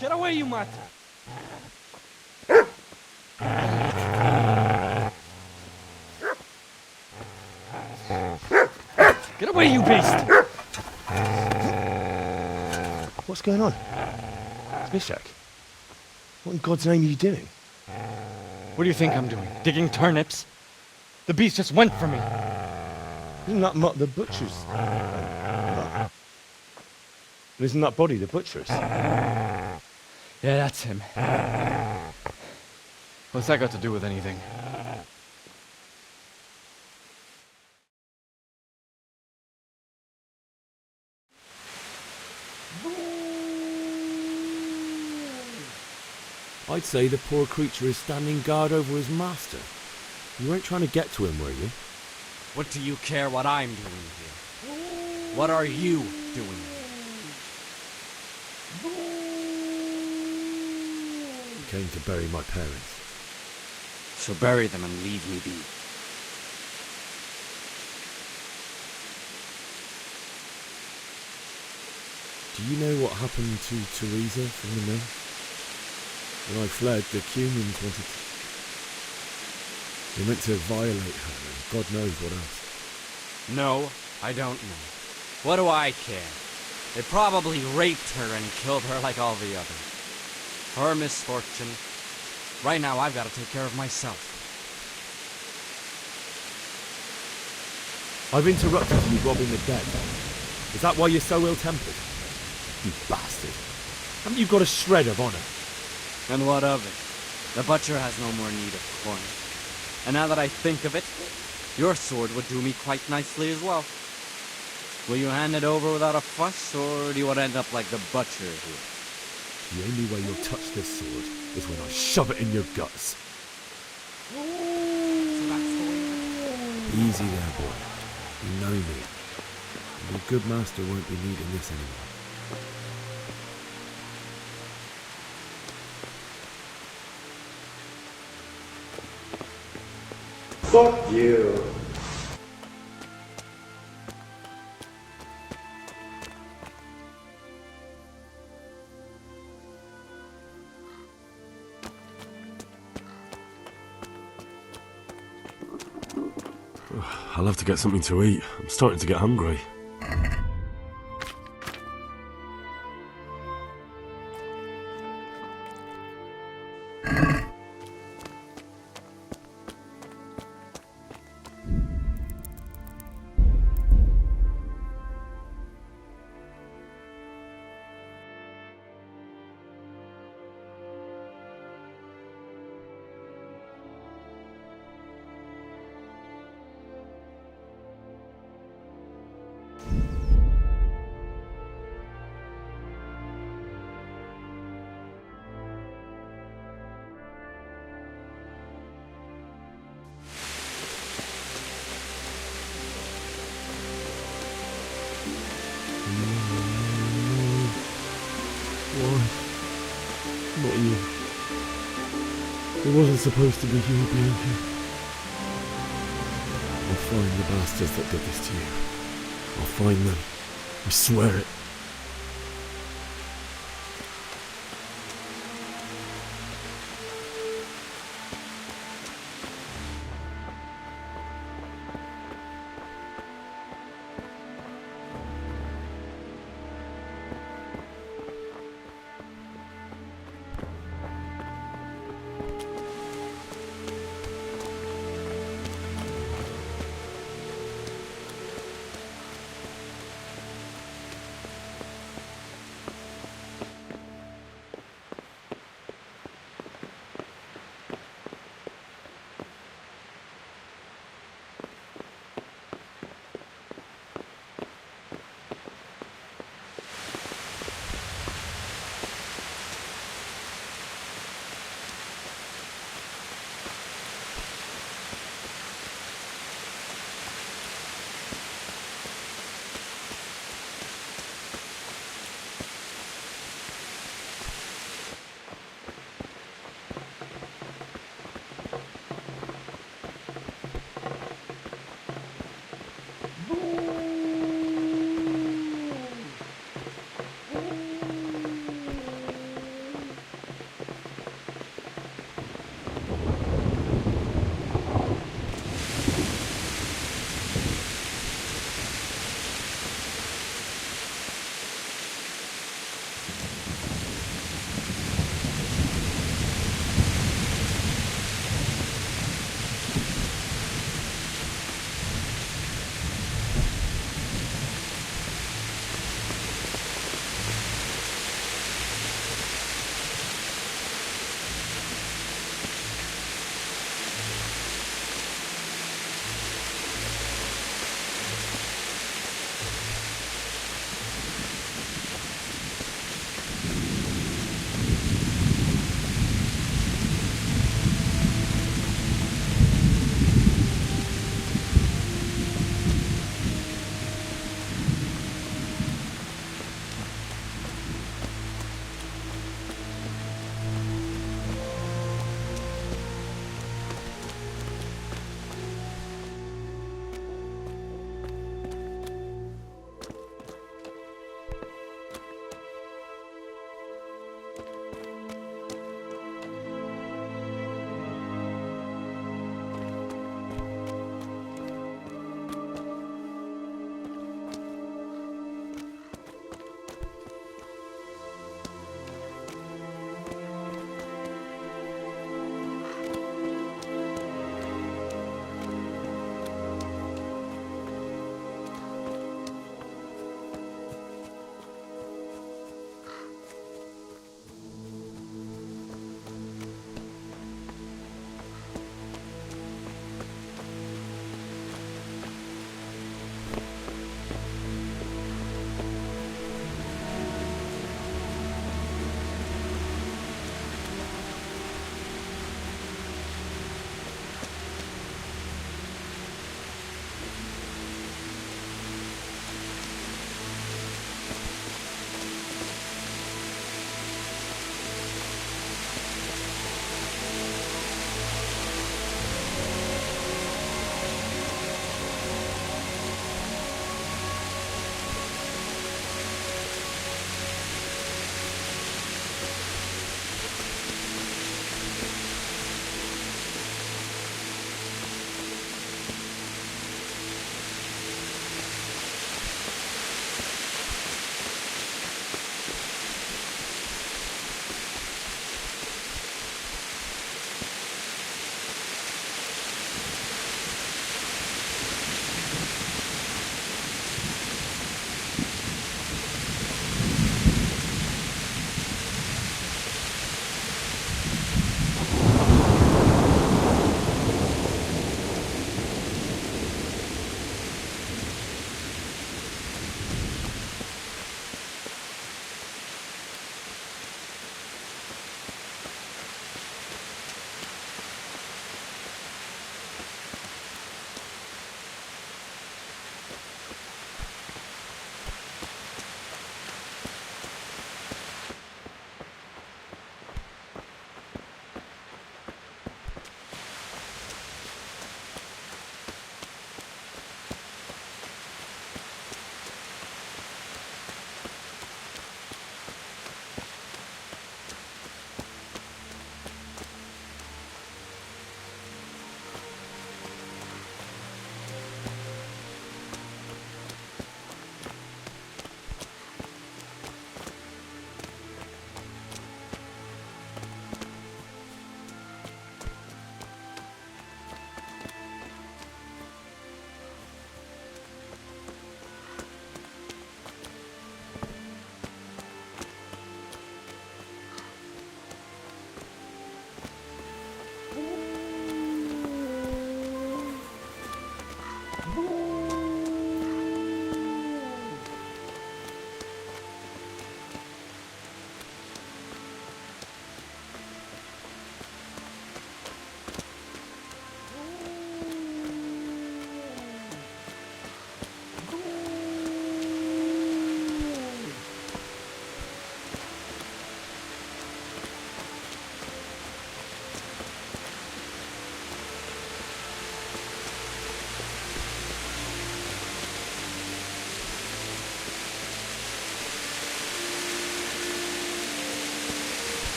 Get away, you mutt! Get away, you beast! What's going on? Smishak? What in God's name are you doing? What do you think I'm doing? Digging turnips? The beast just went for me. Isn't that Mutt the butcher's? Isn't that body the butcher's? Yeah, that's him. What's that got to do with anything? I'd say the poor creature is standing guard over his master. You weren't trying to get to him, were you? What do you care what I'm doing here? What are you doing here? Came to bury my parents. So bury them and leave me be. Do you know what happened to Teresa from the mill? When I fled, the Cumans wanted to... They meant to violate her, and God knows what else. No, I don't know. What do I care? They probably raped her and killed her like all the others. Her misfortune. Right now, I've got to take care of myself. I've interrupted you robbing the dead. Is that why you're so ill-tempered? You bastard. Haven't you got a shred of honour? And what of it? The butcher has no more need of corn. And now that I think of it, your sword would do me quite nicely as well. Will you hand it over without a fuss, or do you want to end up like the butcher here? The only way you'll touch this sword is when I shove it in your guts. Easy there, boy. You know me. Your good master won't be needing this anymore. Fuck you. I'll have to get something to eat. I'm starting to get hungry. Not you. It wasn't supposed to be you, Bianca. I'll find the bastards that did this to you. I'll find them. I swear it.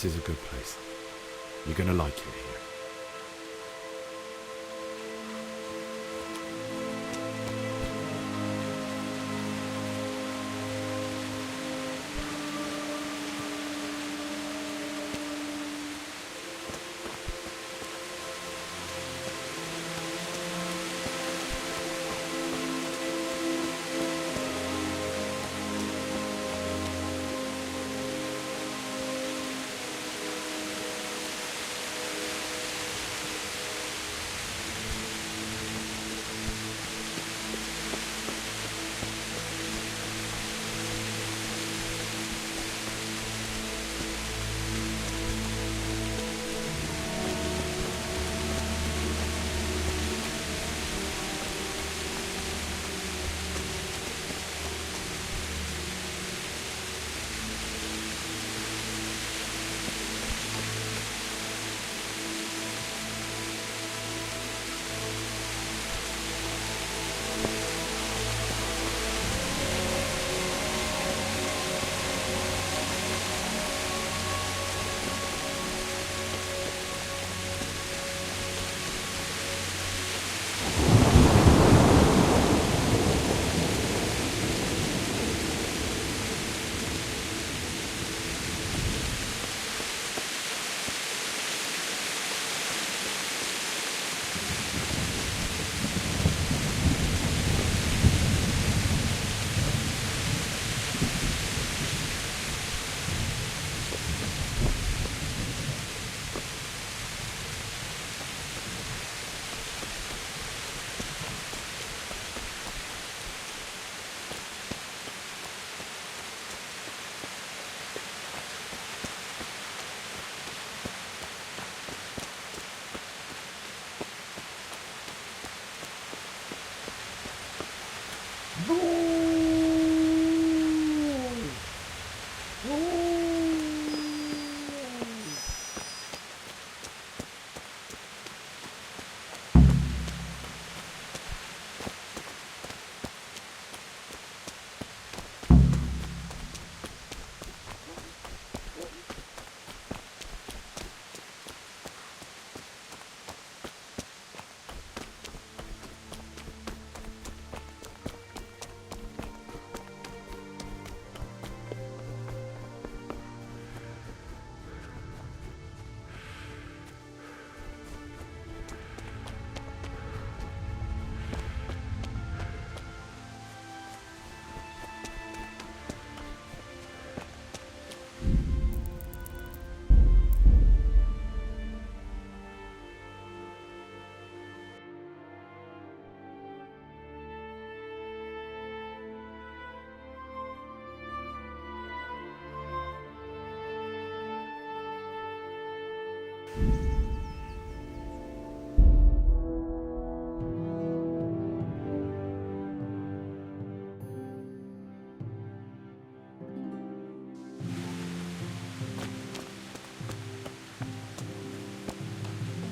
This is a good place. You're gonna like it here.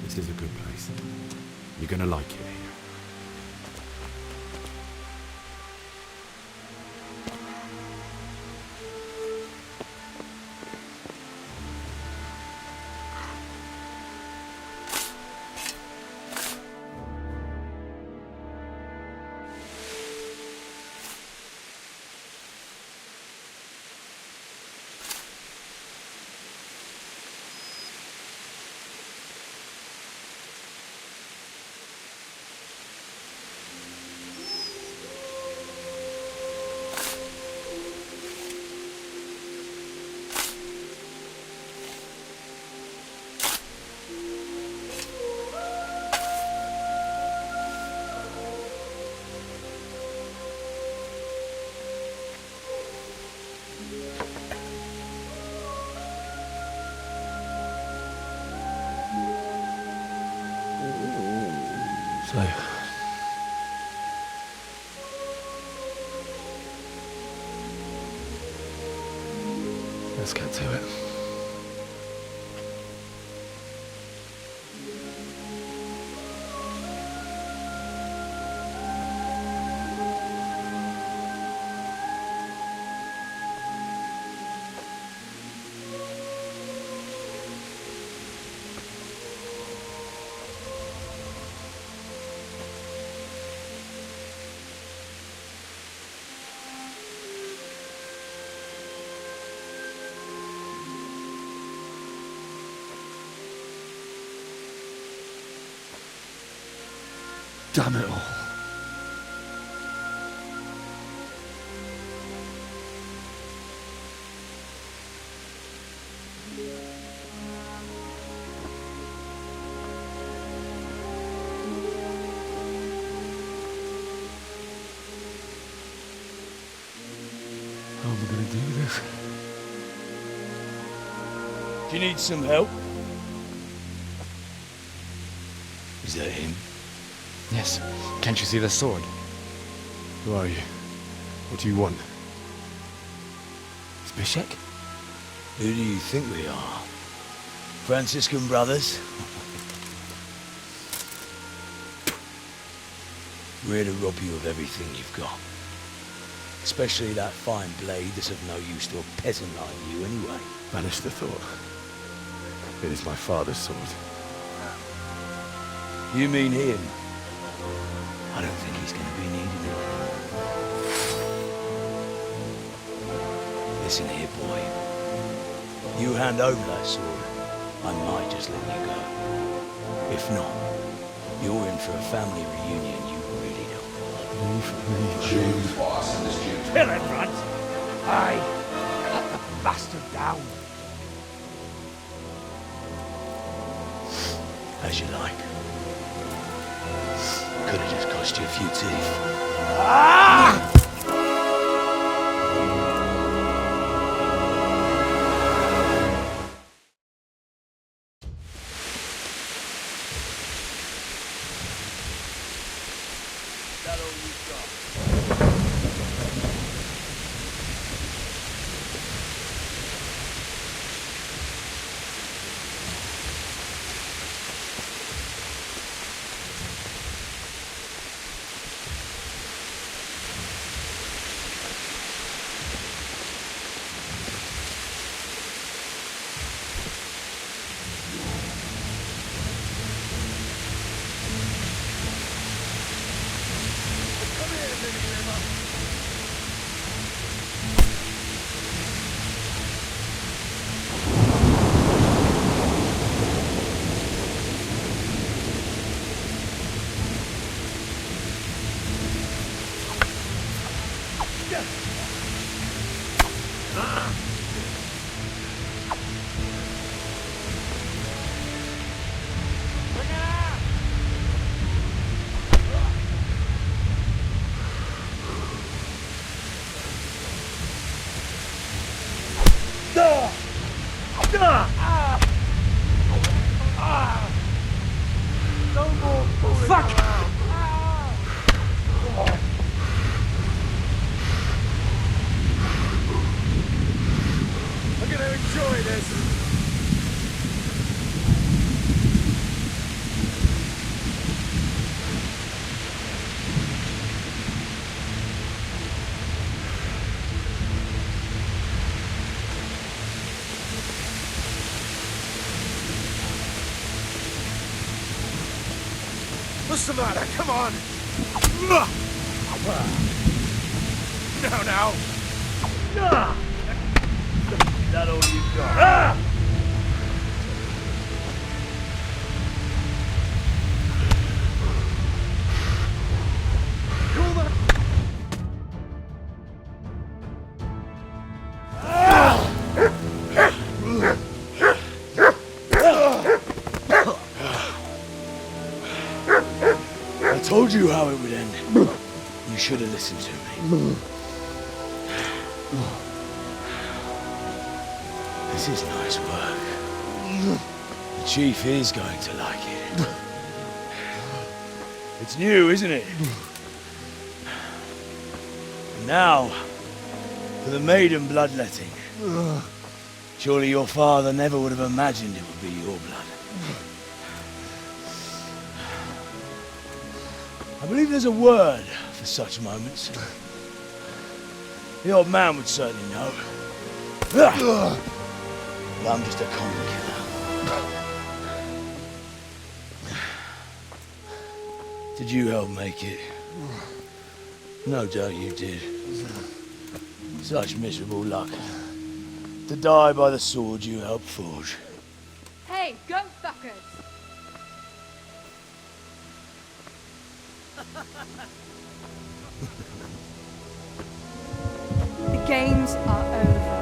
This is a good place. You're gonna like it here. So, let's get to it. Damn it all. How am I going to do this? Do you need some help? Is that him? Yes. Can't you see the sword? Who are you? What do you want? Zbyszek? Who do you think we are? Franciscan brothers? We're here to rob you of everything you've got. Especially that fine blade that's of no use to a peasant like you anyway. Banish the thought. It is my father's sword. You mean him? I don't think he's going to be needing it. Listen here, boy. You hand over that sword, I might just let you go. If not, you're in for a family reunion you really don't want. Choose boss and this Jim. Kill him, Runt! Aye! Cut the bastard down! As you like. Could have just cost you a few teeth. Ah! What's the matter? Come on! Now! That all you got? I told you how it would end. You should have listened to me. This is nice work. The chief is going to like it. It's new, isn't it? And now, for the maiden bloodletting. Surely your father never would have imagined it would be your blood. I believe there's a word for such moments. The old man would certainly know. But I'm just a common killer. Did you help make it? No doubt you did. Such miserable luck. To die by the sword you helped forge. Hey, go fuckers! The games are over.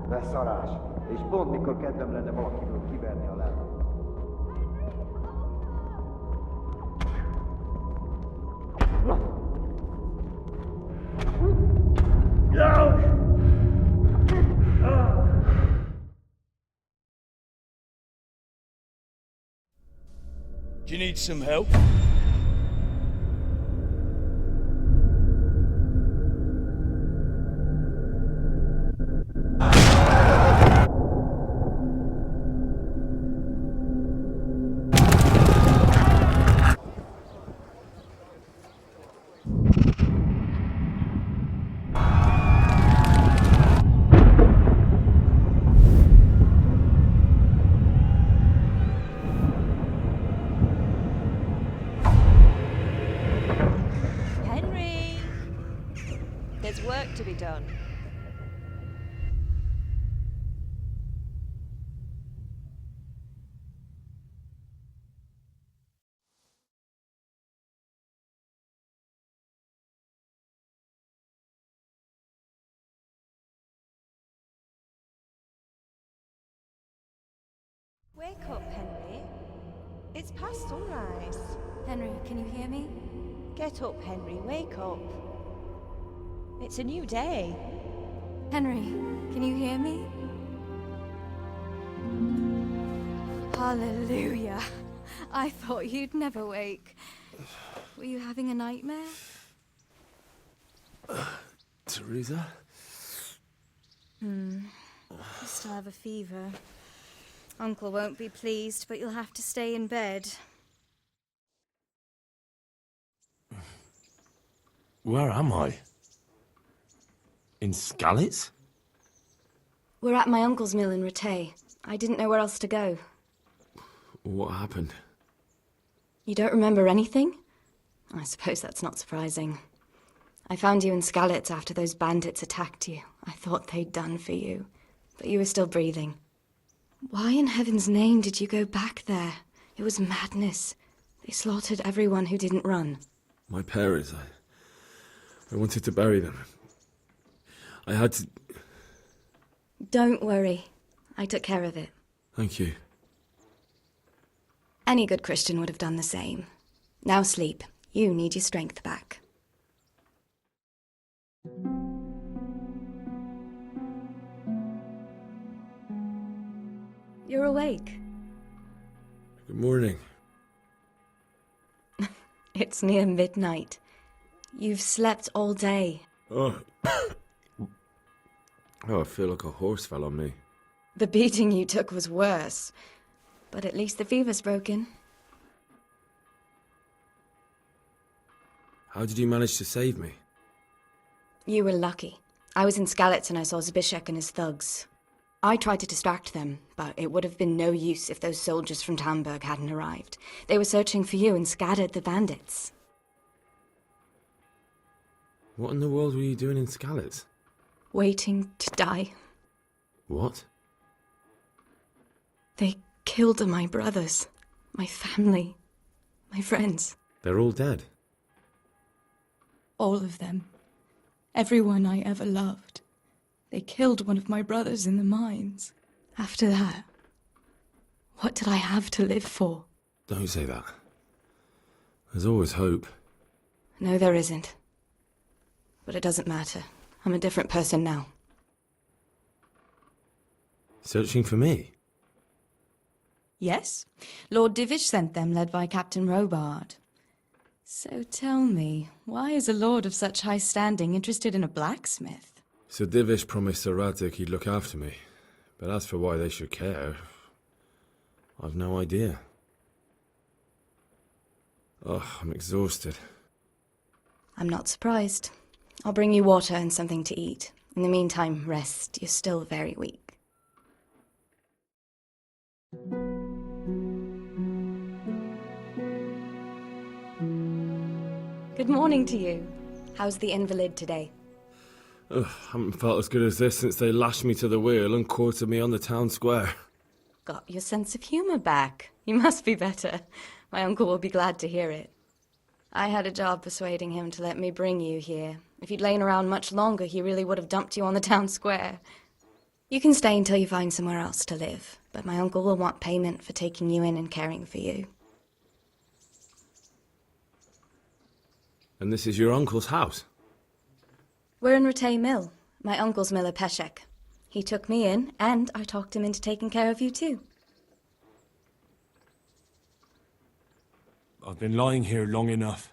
Beszarás. És pont mikor kedvem lenne valakiből kiverni a lelvet. Do you need some help? There's work to be done. Wake up, Henry. It's past sunrise. Henry, can you hear me? Get up, Henry. Wake up. It's a new day. Henry, can you hear me? Hallelujah. I thought you'd never wake. Were you having a nightmare? Teresa? You still have a fever. Uncle won't be pleased, but you'll have to stay in bed. Where am I? In Skalitz? We're at my uncle's mill in Rattay. I didn't know where else to go. What happened? You don't remember anything? I suppose that's not surprising. I found you in Skalitz after those bandits attacked you. I thought they'd done for you, but you were still breathing. Why in heaven's name did you go back there? It was madness. They slaughtered everyone who didn't run. My parents, I wanted to bury them. I had to... Don't worry. I took care of it. Thank you. Any good Christian would have done the same. Now sleep. You need your strength back. You're awake. Good morning. It's near midnight. You've slept all day. Oh. I feel like a horse fell on me. The beating you took was worse. But at least the fever's broken. How did you manage to save me? You were lucky. I was in Skalitz and I saw Zbyszek and his thugs. I tried to distract them, but it would have been no use if those soldiers from Tamburg hadn't arrived. They were searching for you and scattered the bandits. What in the world were you doing in Skalitz? Waiting to die. What? They killed my brothers, my family, my friends. They're all dead. All of them. Everyone I ever loved. They killed one of my brothers in the mines. After that, what did I have to live for? Don't say that. There's always hope. No, there isn't. But it doesn't matter. I'm a different person now. Searching for me? Yes. Lord Divish sent them, led by Captain Robard. So tell me, why is a lord of such high standing interested in a blacksmith? Sir Divish promised Sir Radzik he'd look after me. But as for why they should care, I've no idea. Oh, I'm exhausted. I'm not surprised. I'll bring you water and something to eat. In the meantime, rest. You're still very weak. Good morning to you. How's the invalid today? Ugh, haven't felt as good as this since they lashed me to the wheel and quartered me on the town square. Got your sense of humor back. You must be better. My uncle will be glad to hear it. I had a job persuading him to let me bring you here. If you'd lain around much longer, he really would have dumped you on the town square. You can stay until you find somewhere else to live, but my uncle will want payment for taking you in and caring for you. And this is your uncle's house? We're in Rattay Mill, my uncle's mill at Peshek. He took me in, and I talked him into taking care of you too. I've been lying here long enough.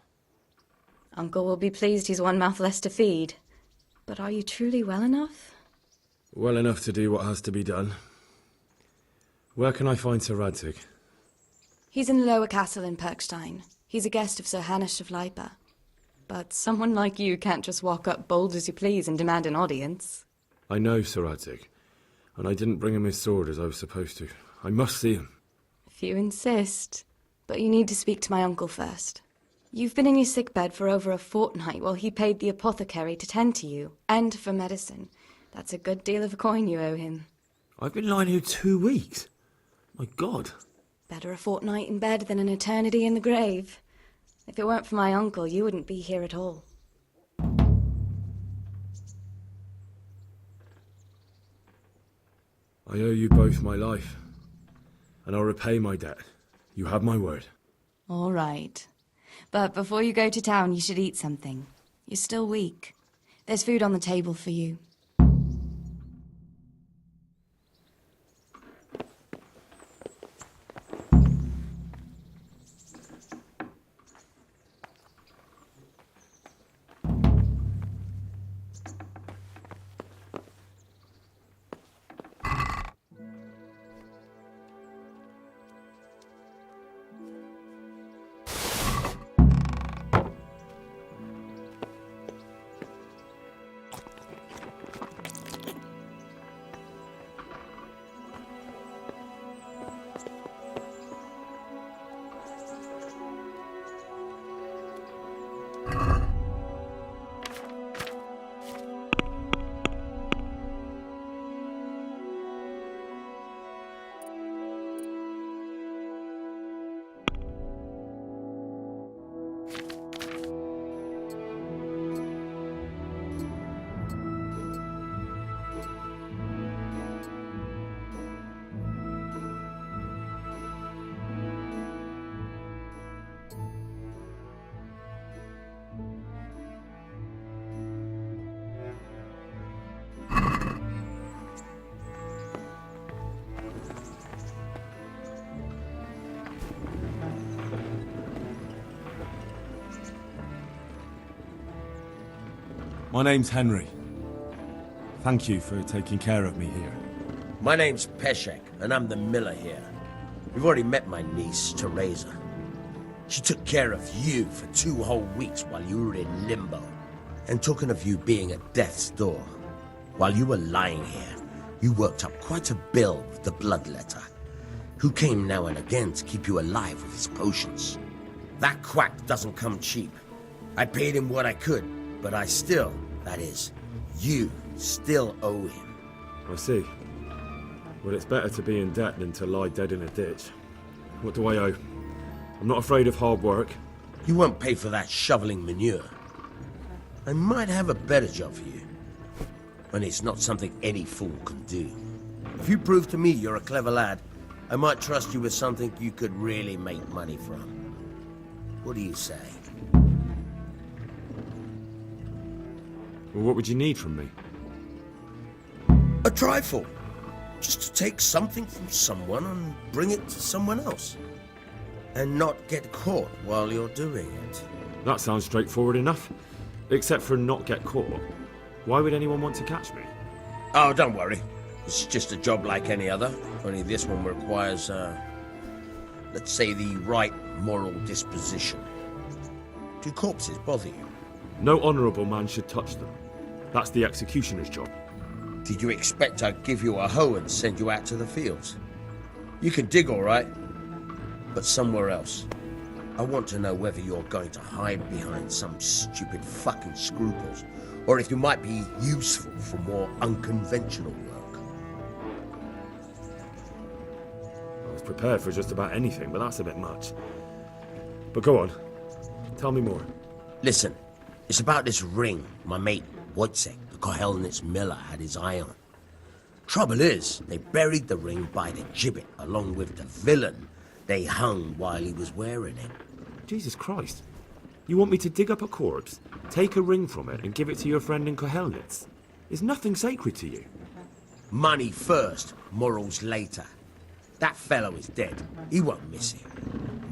Uncle will be pleased he's one mouth less to feed. But are you truly well enough? Well enough to do what has to be done. Where can I find Sir Radzik? He's in the lower castle in Perkstein. He's a guest of Sir Hanush of Leipa. But someone like you can't just walk up bold as you please and demand an audience. I know Sir Radzik, and I didn't bring him his sword as I was supposed to. I must see him. If you insist. But you need to speak to my uncle first. You've been in your sickbed for over a fortnight while he paid the apothecary to tend to you, and for medicine. That's a good deal of coin you owe him. I've been lying here 2 weeks. My God. Better a fortnight in bed than an eternity in the grave. If it weren't for my uncle, you wouldn't be here at all. I owe you both my life, and I'll repay my debt. You have my word. All right. But before you go to town, you should eat something. You're still weak. There's food on the table for you. My name's Henry. Thank you for taking care of me here. My name's Peshek, and I'm the miller here. You've already met my niece, Teresa. She took care of you for 2 whole weeks while you were in limbo. And talking of you being at death's door, while you were lying here, you worked up quite a bill with the bloodletter, who came now and again to keep you alive with his potions. That quack doesn't come cheap. I paid him what I could, but I still, that is, you still owe him. I see. Well, it's better to be in debt than to lie dead in a ditch. What do I owe? I'm not afraid of hard work. You won't pay for that shoveling manure. I might have a better job for you. And it's not something any fool can do. If you prove to me you're a clever lad, I might trust you with something you could really make money from. What do you say? Well, what would you need from me? A trifle. Just to take something from someone and bring it to someone else. And not get caught while you're doing it. That sounds straightforward enough. Except for not get caught. Why would anyone want to catch me? Oh, don't worry. It's just a job like any other. Only this one requires, let's say, the right moral disposition. Do corpses bother you? No honourable man should touch them. That's the executioner's job. Did you expect I'd give you a hoe and send you out to the fields? You can dig all right, but somewhere else. I want to know whether you're going to hide behind some stupid fucking scruples, or if you might be useful for more unconventional work. I was prepared for just about anything, but that's a bit much. But go on. Tell me more. Listen, it's about this ring my mate Wojciech, the Kohelnitz miller, had his eye on. Trouble is, they buried the ring by the gibbet along with the villain they hung while he was wearing it. Jesus Christ. You want me to dig up a corpse, take a ring from it, and give it to your friend in Kohelnitz? Is nothing sacred to you? Money first, morals later. That fellow is dead. He won't miss it.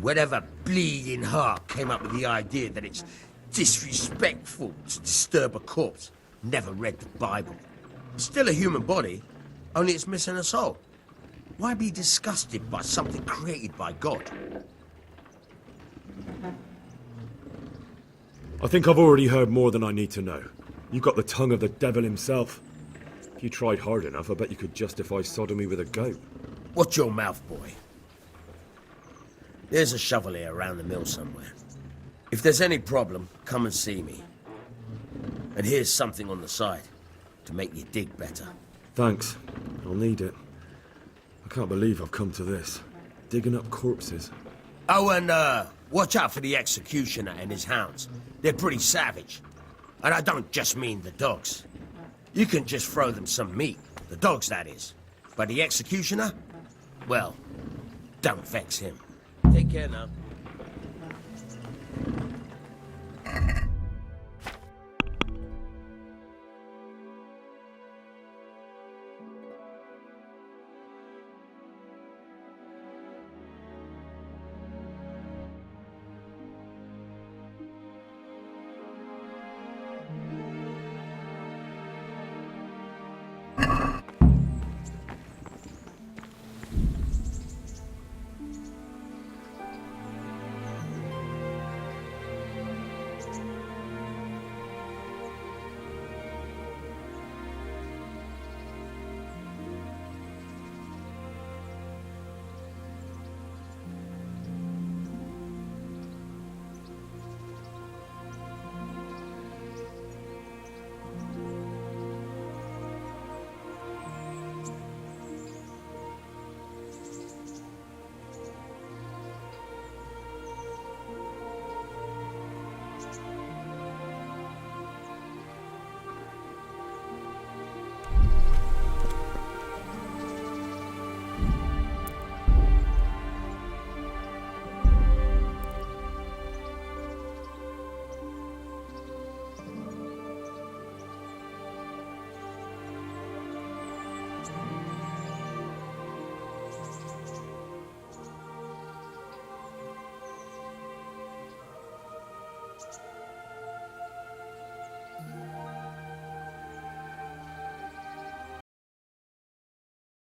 Whatever bleeding heart came up with the idea that it's disrespectful to disturb a corpse never read the Bible. It's still a human body, only it's missing a soul. Why be disgusted by something created by God? I think I've already heard more than I need to know. You've got the tongue of the devil himself. If you tried hard enough, I bet you could justify sodomy with a goat. Watch your mouth, boy. There's a shovel here around the mill somewhere. If there's any problem, come and see me. And here's something on the side to make you dig better. Thanks. I'll need it. I can't believe I've come to this. Digging up corpses. Oh, and watch out for the executioner and his hounds. They're pretty savage. And I don't just mean the dogs. You can just throw them some meat. The dogs, that is. But the executioner? Well, don't vex him. Take care now.